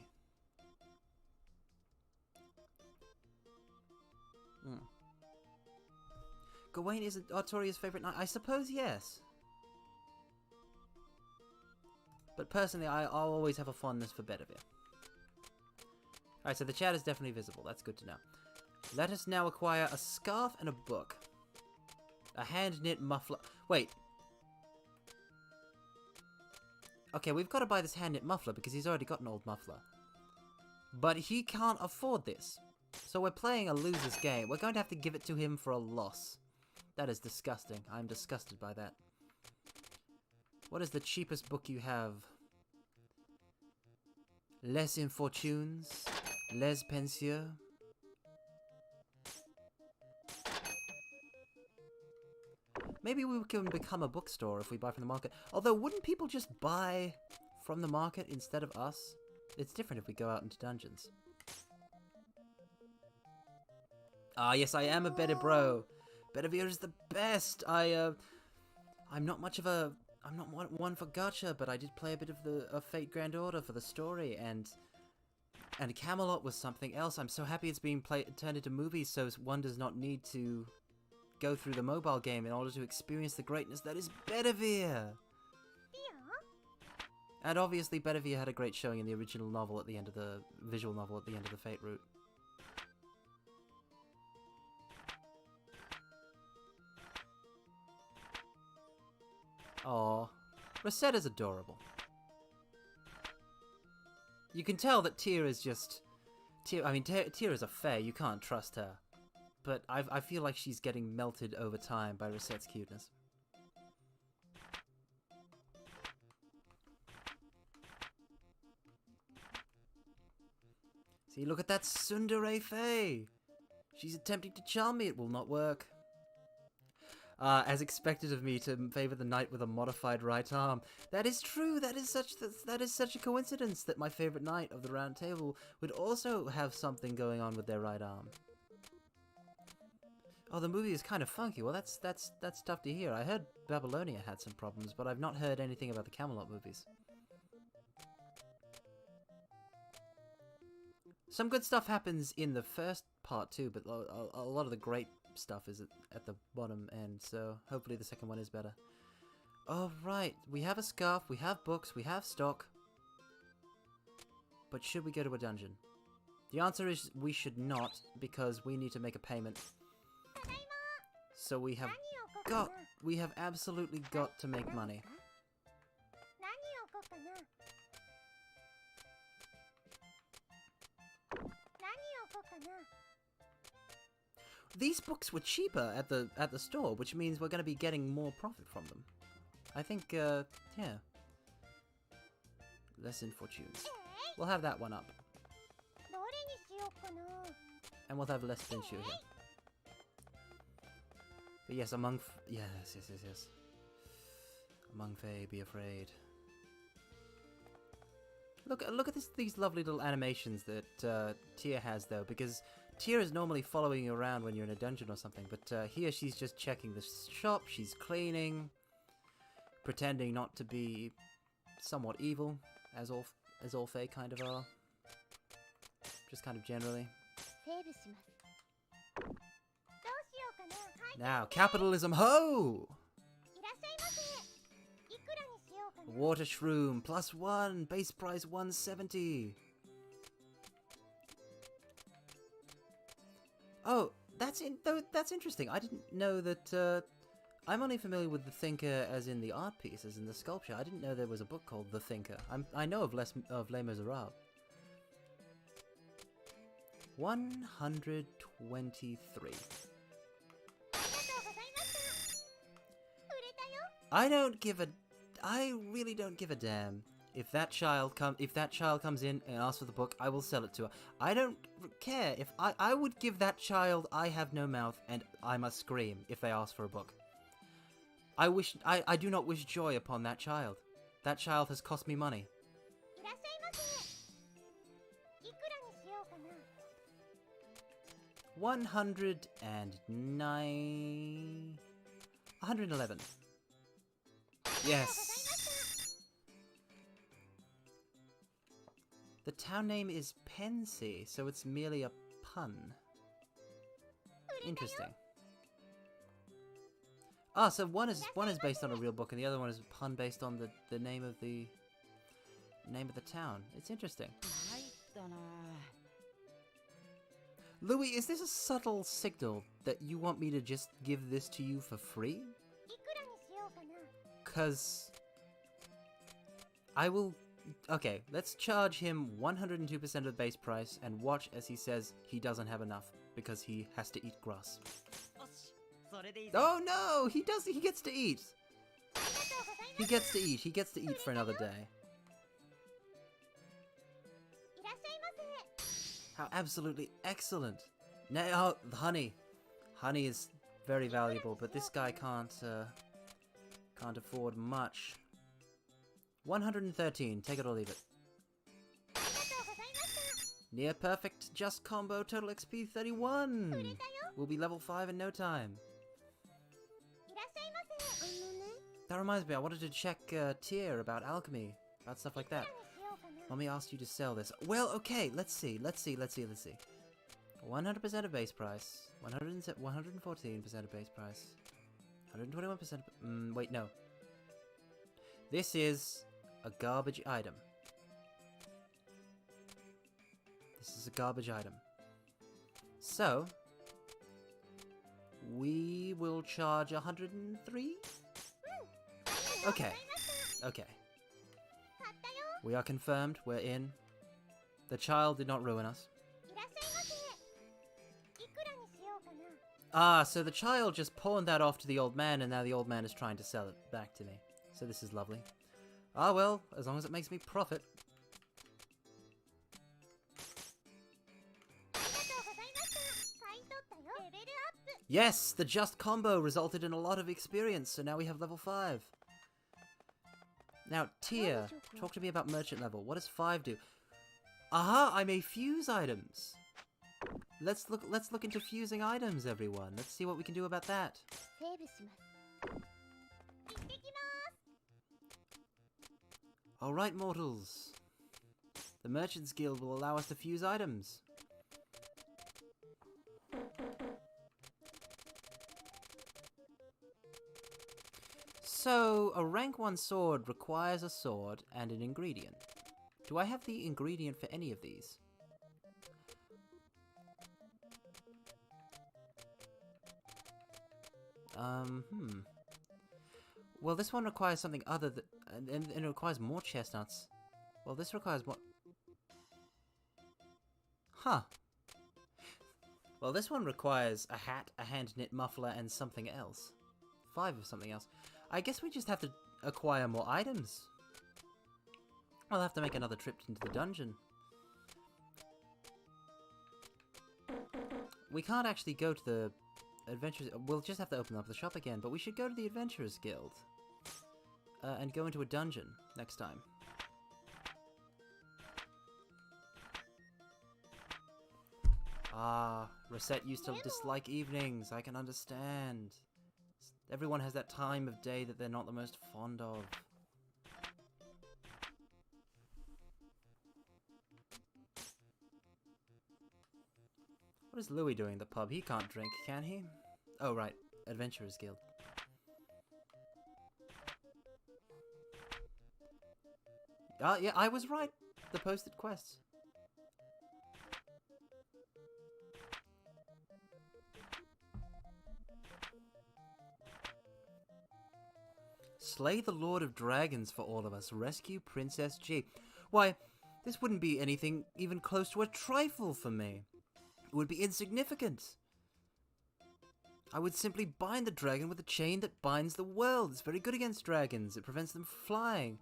Gawain is Artoria's favourite knight? I suppose yes. But personally, I'll always have a fondness for Bedivere. Alright, so the chat is definitely visible. That's good to know. Let us now acquire a scarf and a book. A hand-knit muffler. Wait. Okay, we've got to buy this hand-knit muffler because he's already got an old muffler. But he can't afford this. So we're playing a loser's game. We're going to have to give it to him for a loss. That is disgusting. I'm disgusted by that. What is the cheapest book you have? Les Infortunes? Les Pensieurs? Maybe we can become a bookstore if we buy from the market. Although, wouldn't people just buy from the market instead of us? It's different if we go out into dungeons. Ah, yes, I am a better bro. Bedivere is the best. I'm not much of a... I'm not one for gacha, but I did play a bit of Fate Grand Order for the story, and Camelot was something else. I'm so happy it's being turned into movies, so one does not need to go through the mobile game in order to experience the greatness that is Bedivere. And obviously Bedivere had a great showing in the original novel at the end of the visual novel at the end of the Fate route. Aww. Recettear's adorable. You can tell that Tyr is just... Tyr is a fae, you can't trust her. But I feel like she's getting melted over time by Recette's cuteness. See, look at that tsundere fae! She's attempting to charm me, it will not work. As expected of me to favour the knight with a modified right arm. That is true, that is such a coincidence that my favourite knight of the Round Table would also have something going on with their right arm. Oh, the movie is kind of funky. Well, that's tough to hear. I heard Babylonia had some problems, but I've not heard anything about the Camelot movies. Some good stuff happens in the first part too, but a lot of the great stuff is at the bottom end, so hopefully the second one is better. Oh, right. We have a scarf, we have books, we have stock. But should we go to a dungeon? The answer is we should not, because we need to make a payment. So we have absolutely got to make money. These books were cheaper at the store, which means we're going to be getting more profit from them. I think, yeah. Les Infortunes. We'll have that one up. And we'll have Les Pensieurs here. But yes, yes. Among Fae, be afraid. Look at these lovely little animations that Tyr has, though, because Tyr is normally following you around when you're in a dungeon or something, but here she's just checking the shop, she's cleaning, pretending not to be somewhat evil, as all Fae kind of are. Just kind of generally. Now, capitalism, ho! Water shroom, +1, base price 170. Oh, that's interesting. I didn't know that, I'm only familiar with The Thinker as in the art piece, as in the sculpture. I didn't know there was a book called The Thinker. I know of Les Miserables. 123. I really don't give a damn. If that child comes in and asks for the book, I will sell it to her. I don't care. If I would give that child I have no mouth and I must scream if they ask for a book. I do not wish joy upon that child. That child has cost me money. 111. Yes. The town name is Pensy, so it's merely a pun. Interesting. Ah, so one is based on a real book, and the other one is a pun based on the name of the town. It's interesting. Louis, is this a subtle signal that you want me to just give this to you for free? 'Cause I will... Okay, let's charge him 102% of the base price and watch as he says he doesn't have enough because he has to eat grass. Oh no! He gets to eat! He gets to eat for another day. How absolutely excellent! Now, honey. Honey is very valuable, but this guy can't afford much. 113, take it or leave it. Near perfect, just combo, total XP 31! We'll be level 5 in no time. That reminds me, I wanted to check Tier about alchemy, about stuff like that. Mommy asked you to sell this. Well, okay, let's see. 100% of base price, 114% of base price, 121%, wait, no. This is a garbage item. This is a garbage item. So, we will charge 103? Okay. Okay. We are confirmed. We're in. The child did not ruin us. Ah, so the child just pawned that off to the old man, and now the old man is trying to sell it back to me. So this is lovely. Ah well, as long as it makes me profit. Yes, the just combo resulted in a lot of experience, so now we have level 5. Now, Tier, talk to me about merchant level. What does 5 do? Aha, I may fuse items. Let's look into fusing items, everyone. Let's see what we can do about that. Alright, mortals. The Merchant's Guild will allow us to fuse items. So, a rank 1 sword requires a sword and an ingredient. Do I have the ingredient for any of these? Well, this one requires something other than... And it requires more chestnuts. Well, this requires more... Huh. Well, this one requires a hat, a hand-knit muffler, and something else. 5 of something else. I guess we just have to acquire more items. I'll have to make another trip into the dungeon. We can't actually go to the Adventurers... We'll just have to open up the shop again, but we should go to the Adventurers Guild. And go into a dungeon next time. Ah, Recette used to dislike evenings, I can understand. Everyone has that time of day that they're not the most fond of. What is Louis doing at the pub? He can't drink, can he? Oh, right. Adventurers Guild. Ah, yeah, I was right. The posted quests. Slay the Lord of Dragons for all of us. Rescue Princess G. Why, this wouldn't be anything even close to a trifle for me. would be insignificant. I would simply bind the dragon with a chain that binds the world. It's very good against dragons. It prevents them from flying.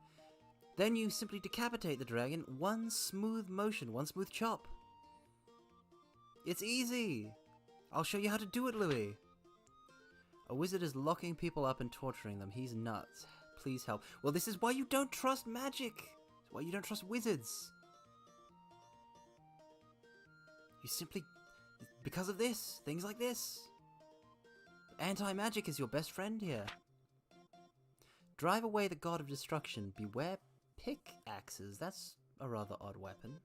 Then you simply decapitate the dragon. One smooth motion, one smooth chop. It's easy. I'll show you how to do it, Louis. A wizard is locking people up and torturing them. He's nuts. Please help. Well, this is why you don't trust magic. It's why you don't trust wizards. You simply... Because of this. Things like this. Anti-magic is your best friend here. Drive away the god of destruction. Beware pickaxes. That's a rather odd weapon.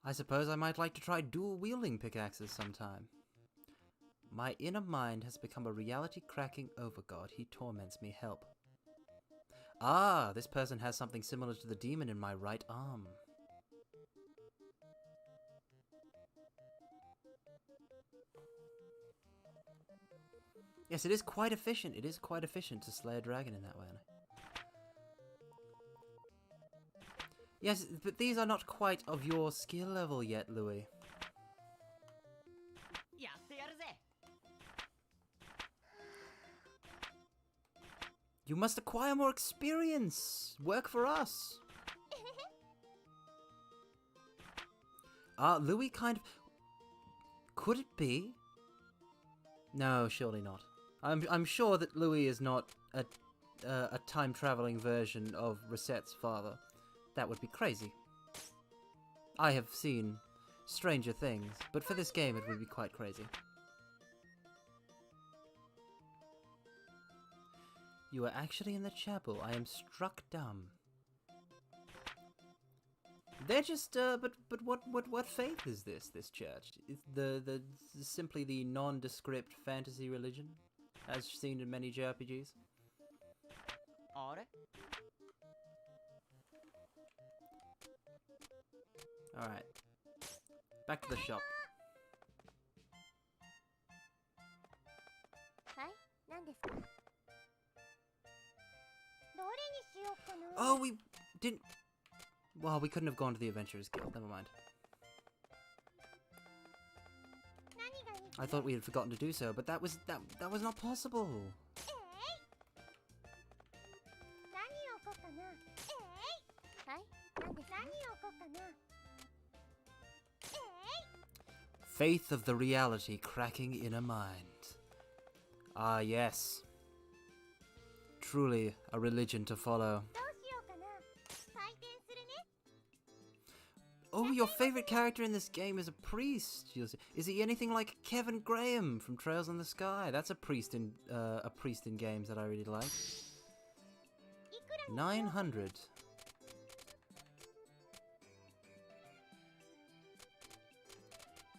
I suppose I might like to try dual-wielding pickaxes sometime. My inner mind has become a reality-cracking overgod. He torments me. Help. Ah, this person has something similar to the demon in my right arm. Yes, it is quite efficient. It is quite efficient to slay a dragon in that way. Yes, but these are not quite of your skill level yet, Louis. You must acquire more experience. Work for us. Louis kind of... Could it be? No, surely not. I'm sure that Louis is not a time-traveling version of Recette's father. That would be crazy. I have seen stranger things, but for this game it would be quite crazy. You are actually in the chapel. I am struck dumb. They're just, but what faith is this church? It's the simply the nondescript fantasy religion, as seen in many JRPGs? Alright. Back to the shop. Oh, we didn't... Well, we couldn't have gone to the Adventurers Guild. Never mind. I thought we had forgotten to do so, but that was not possible. Faith of the reality cracking inner mind. Ah, yes. Truly a religion to follow. Oh, your favorite character in this game is a priest. Is he anything like Kevin Graham from Trails in the Sky? That's a priest in games that I really like. 900.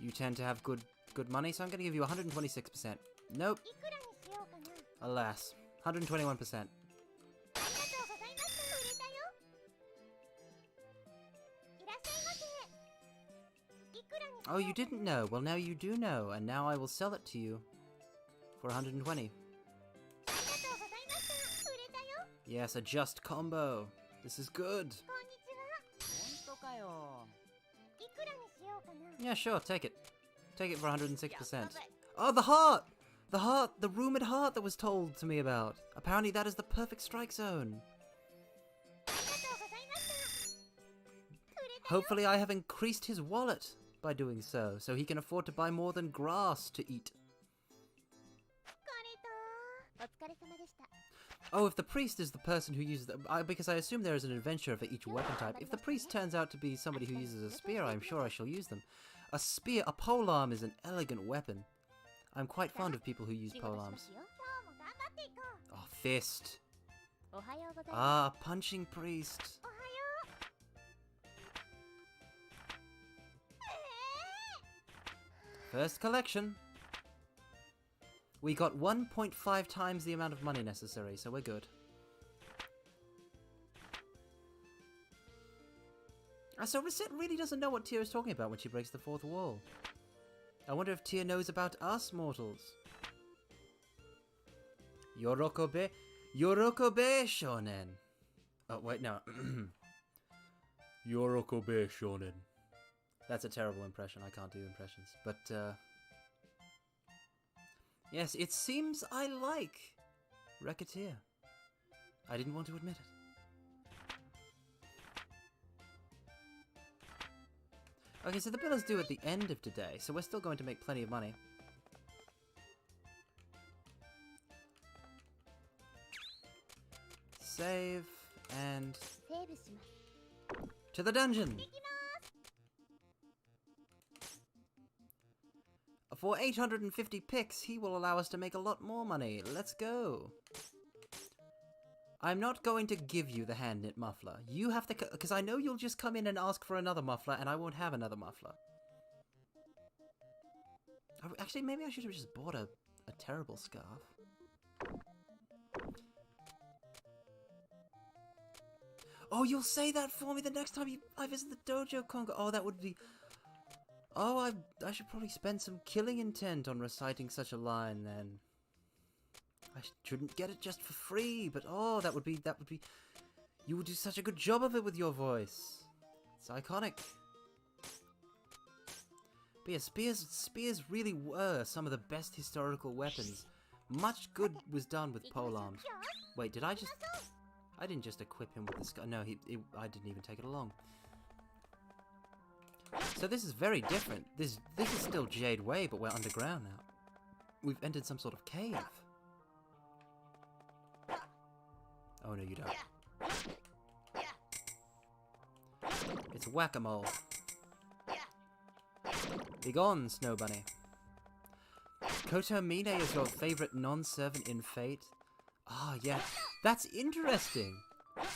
You tend to have good money, so I'm going to give you 126%. Nope. Alas. 121%. Oh, you didn't know? Well, now you do know, and now I will sell it to you for 120. Yes, a just combo. This is good. Yeah, sure, take it. Take it for 106%. Oh, the heart! The heart! The rumored heart that was told to me about. Apparently that is the perfect strike zone. Hopefully I have increased his wallet by doing so he can afford to buy more than grass to eat. Oh, if the priest is the person who uses because I assume there is an adventure for each weapon type. If the priest turns out to be somebody who uses a spear, I'm sure I shall use them. A spear, a polearm is an elegant weapon. I'm quite fond of people who use polearms. Oh, fist. Ah, punching priest. First collection. We got 1.5 times the amount of money necessary, so we're good. So Recette really doesn't know what Tyr is talking about when she breaks the fourth wall. I wonder if Tyr knows about us mortals. Yorokobe shonen. Oh, wait, no. Yorokobe shonen. That's a terrible impression. I can't do impressions. But, yes, it seems I like Recettear. I didn't want to admit it. Okay, so the bill is due at the end of today, so we're still going to make plenty of money. Save, and... to the dungeon! For 850 picks, he will allow us to make a lot more money. Let's go! I'm not going to give you the hand-knit muffler. You have to... because I know you'll just come in and ask for another muffler, and I won't have another muffler. Actually, maybe I should have just bought a terrible scarf. Oh, you'll say that for me the next time I visit the dojo, Conga. Oh, that would be... oh, I should probably spend some killing intent on reciting such a line, then. I shouldn't get it just for free, but oh, that would be... you would do such a good job of it with your voice. It's iconic. But yeah, spears really were some of the best historical weapons. Much good was done with polearms. Wait, did I just... I didn't just equip him with the scar. No, I didn't even take it along. So this is very different. This is still Jade Way, but we're underground now. We've entered some sort of cave. Oh no, you don't. It's whack-a-mole. Begone, Snow Bunny. Kotomine is your favorite non-servant in Fate? Ah, yeah. That's interesting.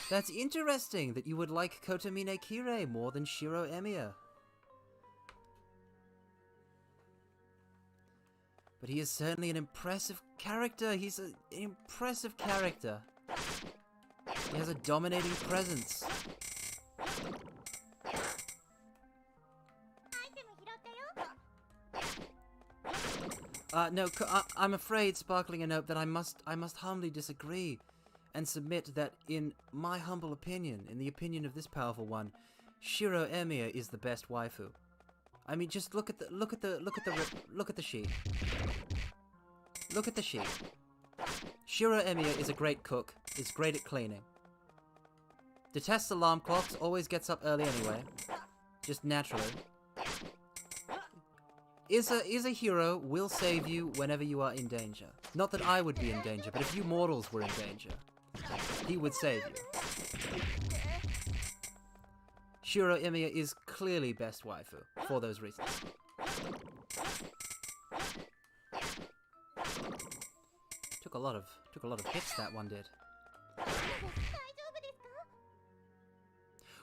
That's interesting that you would like Kotomine Kirei more than Shiro Emiya. But he is certainly an impressive character. He's an impressive character. He has a dominating presence. No, I'm afraid, Sparkling a Note, that I must humbly disagree, and submit that, in my humble opinion, in the opinion of this powerful one, Shiro Emiya is the best waifu. I mean, just look at the sheet. Look at the sheet. Shiro Emiya is a great cook. Is great at cleaning. Detests alarm clocks. Always gets up early anyway. Just naturally. Is a hero, will save you whenever you are in danger. Not that I would be in danger, but if you mortals were in danger, he would save you. Shiro Emiya is clearly best waifu, for those reasons. Took a lot of hits, that one did.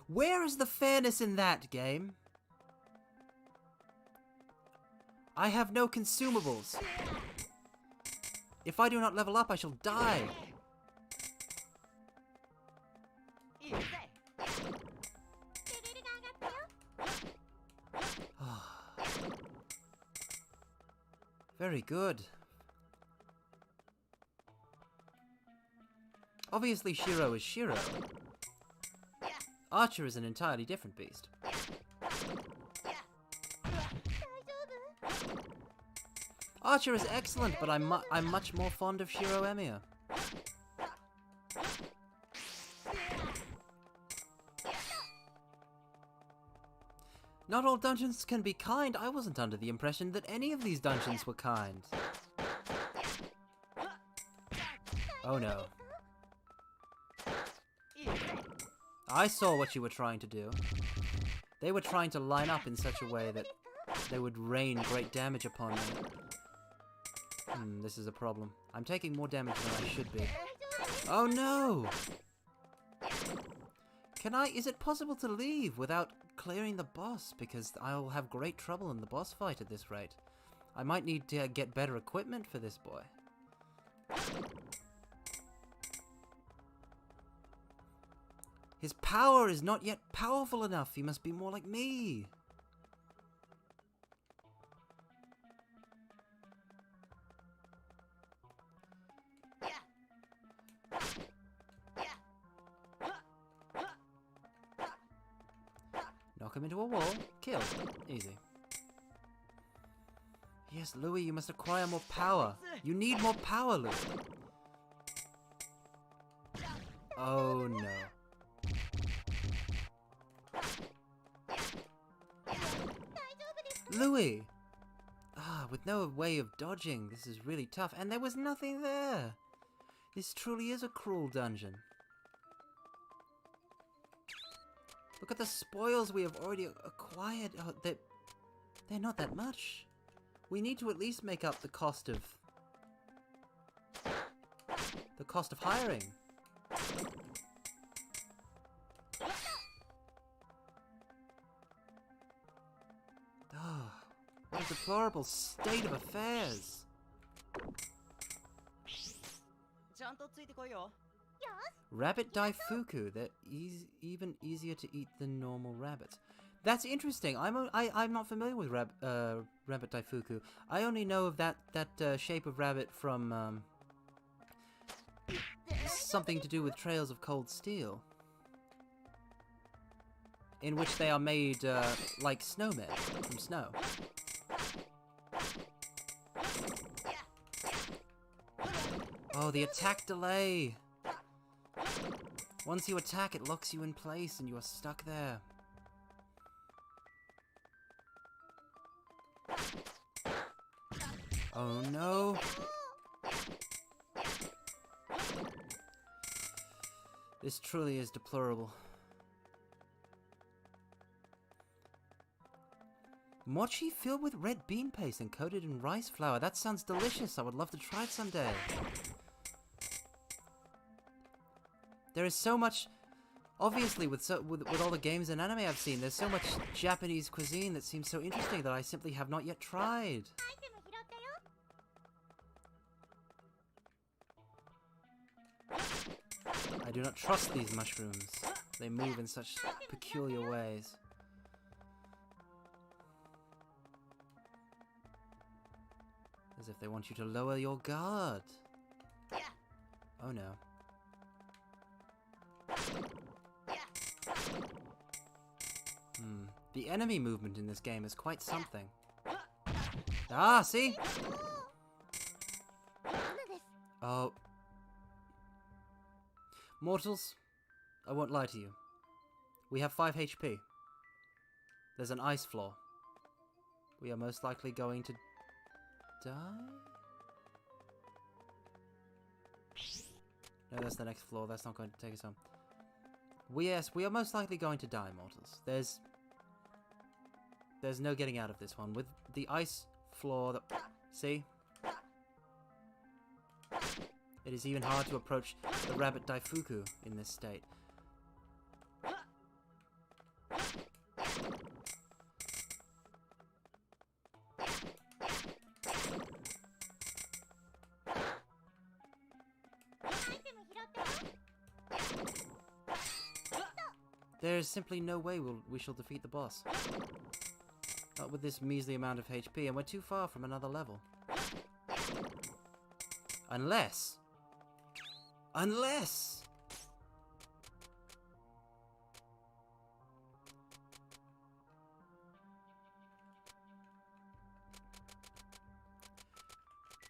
Where is the fairness in that, game? I have no consumables. If I do not level up, I shall die. Very good. Obviously, Shiro is Shiro. Archer is an entirely different beast. Archer is excellent, but I'm much more fond of Shiro Emiya. Not all dungeons can be kind. I wasn't under the impression that any of these dungeons were kind. Oh no. I saw what you were trying to do. They were trying to line up in such a way that they would rain great damage upon me. This is a problem. I'm taking more damage than I should be. Oh no! Is it possible to leave without clearing the boss? Because I'll have great trouble in the boss fight at this rate. I might need to get better equipment for this boy. His power is not yet powerful enough. He must be more like me. Knock him into a wall. Kill. Easy. Yes, Louis, you must acquire more power. You need more power, Louis. Oh no. Louis! Ah, with no way of dodging, this is really tough. And there was nothing there. This truly is a cruel dungeon. Look at the spoils we have already acquired. Oh, they're not that much. We need to at least make up the cost of hiring. Oh, what a deplorable state of affairs. Rabbit daifuku. They're even easier to eat than normal rabbits. That's interesting. I'm not familiar with rabbit daifuku. I only know of that shape of rabbit from something to do with Trails of Cold Steel, in which they are made like snowmen from snow. Oh, the attack delay! Once you attack, it locks you in place and you are stuck there. Oh no! This truly is deplorable. Mochi filled with red bean paste and coated in rice flour. That sounds delicious. I would love to try it someday. There is so much... Obviously, with all the games and anime I've seen, there's so much Japanese cuisine that seems so interesting that I simply have not yet tried. I do not trust these mushrooms. They move in such peculiar ways. As if they want you to lower your guard. Oh no. The enemy movement in this game is quite something. Ah, see? Oh. Mortals, I won't lie to you. We have 5 HP. There's an ice floor. We are most likely going to die? No, that's the next floor. That's not going to take us home. Yes, we are most likely going to die, mortals. There's no getting out of this one. With the ice floor that... See? It is even hard to approach the rabbit daifuku in this state. There is simply no way we shall defeat the boss. Not with this measly amount of HP, and we're too far from another level. Unless...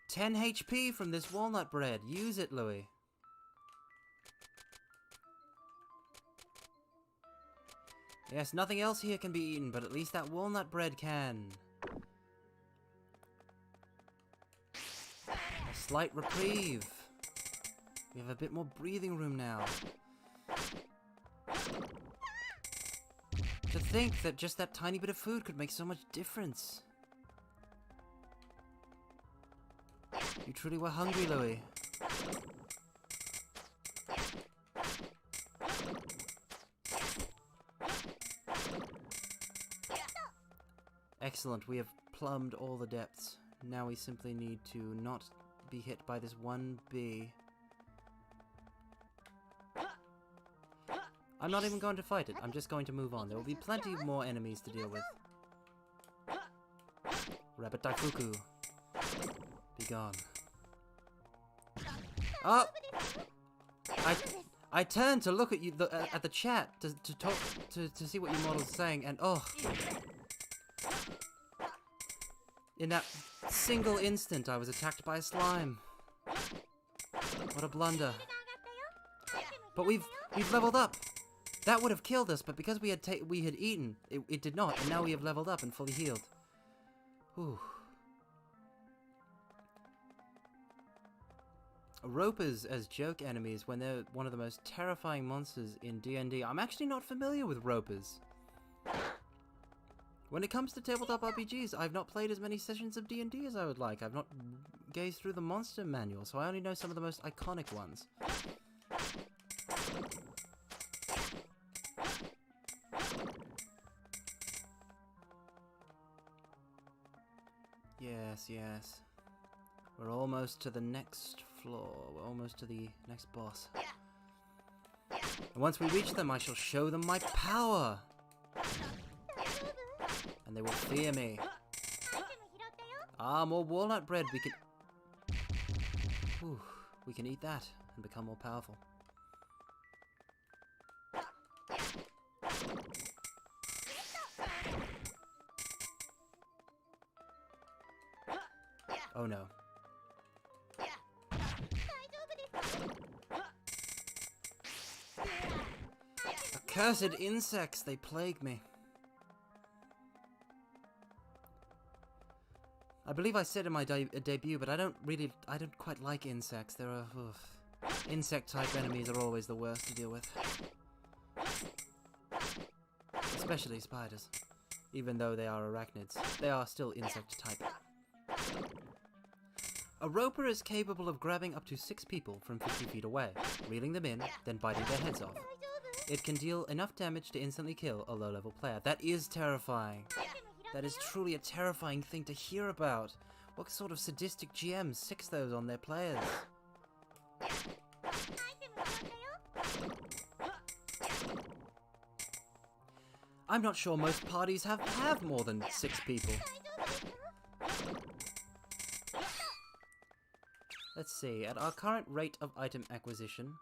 10 HP from this walnut bread. Use it, Louis. Yes, nothing else here can be eaten, but at least that walnut bread can. A slight reprieve. We have a bit more breathing room now. To think that just that tiny bit of food could make so much difference. You truly were hungry, Louis. Excellent, we have plumbed all the depths. Now we simply need to not be hit by this one bee. I'm not even going to fight it, I'm just going to move on. There will be plenty more enemies to deal with. Rabbit daifuku. Be gone. Oh! I turned to look at you at the chat to talk to see what your model's saying, and oh, in that single instant, I was attacked by a slime. What a blunder! But we've leveled up. That would have killed us, but because we had eaten, it did not, and now we have leveled up and fully healed. Whew. Ropers as joke enemies when they're one of the most terrifying monsters in D&D. I'm actually not familiar with ropers. When it comes to tabletop RPGs, I've not played as many sessions of D&D as I would like. I've not gazed through the monster manual, so I only know some of the most iconic ones. Yes, yes. We're almost to the next floor. We're almost to the next boss. And once we reach them, I shall show them my power! And they will fear me. Ah, more walnut bread. We can eat that and become more powerful. Oh no. Accursed insects, they plague me. I believe I said in my debut, but I don't quite like insects. There are insect-type enemies are always the worst to deal with. Especially spiders. Even though they are arachnids, they are still insect-type. A roper is capable of grabbing up to 6 people from 50 feet away, reeling them in, then biting their heads off. It can deal enough damage to instantly kill a low-level player. That is terrifying. That is truly a terrifying thing to hear about. What sort of sadistic GMs six those on their players? I'm not sure most parties have more than 6 people. Let's see, at our current rate of item acquisition,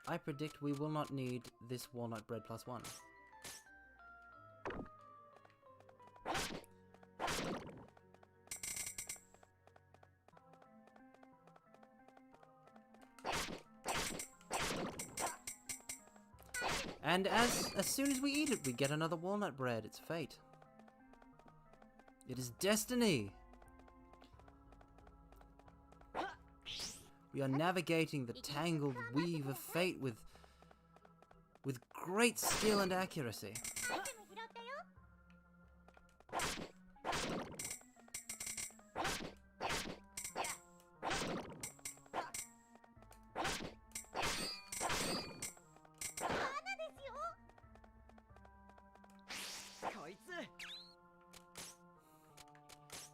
I predict we will not need this walnut bread +1. And as soon as we eat it, we get another walnut bread. It's fate. It is destiny. We are navigating the tangled weave of fate with great skill and accuracy.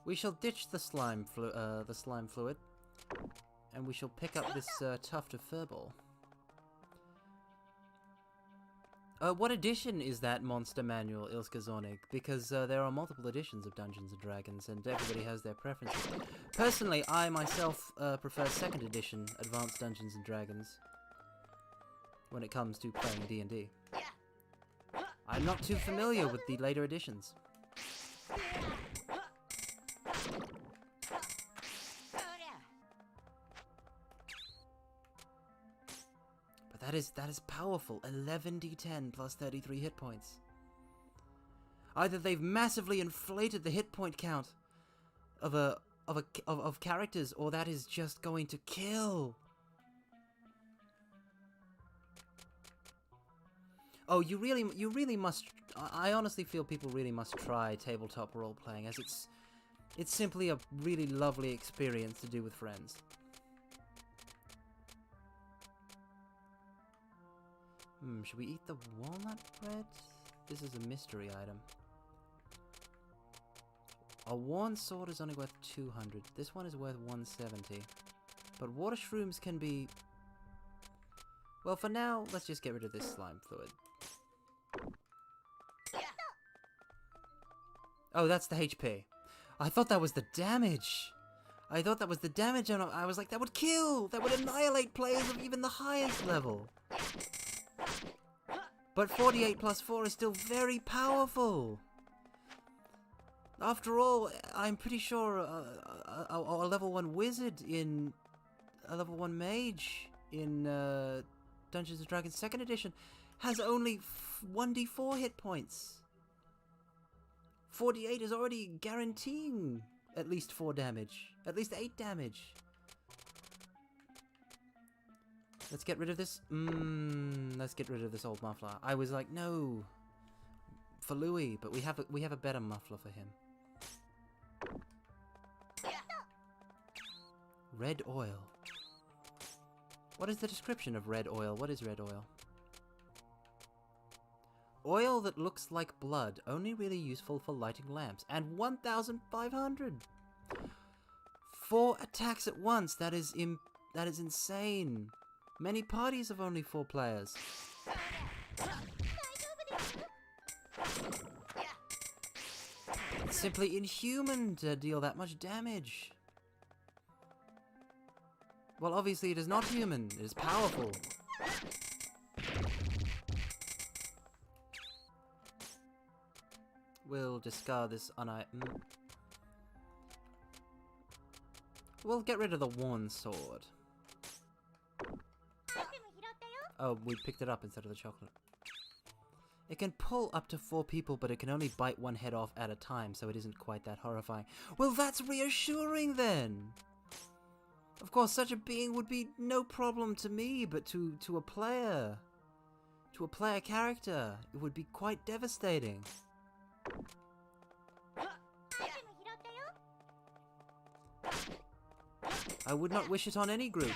We shall ditch the slime fluid, and we shall pick up this tuft of furball. What edition is that monster manual, Ilska Zornig? Because there are multiple editions of Dungeons & Dragons, and everybody has their preferences. Personally, I myself prefer 2nd edition Advanced Dungeons & Dragons when it comes to playing D&D. I'm not too familiar with the later editions. That is powerful. 11d10 plus 33 hit points. Either they've massively inflated the hit point count of characters, or that is just going to kill. Oh, you really must. I honestly feel people really must try tabletop role playing, as it's simply a really lovely experience to do with friends. Should we eat the walnut bread? This is a mystery item. A worn sword is only worth 200. This one is worth 170. But water shrooms can be... Well, for now, let's just get rid of this slime fluid. Oh, that's the HP. I thought that was the damage. I thought that was the damage, and I was like, that would kill! That would annihilate players of even the highest level! But 48 plus 4 is still very powerful! After all, I'm pretty sure a level 1 wizard in... a level 1 mage in Dungeons & Dragons 2nd edition has only 1d4 hit points. 48 is already guaranteeing at least 4 damage. At least 8 damage. Let's get rid of this. Let's get rid of this old muffler. I was like, no, for Louis, but we have a better muffler for him. Red oil. What is the description of red oil? What is red oil? Oil that looks like blood, only really useful for lighting lamps, and 1,500. 4 attacks at once. That is insane. Many parties have only 4 players. It's simply inhuman to deal that much damage. Well, obviously it is not human. It is powerful. We'll discard this We'll get rid of the worn sword. Oh, we picked it up instead of the chocolate. It can pull up to 4 people, but it can only bite one head off at a time, so it isn't quite that horrifying. Well, that's reassuring then! Of course, such a being would be no problem to me, but to a player. To a player character, it would be quite devastating. I would not wish it on any group.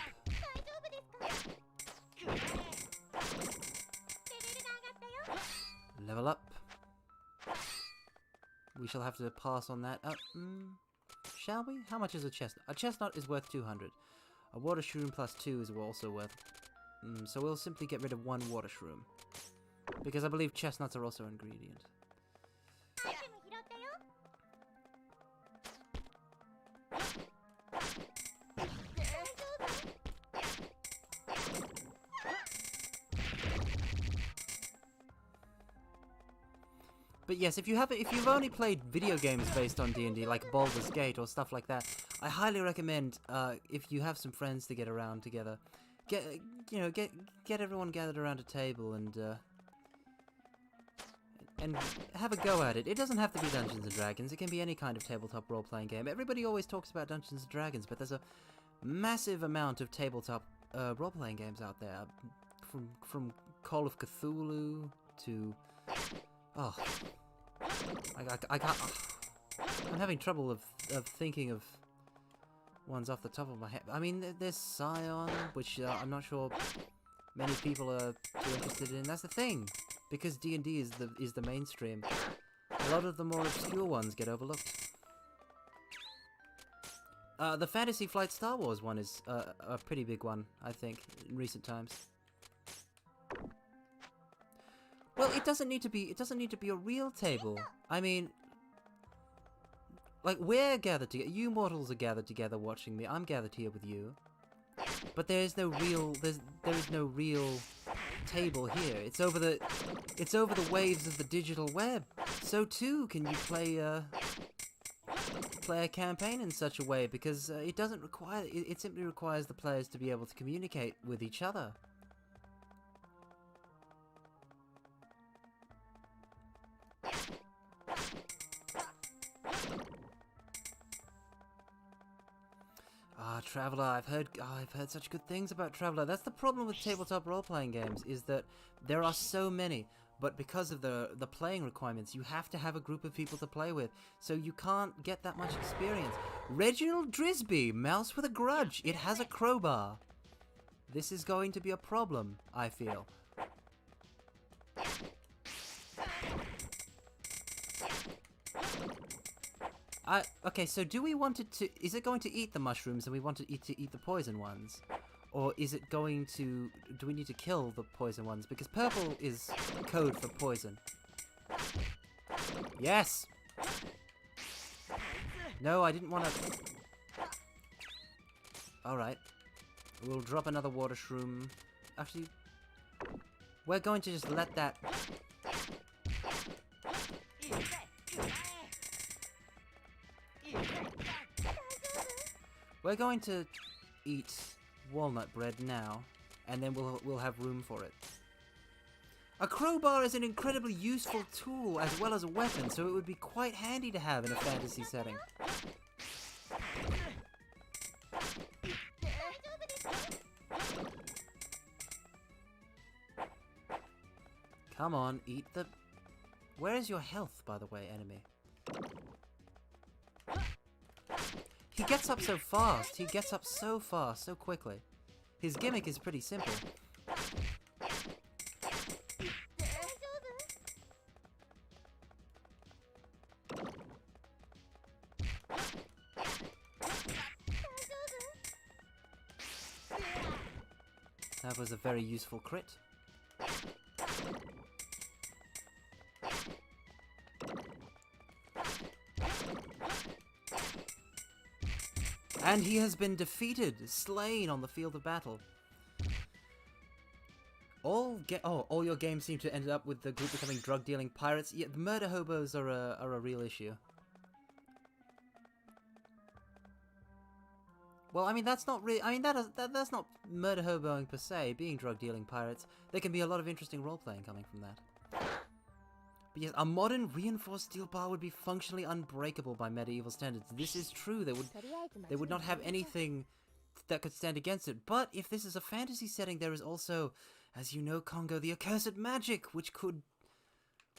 Level up. We shall have to pass on that. Shall we? How much is a chestnut? A chestnut is worth 200. A water shroom plus 2 is also worth... so we'll simply get rid of 1 water shroom. Because I believe chestnuts are also an ingredient. But yes, if you've only played video games based on D&D, like Baldur's Gate or stuff like that, I highly recommend if you have some friends to get around together, get everyone gathered around a table and have a go at it. It doesn't have to be Dungeons and Dragons. It can be any kind of tabletop role-playing game. Everybody always talks about Dungeons and Dragons, but there's a massive amount of tabletop role-playing games out there, from Call of Cthulhu to I can't. I'm having trouble of thinking of ones off the top of my head. I mean, there's Scion, which I'm not sure many people are too interested in. That's the thing, because D&D is the mainstream. A lot of the more obscure ones get overlooked. The Fantasy Flight Star Wars one is a pretty big one, I think, in recent times. Well, it doesn't need to be a real table. I mean, like, we're gathered together. You mortals are gathered together watching me. I'm gathered here with you. But there is no real table here. It's over the waves of the digital web. So too can you play a campaign in such a way, because it doesn't require. It simply requires the players to be able to communicate with each other. Traveler, I've heard such good things about Traveler. That's the problem with tabletop role-playing games, is that there are so many, but because of the playing requirements, you have to have a group of people to play with, so you can't get that much experience. Reginald Drisby, Mouse with a Grudge. It has a crowbar. This is going to be a problem, I feel. Okay, so do we want it to... Is it going to eat the mushrooms and we want it to eat the poison ones? Or is it going to... Do we need to kill the poison ones? Because purple is code for poison. Yes! No, I didn't want to... Alright. We'll drop another water shroom. Actually, we're going to just let that... We're going to eat walnut bread now, and then we'll have room for it. A crowbar is an incredibly useful tool as well as a weapon, so it would be quite handy to have in a fantasy setting. Come on, eat the... Where is your health, by the way, enemy? He gets up so fast. He gets up so fast, so quickly. His gimmick is pretty simple. That was a very useful crit. And he has been defeated, slain on the field of battle. All your games seem to end up with the group becoming drug-dealing pirates. Yeah, the murder hobos are a real issue. Well, I mean, that's not really... I mean, that's not murder hoboing per se, being drug-dealing pirates. There can be a lot of interesting role-playing coming from that. But yes, a modern reinforced steel bar would be functionally unbreakable by medieval standards. This is true. They would not have anything that could stand against it. But if this is a fantasy setting, there is also, as you know, Congo, the accursed magic, which could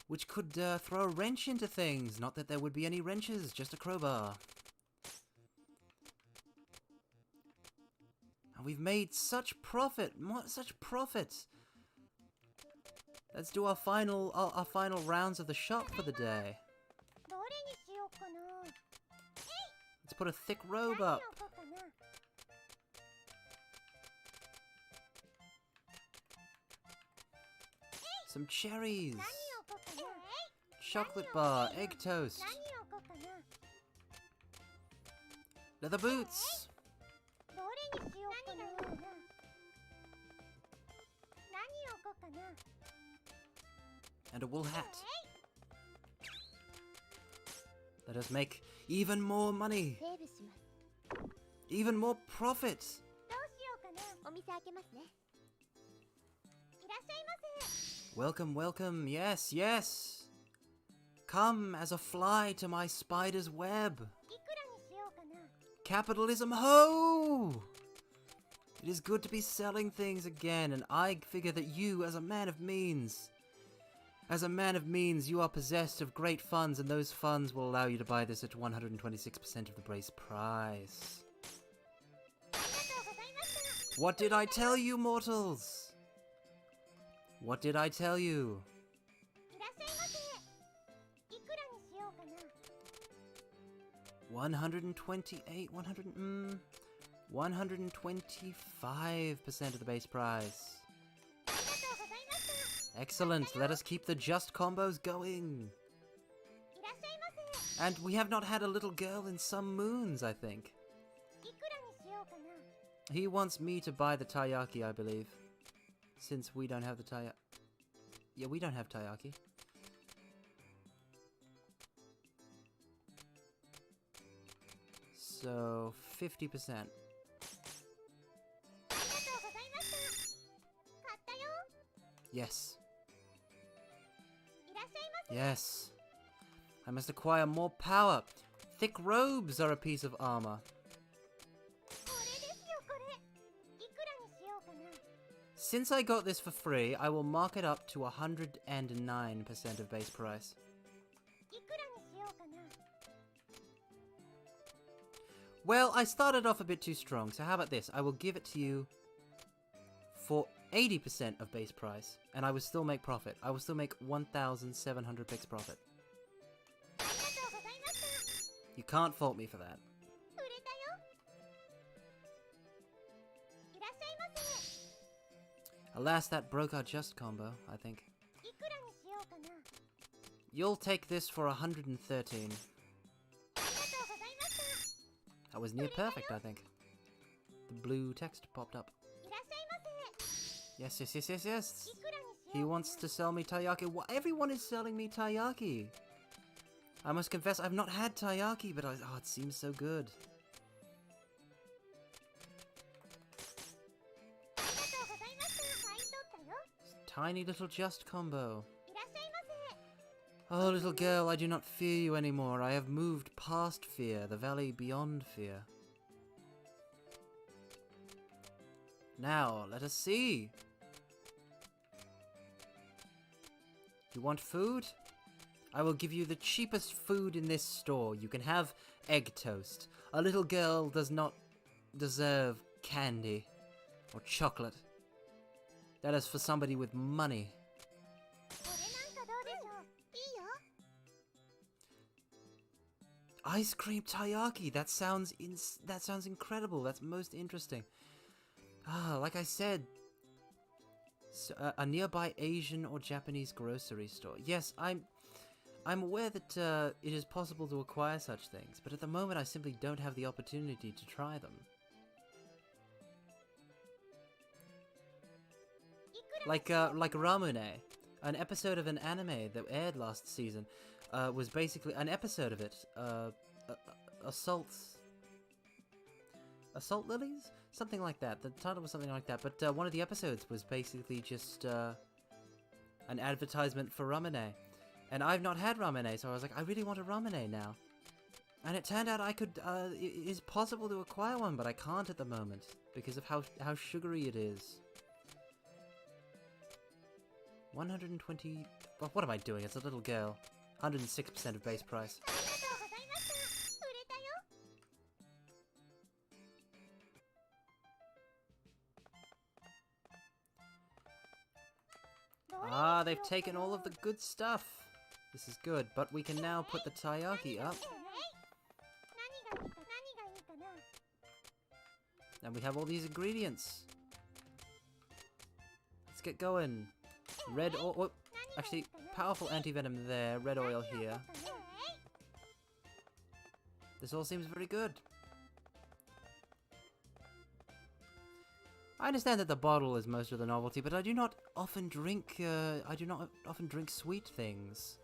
throw a wrench into things. Not that there would be any wrenches, just a crowbar. And we've made such profit, such profit. Let's do our final rounds of the shop for the day. Let's put a thick robe up. Some cherries. Chocolate bar, egg toast. Leather boots. And a wool hat. Let us make even more money. Even more profit. Welcome, welcome. Yes, yes. Come as a fly to my spider's web. Capitalism, ho! It is good to be selling things again, and I figure that you, as a man of means, you are possessed of great funds, and those funds will allow you to buy this at 126% of the base price. What did I tell you, mortals? What did I tell you? 125% of the base price. Excellent, let us keep the just combos going. And we have not had a little girl in some moons, I think. He wants me to buy the taiyaki, I believe. Since we don't have the taiyaki. Yeah, we don't have taiyaki. So, 50%. Yes. Yes. I must acquire more power. Thick robes are a piece of armor. Since I got this for free, I will mark it up to 109% of base price. Well, I started off a bit too strong, so how about this? I will give it to you for 80% of base price, and I will still make profit. I will still make 1,700 base profit. You can't fault me for that. Alas, that broke our just combo, I think. You'll take this for 113. That was near perfect, I think. the blue text popped up. Yes, yes, yes, yes, yes. He wants to sell me taiyaki. Everyone is selling me taiyaki. I must confess, I've not had taiyaki, but oh, it seems so good. Tiny little just combo. Oh, little girl, I do not fear you anymore. I have moved past fear, the valley beyond fear. Now, let us see. You want food? I will give you the cheapest food in this store. You can have egg toast. A little girl does not deserve candy or chocolate. That is for somebody with money. Ice cream taiyaki. That sounds incredible. That's most interesting. Ah, like I said, a nearby Asian or Japanese grocery store. Yes, I'm aware that it is possible to acquire such things, but at the moment I simply don't have the opportunity to try them. Like Ramune, an episode of an anime that aired last season, was basically an episode of it. Assault lilies, something like that. The title was something like that. But one of the episodes was basically just an advertisement for Ramune, and I've not had Ramune, so I was like, I really want a Ramune now. And it turned out I could. It is possible to acquire one, but I can't at the moment because of how sugary it is. 120... Well, what am I doing? It's a little girl. 106% of base price. Ah, they've taken all of the good stuff. This is good, but we can now put the taiyaki up. And we have all these ingredients. Let's get going. Red oil, actually, powerful anti-venom there, red oil here. This all seems very good. I understand that the bottle is most of the novelty, but I do not often drink, sweet things.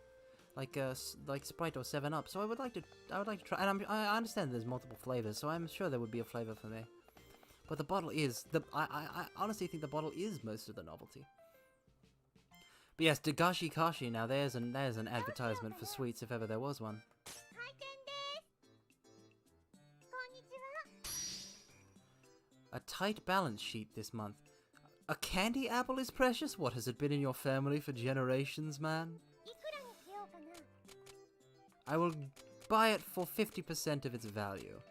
Like Sprite or 7-Up, so I would like to try, and I understand there's multiple flavors, so I'm sure there would be a flavor for me. But the bottle is, I honestly think the bottle is most of the novelty. But yes, Dagashi Kashi, now there's an advertisement for sweets if ever there was one. A tight balance sheet this month. A candy apple is precious? What, has it been in your family for generations, man? I will buy it for 50% of its value.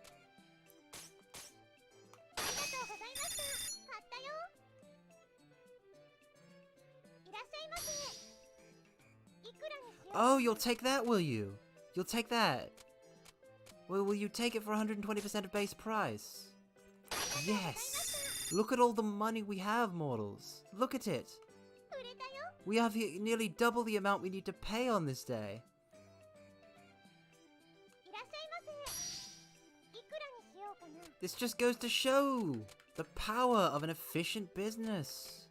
Oh, you'll take that, will you? You'll take that. Well, will you take it for 120% of base price? Yes! Look at all the money we have, mortals. Look at it. We have nearly double the amount we need to pay on this day. This just goes to show the power of an efficient business.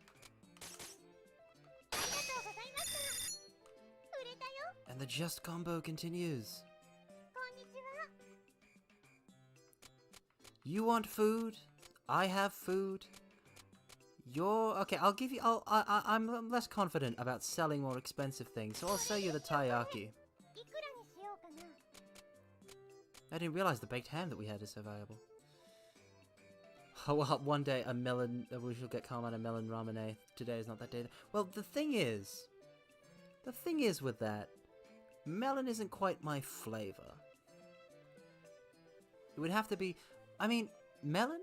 And the just combo continues. You want food? I have food. Okay, I'll give you, I'm less confident about selling more expensive things, so I'll sell you the taiyaki. I didn't realize the baked ham that we had is so valuable. Oh, well, one day a melon, we shall get calm on a melon ramune. Today is not that day. Well, the thing is with that, melon isn't quite my flavor. It would have to be, I mean, melon?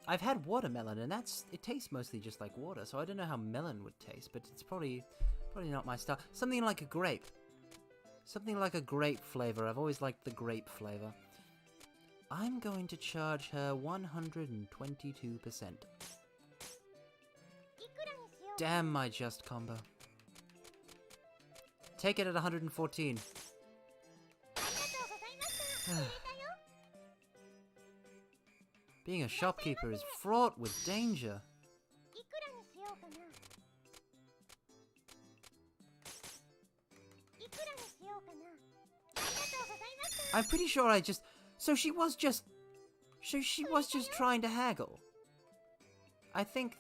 I've had watermelon, and it tastes mostly just like water, so I don't know how melon would taste, but it's probably not my style. Something like a grape. Something like a grape flavor. I've always liked the grape flavor. I'm going to charge her 122%. Damn my just combo. Take it at 114. Being a shopkeeper is fraught with danger. I'm pretty sure I just... So she was just trying to haggle. I think...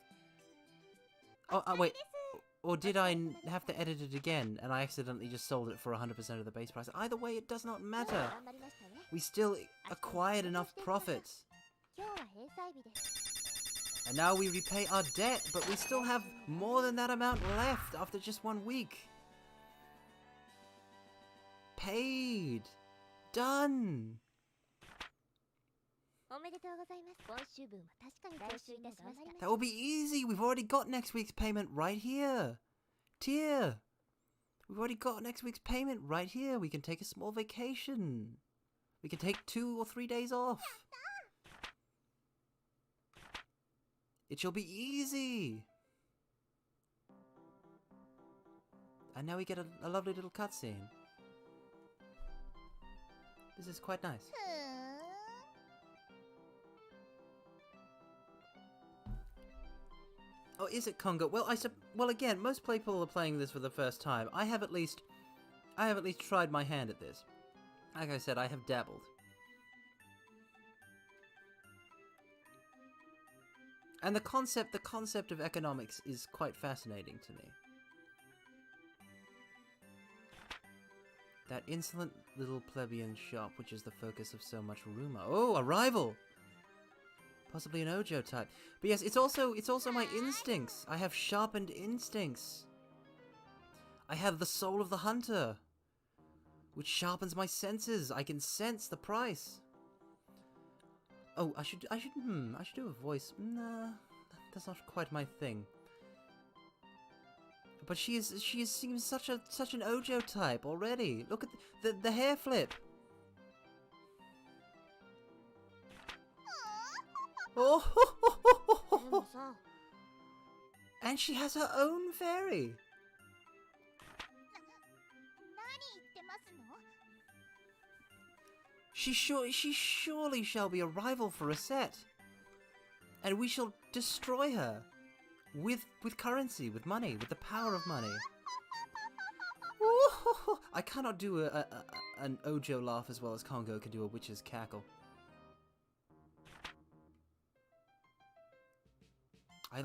Oh, wait. Or did I have to edit it again and I accidentally just sold it for 100% of the base price? Either way, it does not matter. We still acquired enough profit. And now we repay our debt, but we still have more than that amount left after just 1 week. Paid. Done. That will be easy. We've already got next week's payment right here. Tier. We've already got next week's payment right here. We can take a small vacation. We can take 2 or 3 days off. It shall be easy. And now we get a lovely little cutscene. This is quite nice. Oh, is it Congo? Well, well, again, most people are playing this for the first time. I have at least tried my hand at this. Like I said, I have dabbled. And the concept of economics is quite fascinating to me. That insolent little plebeian shop, which is the focus of so much rumor. Oh, a rival! Possibly an Ojo type. But yes, it's also my instincts. I have sharpened instincts. I have the soul of the hunter, which sharpens my senses. I can sense the price. Oh, I should do a voice. Nah, that's not quite my thing. But she seems such an Ojo type already. Look at the hair flip. Oh, and she has her own fairy. She surely shall be a rival for Recettear, and we shall destroy her with currency, with money, with the power of money. I cannot do an Ojo laugh as well as Congo can do a witch's cackle.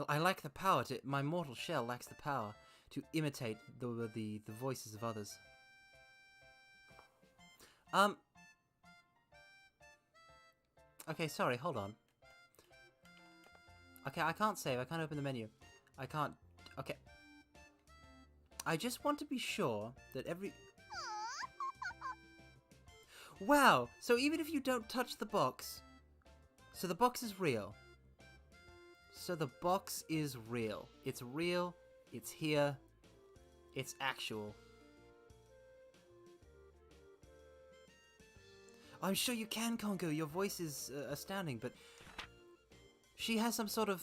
I lack the power to... My mortal shell lacks the power to imitate the voices of others. Okay, sorry, hold on. Okay, I can't save. I can't open the menu. I can't... Okay. I just want to be sure that every... Wow! So even if you don't touch the box... So the box is real. So the box is real. It's real. It's here. It's actual. I'm sure you can, Congo. Your voice is astounding, but she has some sort of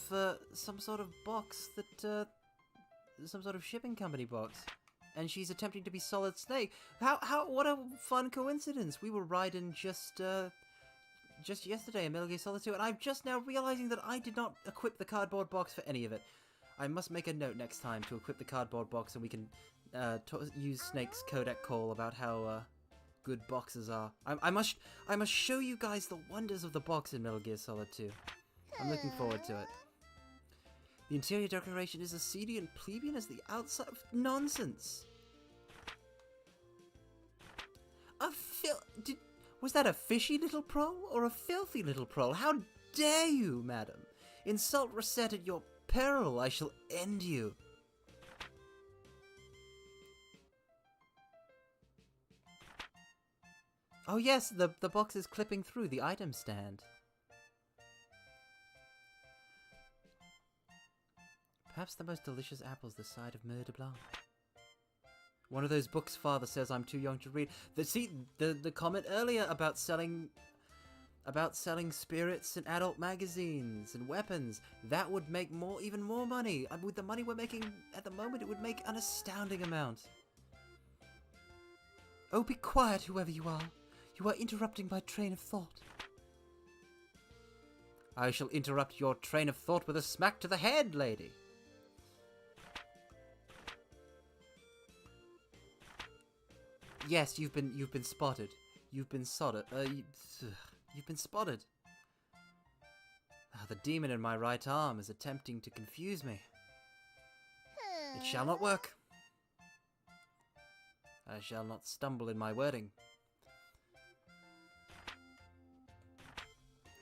box that some sort of shipping company box, and she's attempting to be Solid Snake. What a fun coincidence. We were riding just yesterday in Metal Gear Solid 2, and I'm just now realizing that I did not equip the cardboard box for any of it. I must make a note next time to equip the cardboard box, and we can use Snake's codec call about how good boxes are. I must show you guys the wonders of the box in Metal Gear Solid 2. I'm looking forward to it. The interior decoration is as seedy and plebeian as the outside. Nonsense. Was that a fishy little prole or a filthy little prole? How dare you, madam? Insult Recettear at your peril. I shall end you. Oh yes, the box is clipping through the item stand. Perhaps the most delicious apples this side of Mer de Blanc. One of those books father says I'm too young to read. The comment earlier about selling spirits in adult magazines and weapons, that would make even more money. With the money we're making at the moment, it would make an astounding amount. Oh, be quiet, whoever you are. You are interrupting my train of thought. I shall interrupt your train of thought with a smack to the head, lady. Yes, you've been spotted. You've been spotted. You've been spotted. The demon in my right arm is attempting to confuse me. It shall not work. I shall not stumble in my wording.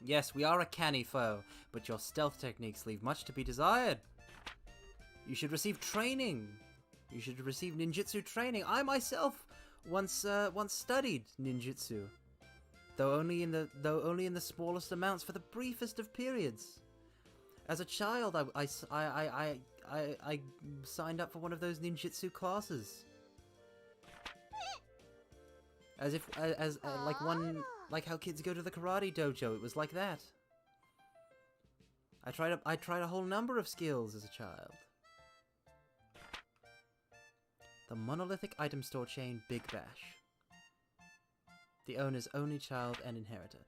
Yes, we are a canny foe, but your stealth techniques leave much to be desired. You should receive training. You should receive ninjutsu training. I myself once studied ninjutsu, though only in the smallest amounts for the briefest of periods. As a child, I signed up for one of those ninjutsu classes. Like how kids go to the karate dojo. It was like that. I tried a whole number of skills as a child. The monolithic item store chain Big Bash. The owner's only child and inheritor.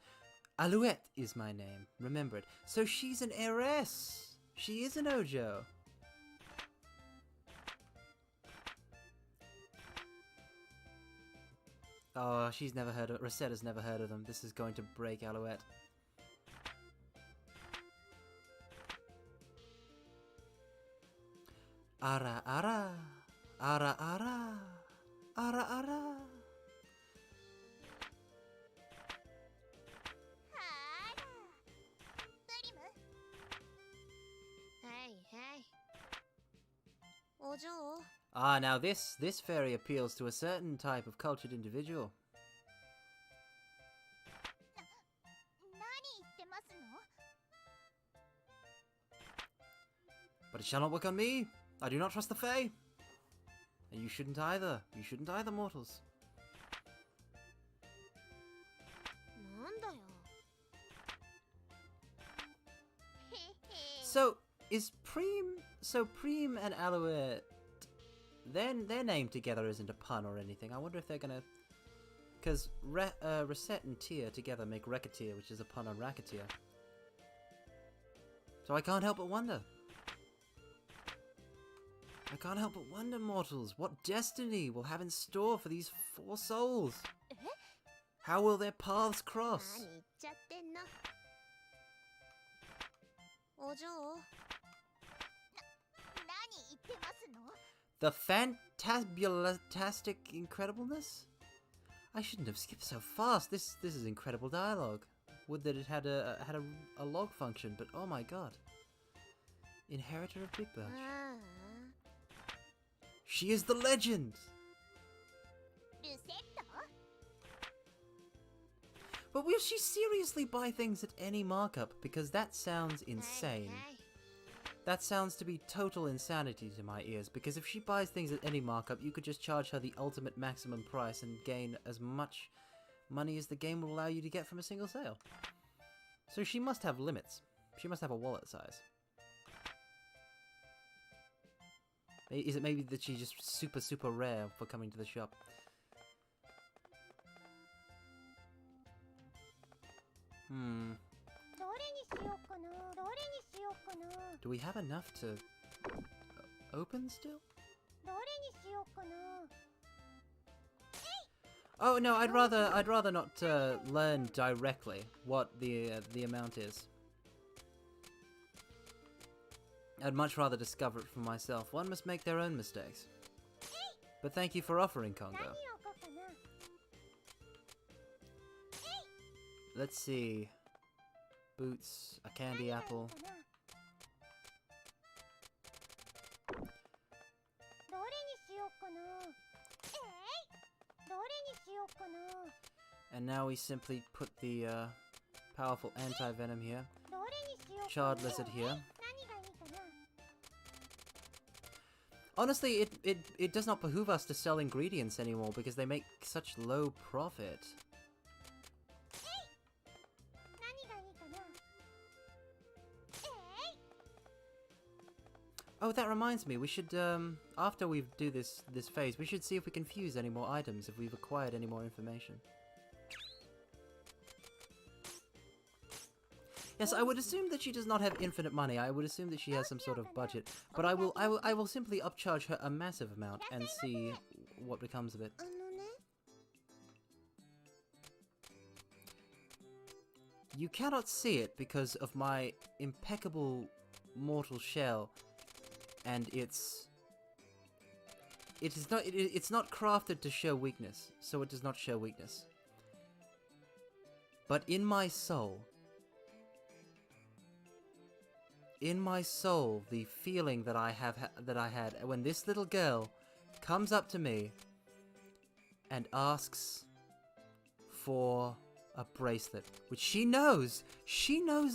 Alouette is my name. Remember it. So she's an heiress. She is an Ojo. Oh, she's never heard of... Recettear's never heard of them. This is going to break Alouette. Ara ara. Ara ara. Ara ara. Ah, now this fairy appeals to a certain type of cultured individual. But it shall not work on me. I do not trust the Fae. And you shouldn't either. You shouldn't either, mortals. So, Preem and Alouette, their name together isn't a pun or anything. I wonder if they're gonna... Because Recette and Tear together make Recettear, which is a pun on Racketeer. So I can't help but wonder. I can't help but wonder, mortals, what destiny will have in store for these four souls? How will their paths cross? The fantabulastic incredibleness? I shouldn't have skipped so fast. This is incredible dialogue. Would that it had a log function, but oh my god. Inheritor of Big Bash. She is the legend! But will she seriously buy things at any markup? Because that sounds insane. That sounds to be total insanity to my ears, because if she buys things at any markup, you could just charge her the ultimate maximum price and gain as much money as the game will allow you to get from a single sale. So she must have limits. She must have a wallet size. Is it maybe that she's just super rare for coming to the shop? Do we have enough to open still? Oh no, I'd rather not learn directly what the amount is. I'd much rather discover it for myself. One must make their own mistakes. But thank you for offering, Congo. Let's see. Boots, a candy apple. And now we simply put the powerful anti-venom here. Charred lizard here. Honestly, it does not behoove us to sell ingredients anymore because they make such low profit. Oh, that reminds me, we should, after we do this phase, we should see if we can fuse any more items, if we've acquired any more information. Yes, I would assume that she does not have infinite money. I would assume that she has some sort of budget. But I will simply upcharge her a massive amount and see what becomes of it. You cannot see it because of my impeccable mortal shell, and it's not crafted to show weakness, so it does not show weakness. But in my soul, the feeling that I had when this little girl comes up to me and asks for a bracelet, which she knows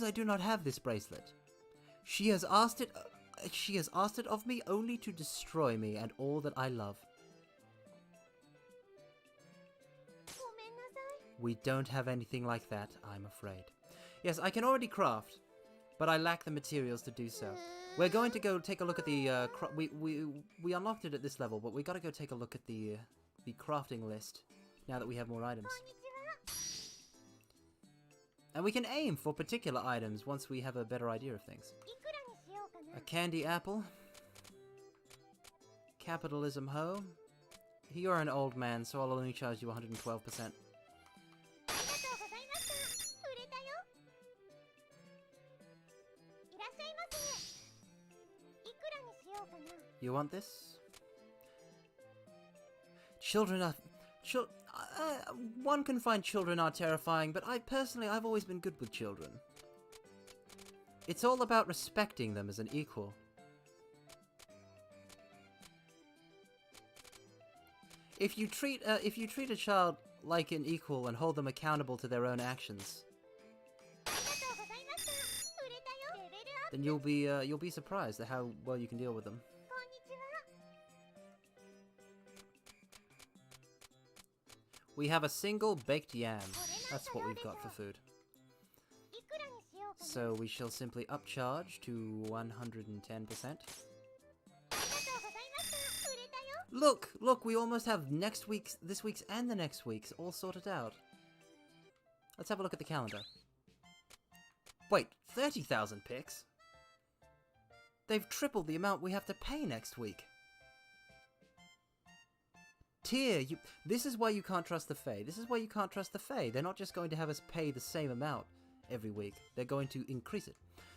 I do not have this bracelet. She has asked it of me only to destroy me and all that I love. We don't have anything like that, I'm afraid. Yes, I can already craft, but I lack the materials to do so. We're going to go take a look at the we unlocked it at this level, but we got to go take a look at the crafting list now that we have more items. And we can aim for particular items once we have a better idea of things. A candy apple. Capitalism ho. You're an old man, so I'll only charge you 112%. You want this? Children are... one can find children are terrifying, but I've always been good with children. It's all about respecting them as an equal. If you treat a child like an equal and hold them accountable to their own actions, then you'll be surprised at how well you can deal with them. We have a single baked yam. That's what we've got for food. So we shall simply upcharge to 110%. Look, we almost have this week's and the next week's all sorted out. Let's have a look at the calendar. Wait, 30,000 picks? They've tripled the amount we have to pay next week. Tyr, this is why you can't trust the Fae. This is why you can't trust the Fae. They're not just going to have us pay the same amount every week. They're going to increase it.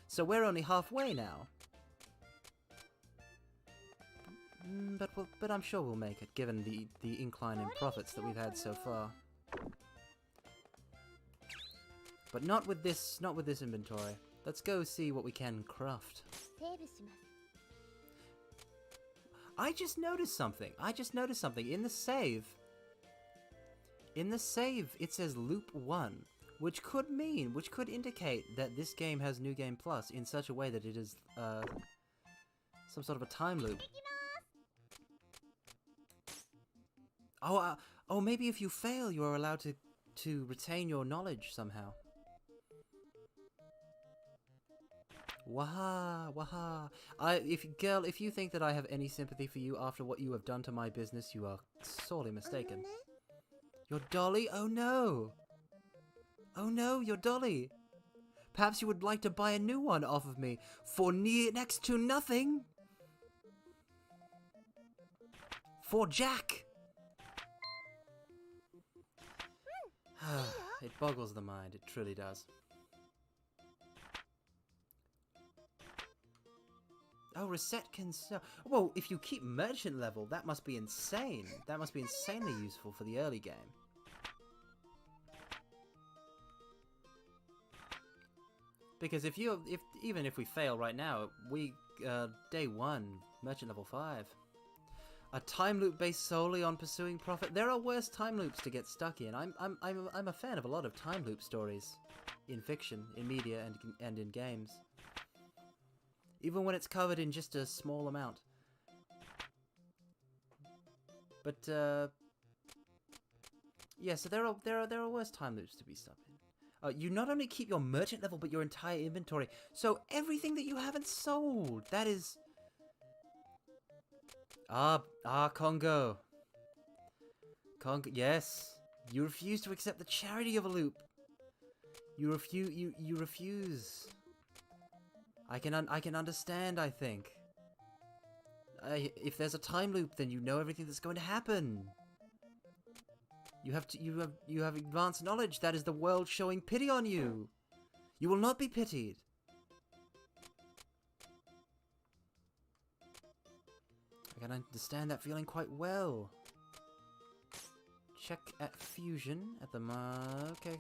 So we're only halfway now. But I'm sure we'll make it, given the incline in profits that we've had so far. But not with this inventory. Let's go see what we can craft. I just noticed something. In the save, it says loop 1, which could indicate that this game has New Game Plus in such a way that it is some sort of a time loop. Oh, maybe if you fail, you are allowed to retain your knowledge somehow. Waha, waha. If you think that I have any sympathy for you after what you have done to my business, you are sorely mistaken. Your dolly? Oh no! Oh no, your dolly! Perhaps you would like to buy a new one off of me for next to nothing? For Jack! It boggles the mind, it truly does. Oh, Recette can sell. Well, if you keep merchant level, that must be insane. That must be insanely useful for the early game. Because even if we fail right now, day 1, merchant level 5. A time loop based solely on pursuing profit. There are worse time loops to get stuck in. I'm a fan of a lot of time loop stories, in fiction, in media, and in games. Even when it's covered in just a small amount. But yeah, so there are worse time loops to be stuck in. You not only keep your merchant level, but your entire inventory. So everything that you haven't sold, that is. Congo. Congo, yes. You refuse to accept the charity of a loop. You refuse. I can understand, I think. If there's a time loop, then you know everything that's going to happen. You have advanced knowledge. That is the world showing pity on you. You will not be pitied. I can understand that feeling quite well. Check at fusion at the okay.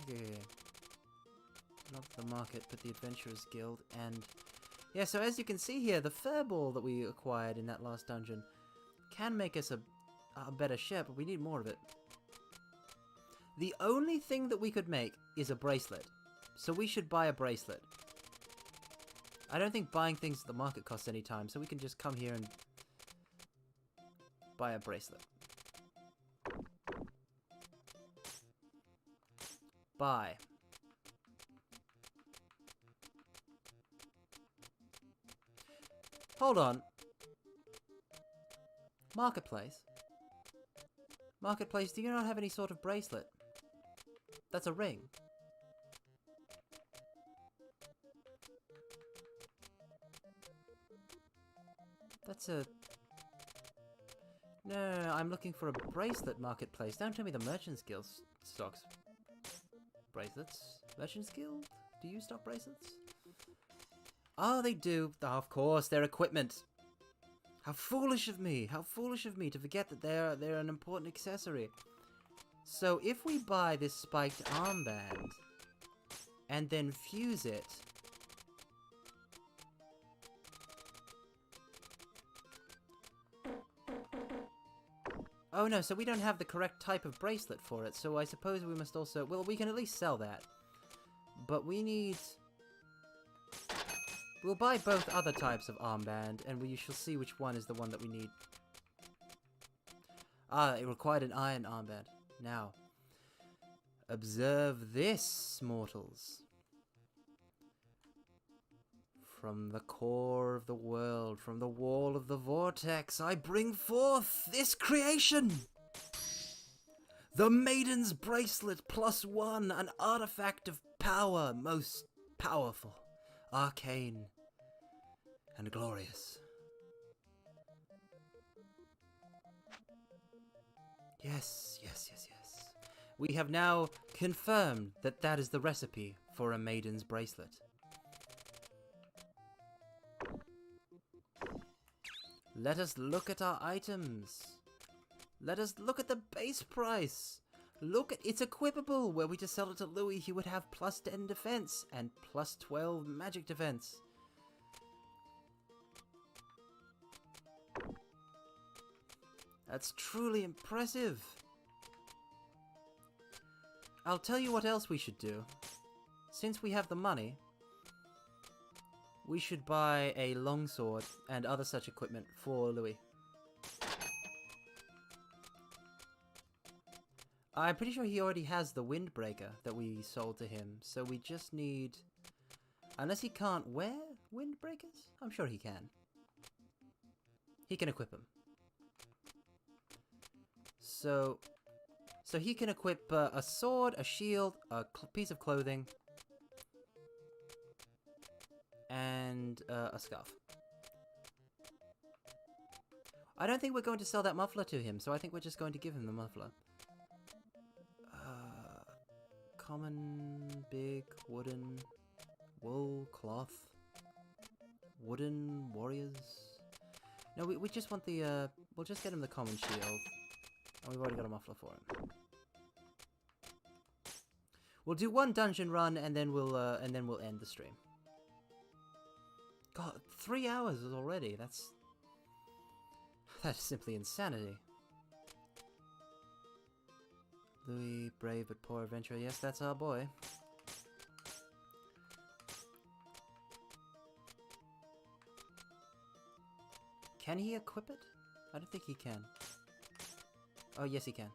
Not the market, but the Adventurers Guild, and yeah. So as you can see here, the furball that we acquired in that last dungeon can make us a better ship, but we need more of it. The only thing that we could make is a bracelet, so we should buy a bracelet. I don't think buying things at the market costs any time, so we can just come here and buy a bracelet. Buy. Hold on. Marketplace. Marketplace, do you not have any sort of bracelet? That's a ring. That's a... No, I'm looking for a bracelet marketplace. Don't tell me the Merchant's Guild stocks bracelets. Merchant's Guild? Do you stock bracelets? Oh, they do. Oh, of course, they're equipment. How foolish of me! How foolish of me to forget that they're an important accessory. So if we buy this spiked armband and then fuse it, oh no, so we don't have the correct type of bracelet for it, so I suppose we must also... Well, we can at least sell that. But we need... We'll buy both other types of armband, and we shall see which one is the one that we need. Ah, it required an iron armband. Now, observe this, mortals. From the core of the world, from the wall of the vortex, I bring forth this creation! The Maiden's Bracelet +1, an artifact of power, most powerful, arcane, and glorious. Yes, yes, yes, yes. We have now confirmed that that is the recipe for a Maiden's Bracelet. Let us look at our items. Let us look at the base price. Look at it's equipable. Were we to sell it to Louis, he would have +10 defense and +12 magic defense. That's truly impressive. I'll tell you what else we should do. Since we have the money, we should buy a longsword and other such equipment for Louis. I'm pretty sure he already has the windbreaker that we sold to him, so we just need... Unless he can't wear windbreakers? I'm sure he can. He can equip them. So he can equip a sword, a shield, a piece of clothing, and a scarf. I don't think we're going to sell that muffler to him, so I think we're just going to give him the muffler. Common, big, wooden, wool, cloth, wooden warriors. No, we just want the, we'll just get him the common shield. And we've already got a muffler for him. We'll do one dungeon run and then we'll end the stream. God, 3 hours already. That's simply insanity. Louis, brave but poor adventurer. Yes, that's our boy. Can he equip it? I don't think he can. Oh, yes, he can.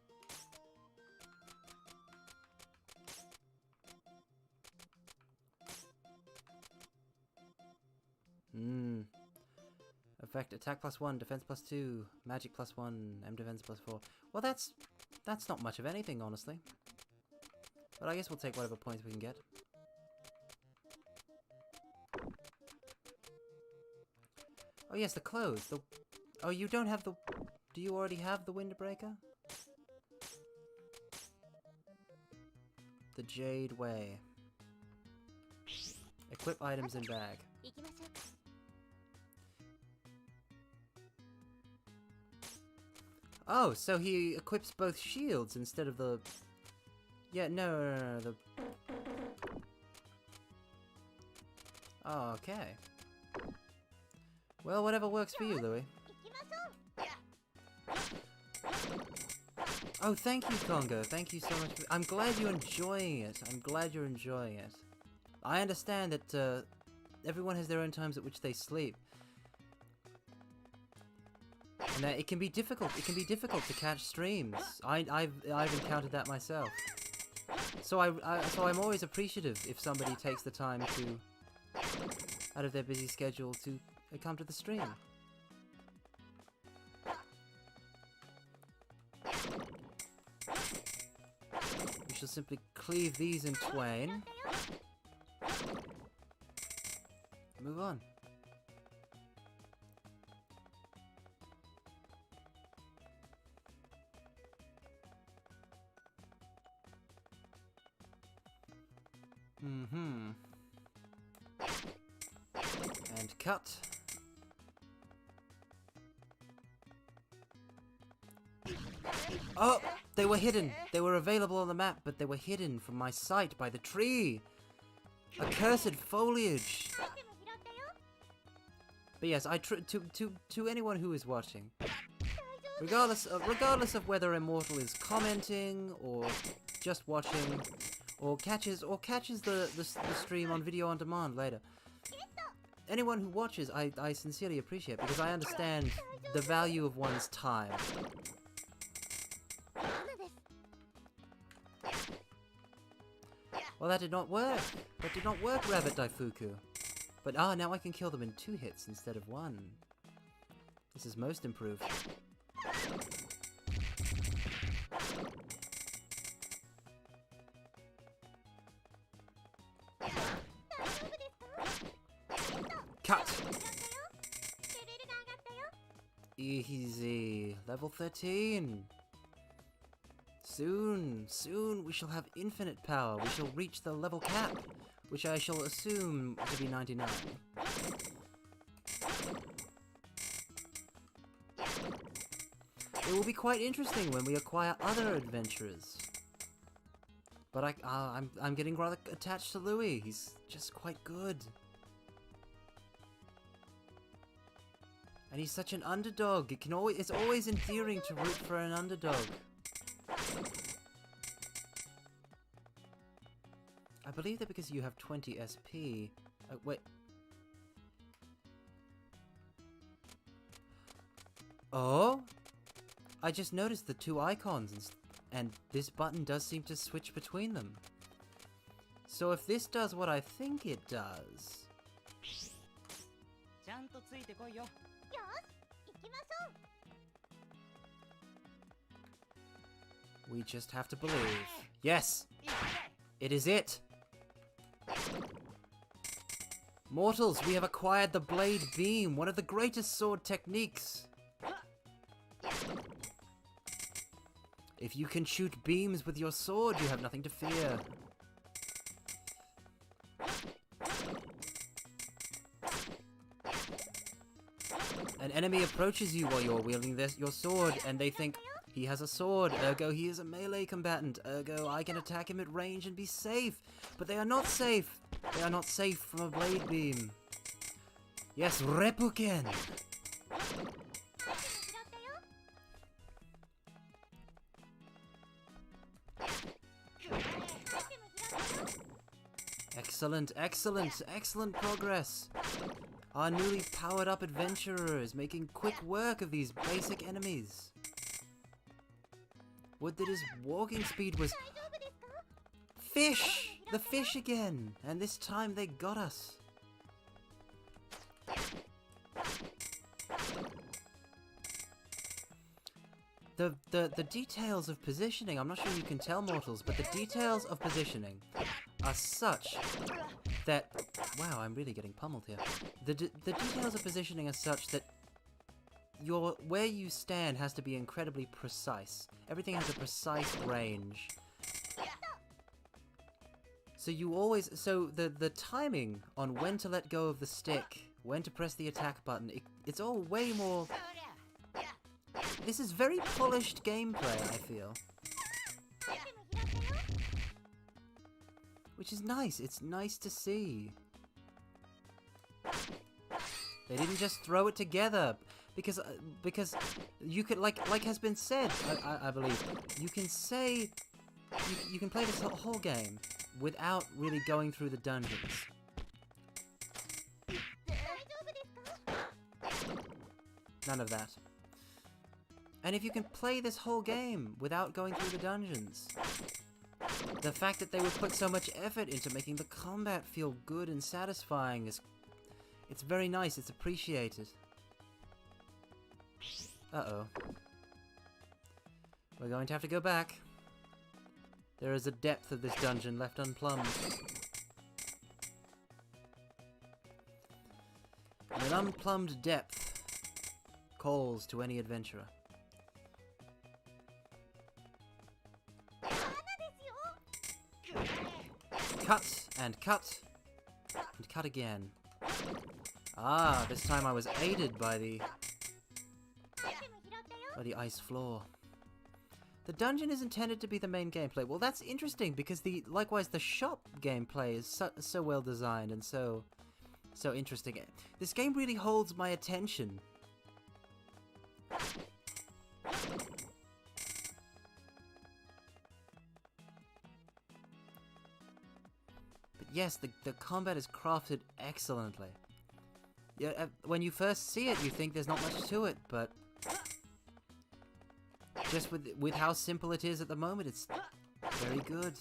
Effect, attack +1, defense +2, magic +1, M defense +4. Well, that's not much of anything, honestly. But I guess we'll take whatever points we can get. Oh yes, the clothes. Oh, you don't have the... Do you already have the windbreaker? The Jade Way. Equip items in bag. Oh, so he equips both shields instead of the... Yeah, no, the... Oh, okay. Well, whatever works for you, Louis. Oh, thank you, Congo. Thank you so much. I'm glad you're enjoying it. I'm glad you're enjoying it. I understand that everyone has their own times at which they sleep. And that it can be difficult. It can be difficult to catch streams. I've encountered that myself. So I'm always appreciative if somebody takes the time to, out of their busy schedule, to come to the stream. We shall simply cleave these in twain. Move on. Mm-hmm. And cut. Oh! They were hidden! They were available on the map, but they were hidden from my sight by the tree! Accursed foliage! But yes, to anyone who is watching, regardless of whether Immortal is commenting or just watching, or catches the stream on video on demand later, anyone who watches, I sincerely appreciate, because I understand the value of one's time. Well, that did not work. That did not work, Rabbit Daifuku. But now I can kill them in 2 hits instead of 1. This is most improved. Cut! Easy. Level 13. Soon we shall have infinite power. We shall reach the level cap, which I shall assume to be 99. It will be quite interesting when we acquire other adventurers. But I'm getting rather attached to Louis. He's just quite good. And he's such an underdog. It's always endearing to root for an underdog. I believe that because you have 20 SP... wait. Oh? I just noticed the 2 icons, and this button does seem to switch between them. So if this does what I think it does... We just have to believe. Yes! It is it! Mortals, we have acquired the Blade Beam, one of the greatest sword techniques. If you can shoot beams with your sword, you have nothing to fear. An enemy approaches you while you're wielding your sword, and they think, he has a sword, ergo he is a melee combatant, ergo I can attack him at range and be safe. But they are not safe. They are not safe from a blade beam. Yes, Reppuken! Excellent progress. Our newly powered up adventurer is making quick work of these basic enemies. Would that his walking speed was... Fish! The fish again! And this time they got us. The details of positioning, I'm not sure you can tell, mortals, but the details of positioning are such that... Wow, I'm really getting pummeled here. The details of positioning are such that where you stand has to be incredibly precise. Everything has a precise range. So you always... So the timing on when to let go of the stick, when to press the attack button, it's all way more... This is very polished gameplay, I feel. Which is nice. It's nice to see. They didn't just throw it together. Because you could, like has been said, I believe, you can say... You can play this whole game without really going through the dungeons. None of that. And if you can play this whole game without going through the dungeons, the fact that they would put so much effort into making the combat feel good and satisfying is... It's very nice, it's appreciated. Uh-oh. We're going to have to go back. There is a depth of this dungeon left unplumbed. And an unplumbed depth calls to any adventurer. Cut, and cut, and cut again. Ah, this time I was aided by the ice floor. The dungeon is intended to be the main gameplay. Well, that's interesting because likewise the shop gameplay is so well designed and so interesting. This game really holds my attention. Yes, the combat is crafted excellently. Yeah, when you first see it, you think there's not much to it, but just with how simple it is at the moment, it's very good.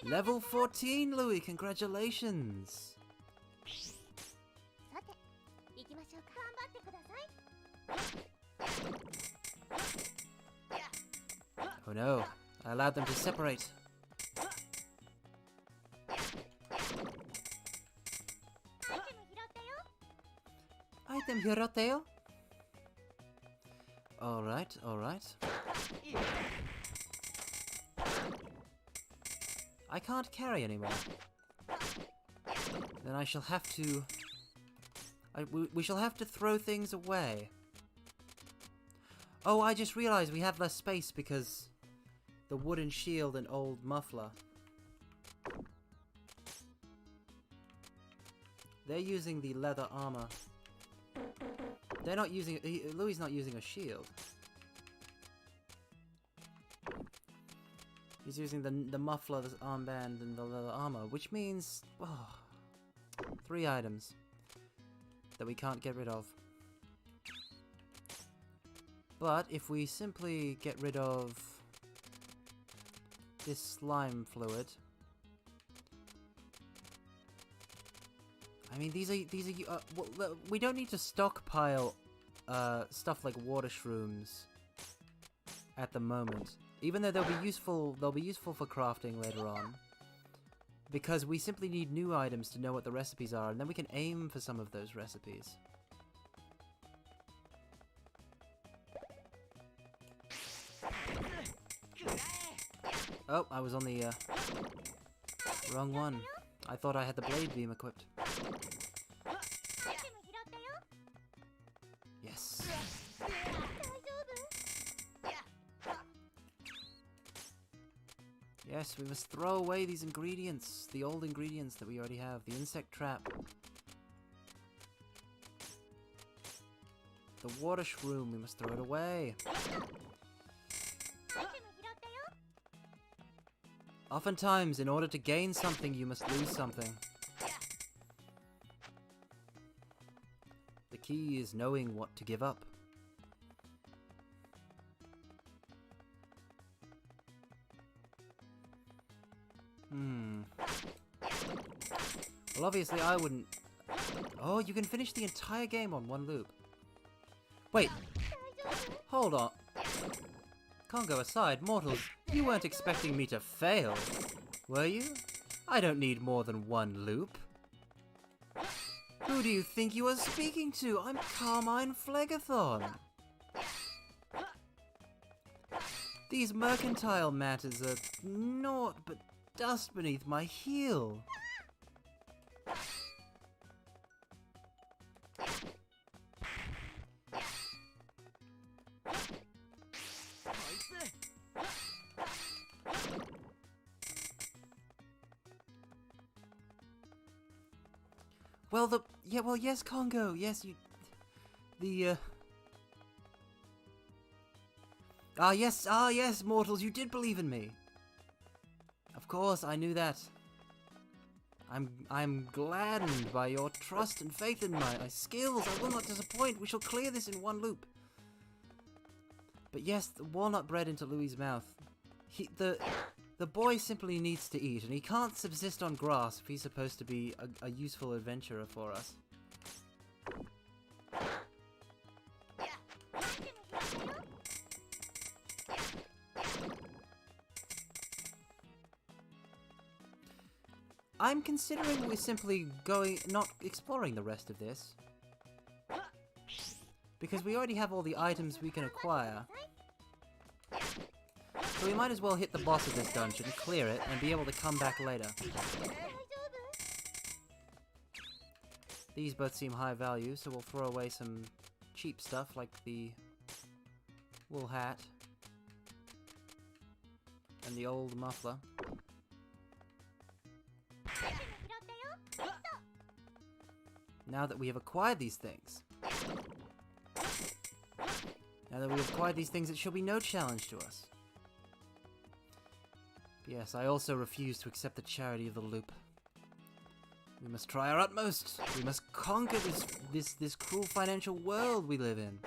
Level 14, Louis, congratulations! Oh no. I allowed them to separate. Item Hiroteo? Alright, alright. I can't carry anymore. Then I shall have to... we shall have to throw things away. Oh, I just realized we have less space because... the wooden shield and old muffler. They're using the leather armor. They're not using... Louis not using a shield. He's using the muffler, the armband, and the leather armor, which means... Oh, 3 items that we can't get rid of. But if we simply get rid of this slime fluid... I mean, these are well, we don't need to stockpile stuff like water shrooms at the moment. Even though they'll be useful for crafting later on. Because we simply need new items to know what the recipes are, and then we can aim for some of those recipes. Oh, I was on the wrong one. I thought I had the blade beam equipped. Yes. Yes, we must throw away these ingredients, the old ingredients that we already have. The insect trap. The water shroom, we must throw it away. Oftentimes, in order to gain something, you must lose something. The key is knowing what to give up. Well, obviously I wouldn't... Oh, you can finish the entire game on one loop. Wait. Hold on. Congo aside, mortals, you weren't expecting me to fail, were you? I don't need more than one loop. Who do you think you are speaking to? I'm Carmine Phlegathon. These mercantile matters are naught but dust beneath my heel. Well, yes, Congo, yes, yes, mortals, you did believe in me. Of course, I knew that. I'm gladdened by your trust and faith in my skills. I will not disappoint. We shall clear this in one loop. But yes, the walnut bread into Louis's mouth. The boy simply needs to eat, and he can't subsist on grass if he's supposed to be a useful adventurer for us. I'm considering we're simply not exploring the rest of this. Because we already have all the items we can acquire. So we might as well hit the boss of this dungeon, clear it, and be able to come back later. These both seem high value, so we'll throw away some cheap stuff like the wool hat and the old muffler. Now that we have acquired these things, it shall be no challenge to us. Yes, I also refuse to accept the charity of the loop. We must try our utmost. We must conquer this cruel financial world we live in.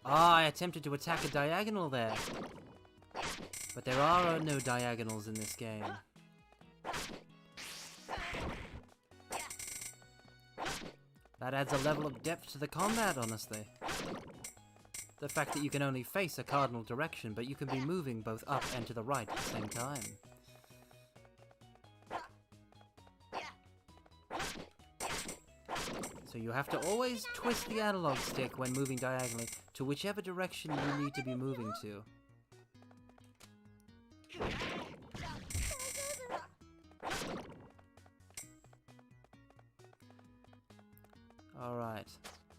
Ah, I attempted to attack a diagonal there. But there are no diagonals in this game. That adds a level of depth to the combat, honestly. The fact that you can only face a cardinal direction, but you can be moving both up and to the right at the same time. So you have to always twist the analog stick when moving diagonally to whichever direction you need to be moving to. Alright.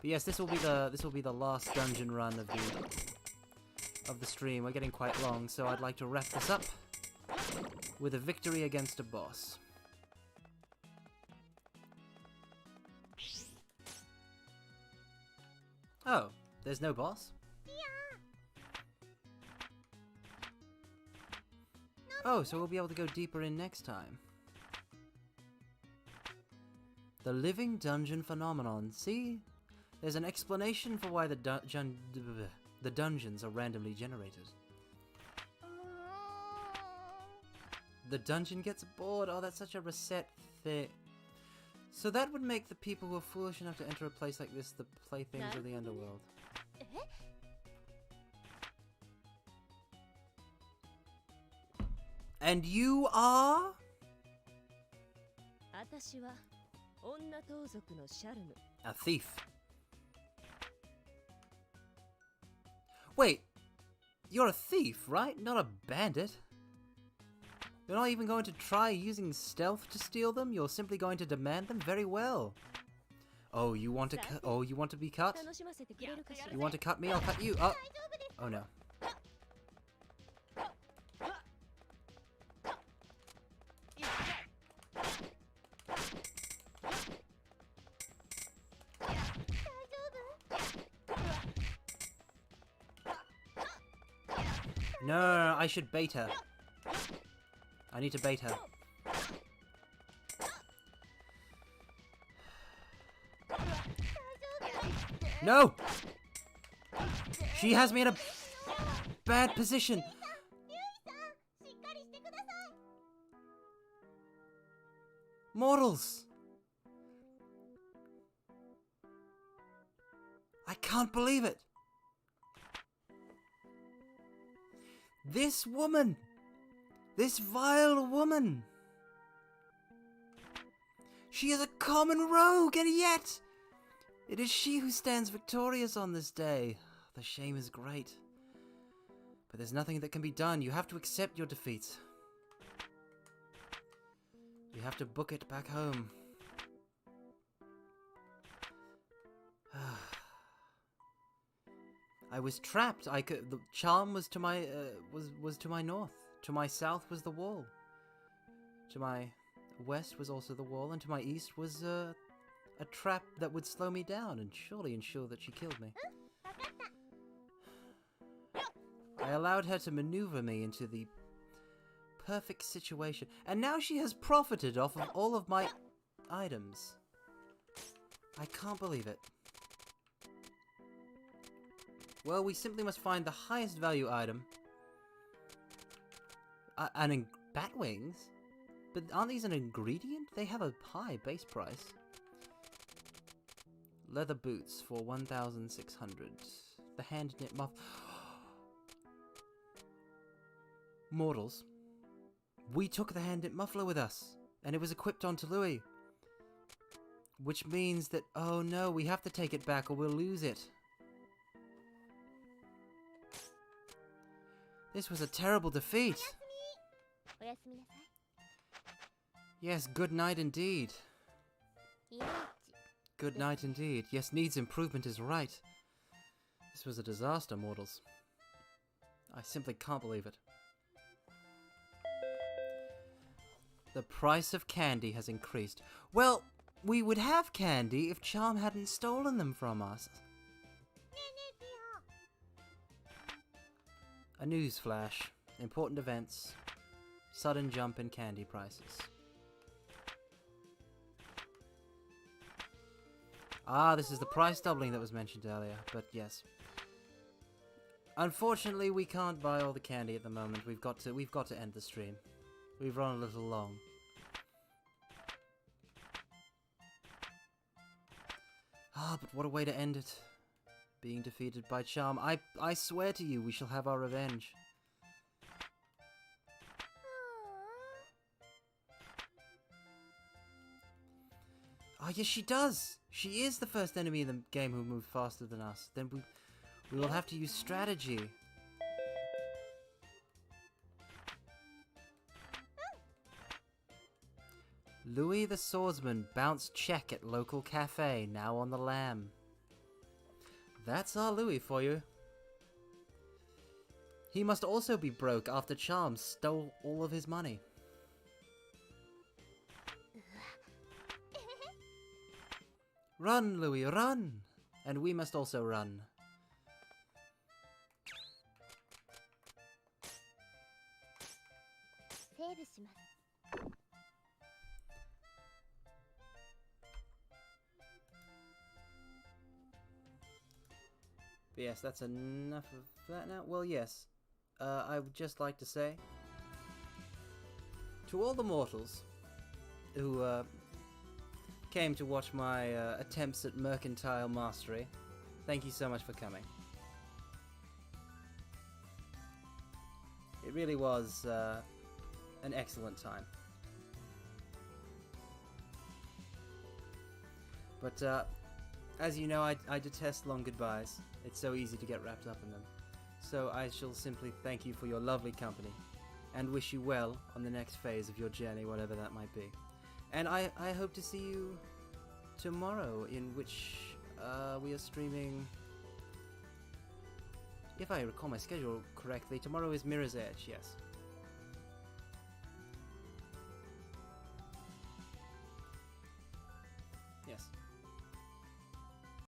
But yes, this will be the last dungeon run of the stream. We're getting quite long, so I'd like to wrap this up with a victory against a boss. Oh, there's no boss? Oh, so we'll be able to go deeper in next time. The living dungeon phenomenon. See? There's an explanation for why the dungeons are randomly generated. The dungeon gets bored. Oh, that's such a reset thing. So that would make the people who are foolish enough to enter a place like this the playthings of the underworld. And you are? A thief. Wait, you're a thief, right? Not a bandit. You're not even going to try using stealth to steal them? You're simply going to demand them? Very well. Oh, you want to you want to be cut? You want to cut me? I'll cut you. Oh, oh no. No, I should bait her. I need to bait her. No! She has me in a... bad position! Mortals! I can't believe it! This woman! This vile woman! She is a common rogue, and yet it is she who stands victorious on this day. The shame is great. But there's nothing that can be done. You have to accept your defeat. You have to book it back home. I was trapped. The charm was to my was to my north. To my south was the wall. To my west was also the wall, and to my east was a trap that would slow me down and surely ensure that she killed me. I allowed her to maneuver me into the perfect situation, and now she has profited off of all of my items. I can't believe it. Well, we simply must find the highest value item. Bat wings? But aren't these an ingredient? They have a high base price. Leather boots for 1,600. The hand knit muff. Mortals. We took the hand knit muffler with us, and it was equipped onto Louis. Which means that, oh no, we have to take it back or we'll lose it. This was a terrible defeat. Yes, good night indeed. Good night indeed. Yes, needs improvement is right. This was a disaster, mortals. I simply can't believe it. The price of candy has increased. Well, we would have candy if Charm hadn't stolen them from us. A news flash. Important events. Sudden jump in candy prices. Ah, this is the price doubling that was mentioned earlier, but yes. Unfortunately, we can't buy all the candy at the moment. We've got to end the stream. We've run a little long. Ah, but what a way to end it. Being defeated by Charm. I swear to you, we shall have our revenge. Oh, yes, she does! She is the first enemy in the game who moved faster than us. Then we will have to use strategy. Louis the Swordsman bounced check at local cafe, now on the lam. That's our Louis for you. He must also be broke after Charm stole all of his money. Run, Louis, run! And we must also run. But yes, that's enough of that now. Well, yes. I would just like to say to all the mortals who came to watch my attempts at mercantile mastery, thank you so much for coming. It really was an excellent time. But as you know, I detest long goodbyes. It's so easy to get wrapped up in them. So I shall simply thank you for your lovely company and wish you well on the next phase of your journey, whatever that might be. And I hope to see you tomorrow, in which we are streaming, if I recall my schedule correctly, tomorrow is Mirror's Edge, yes.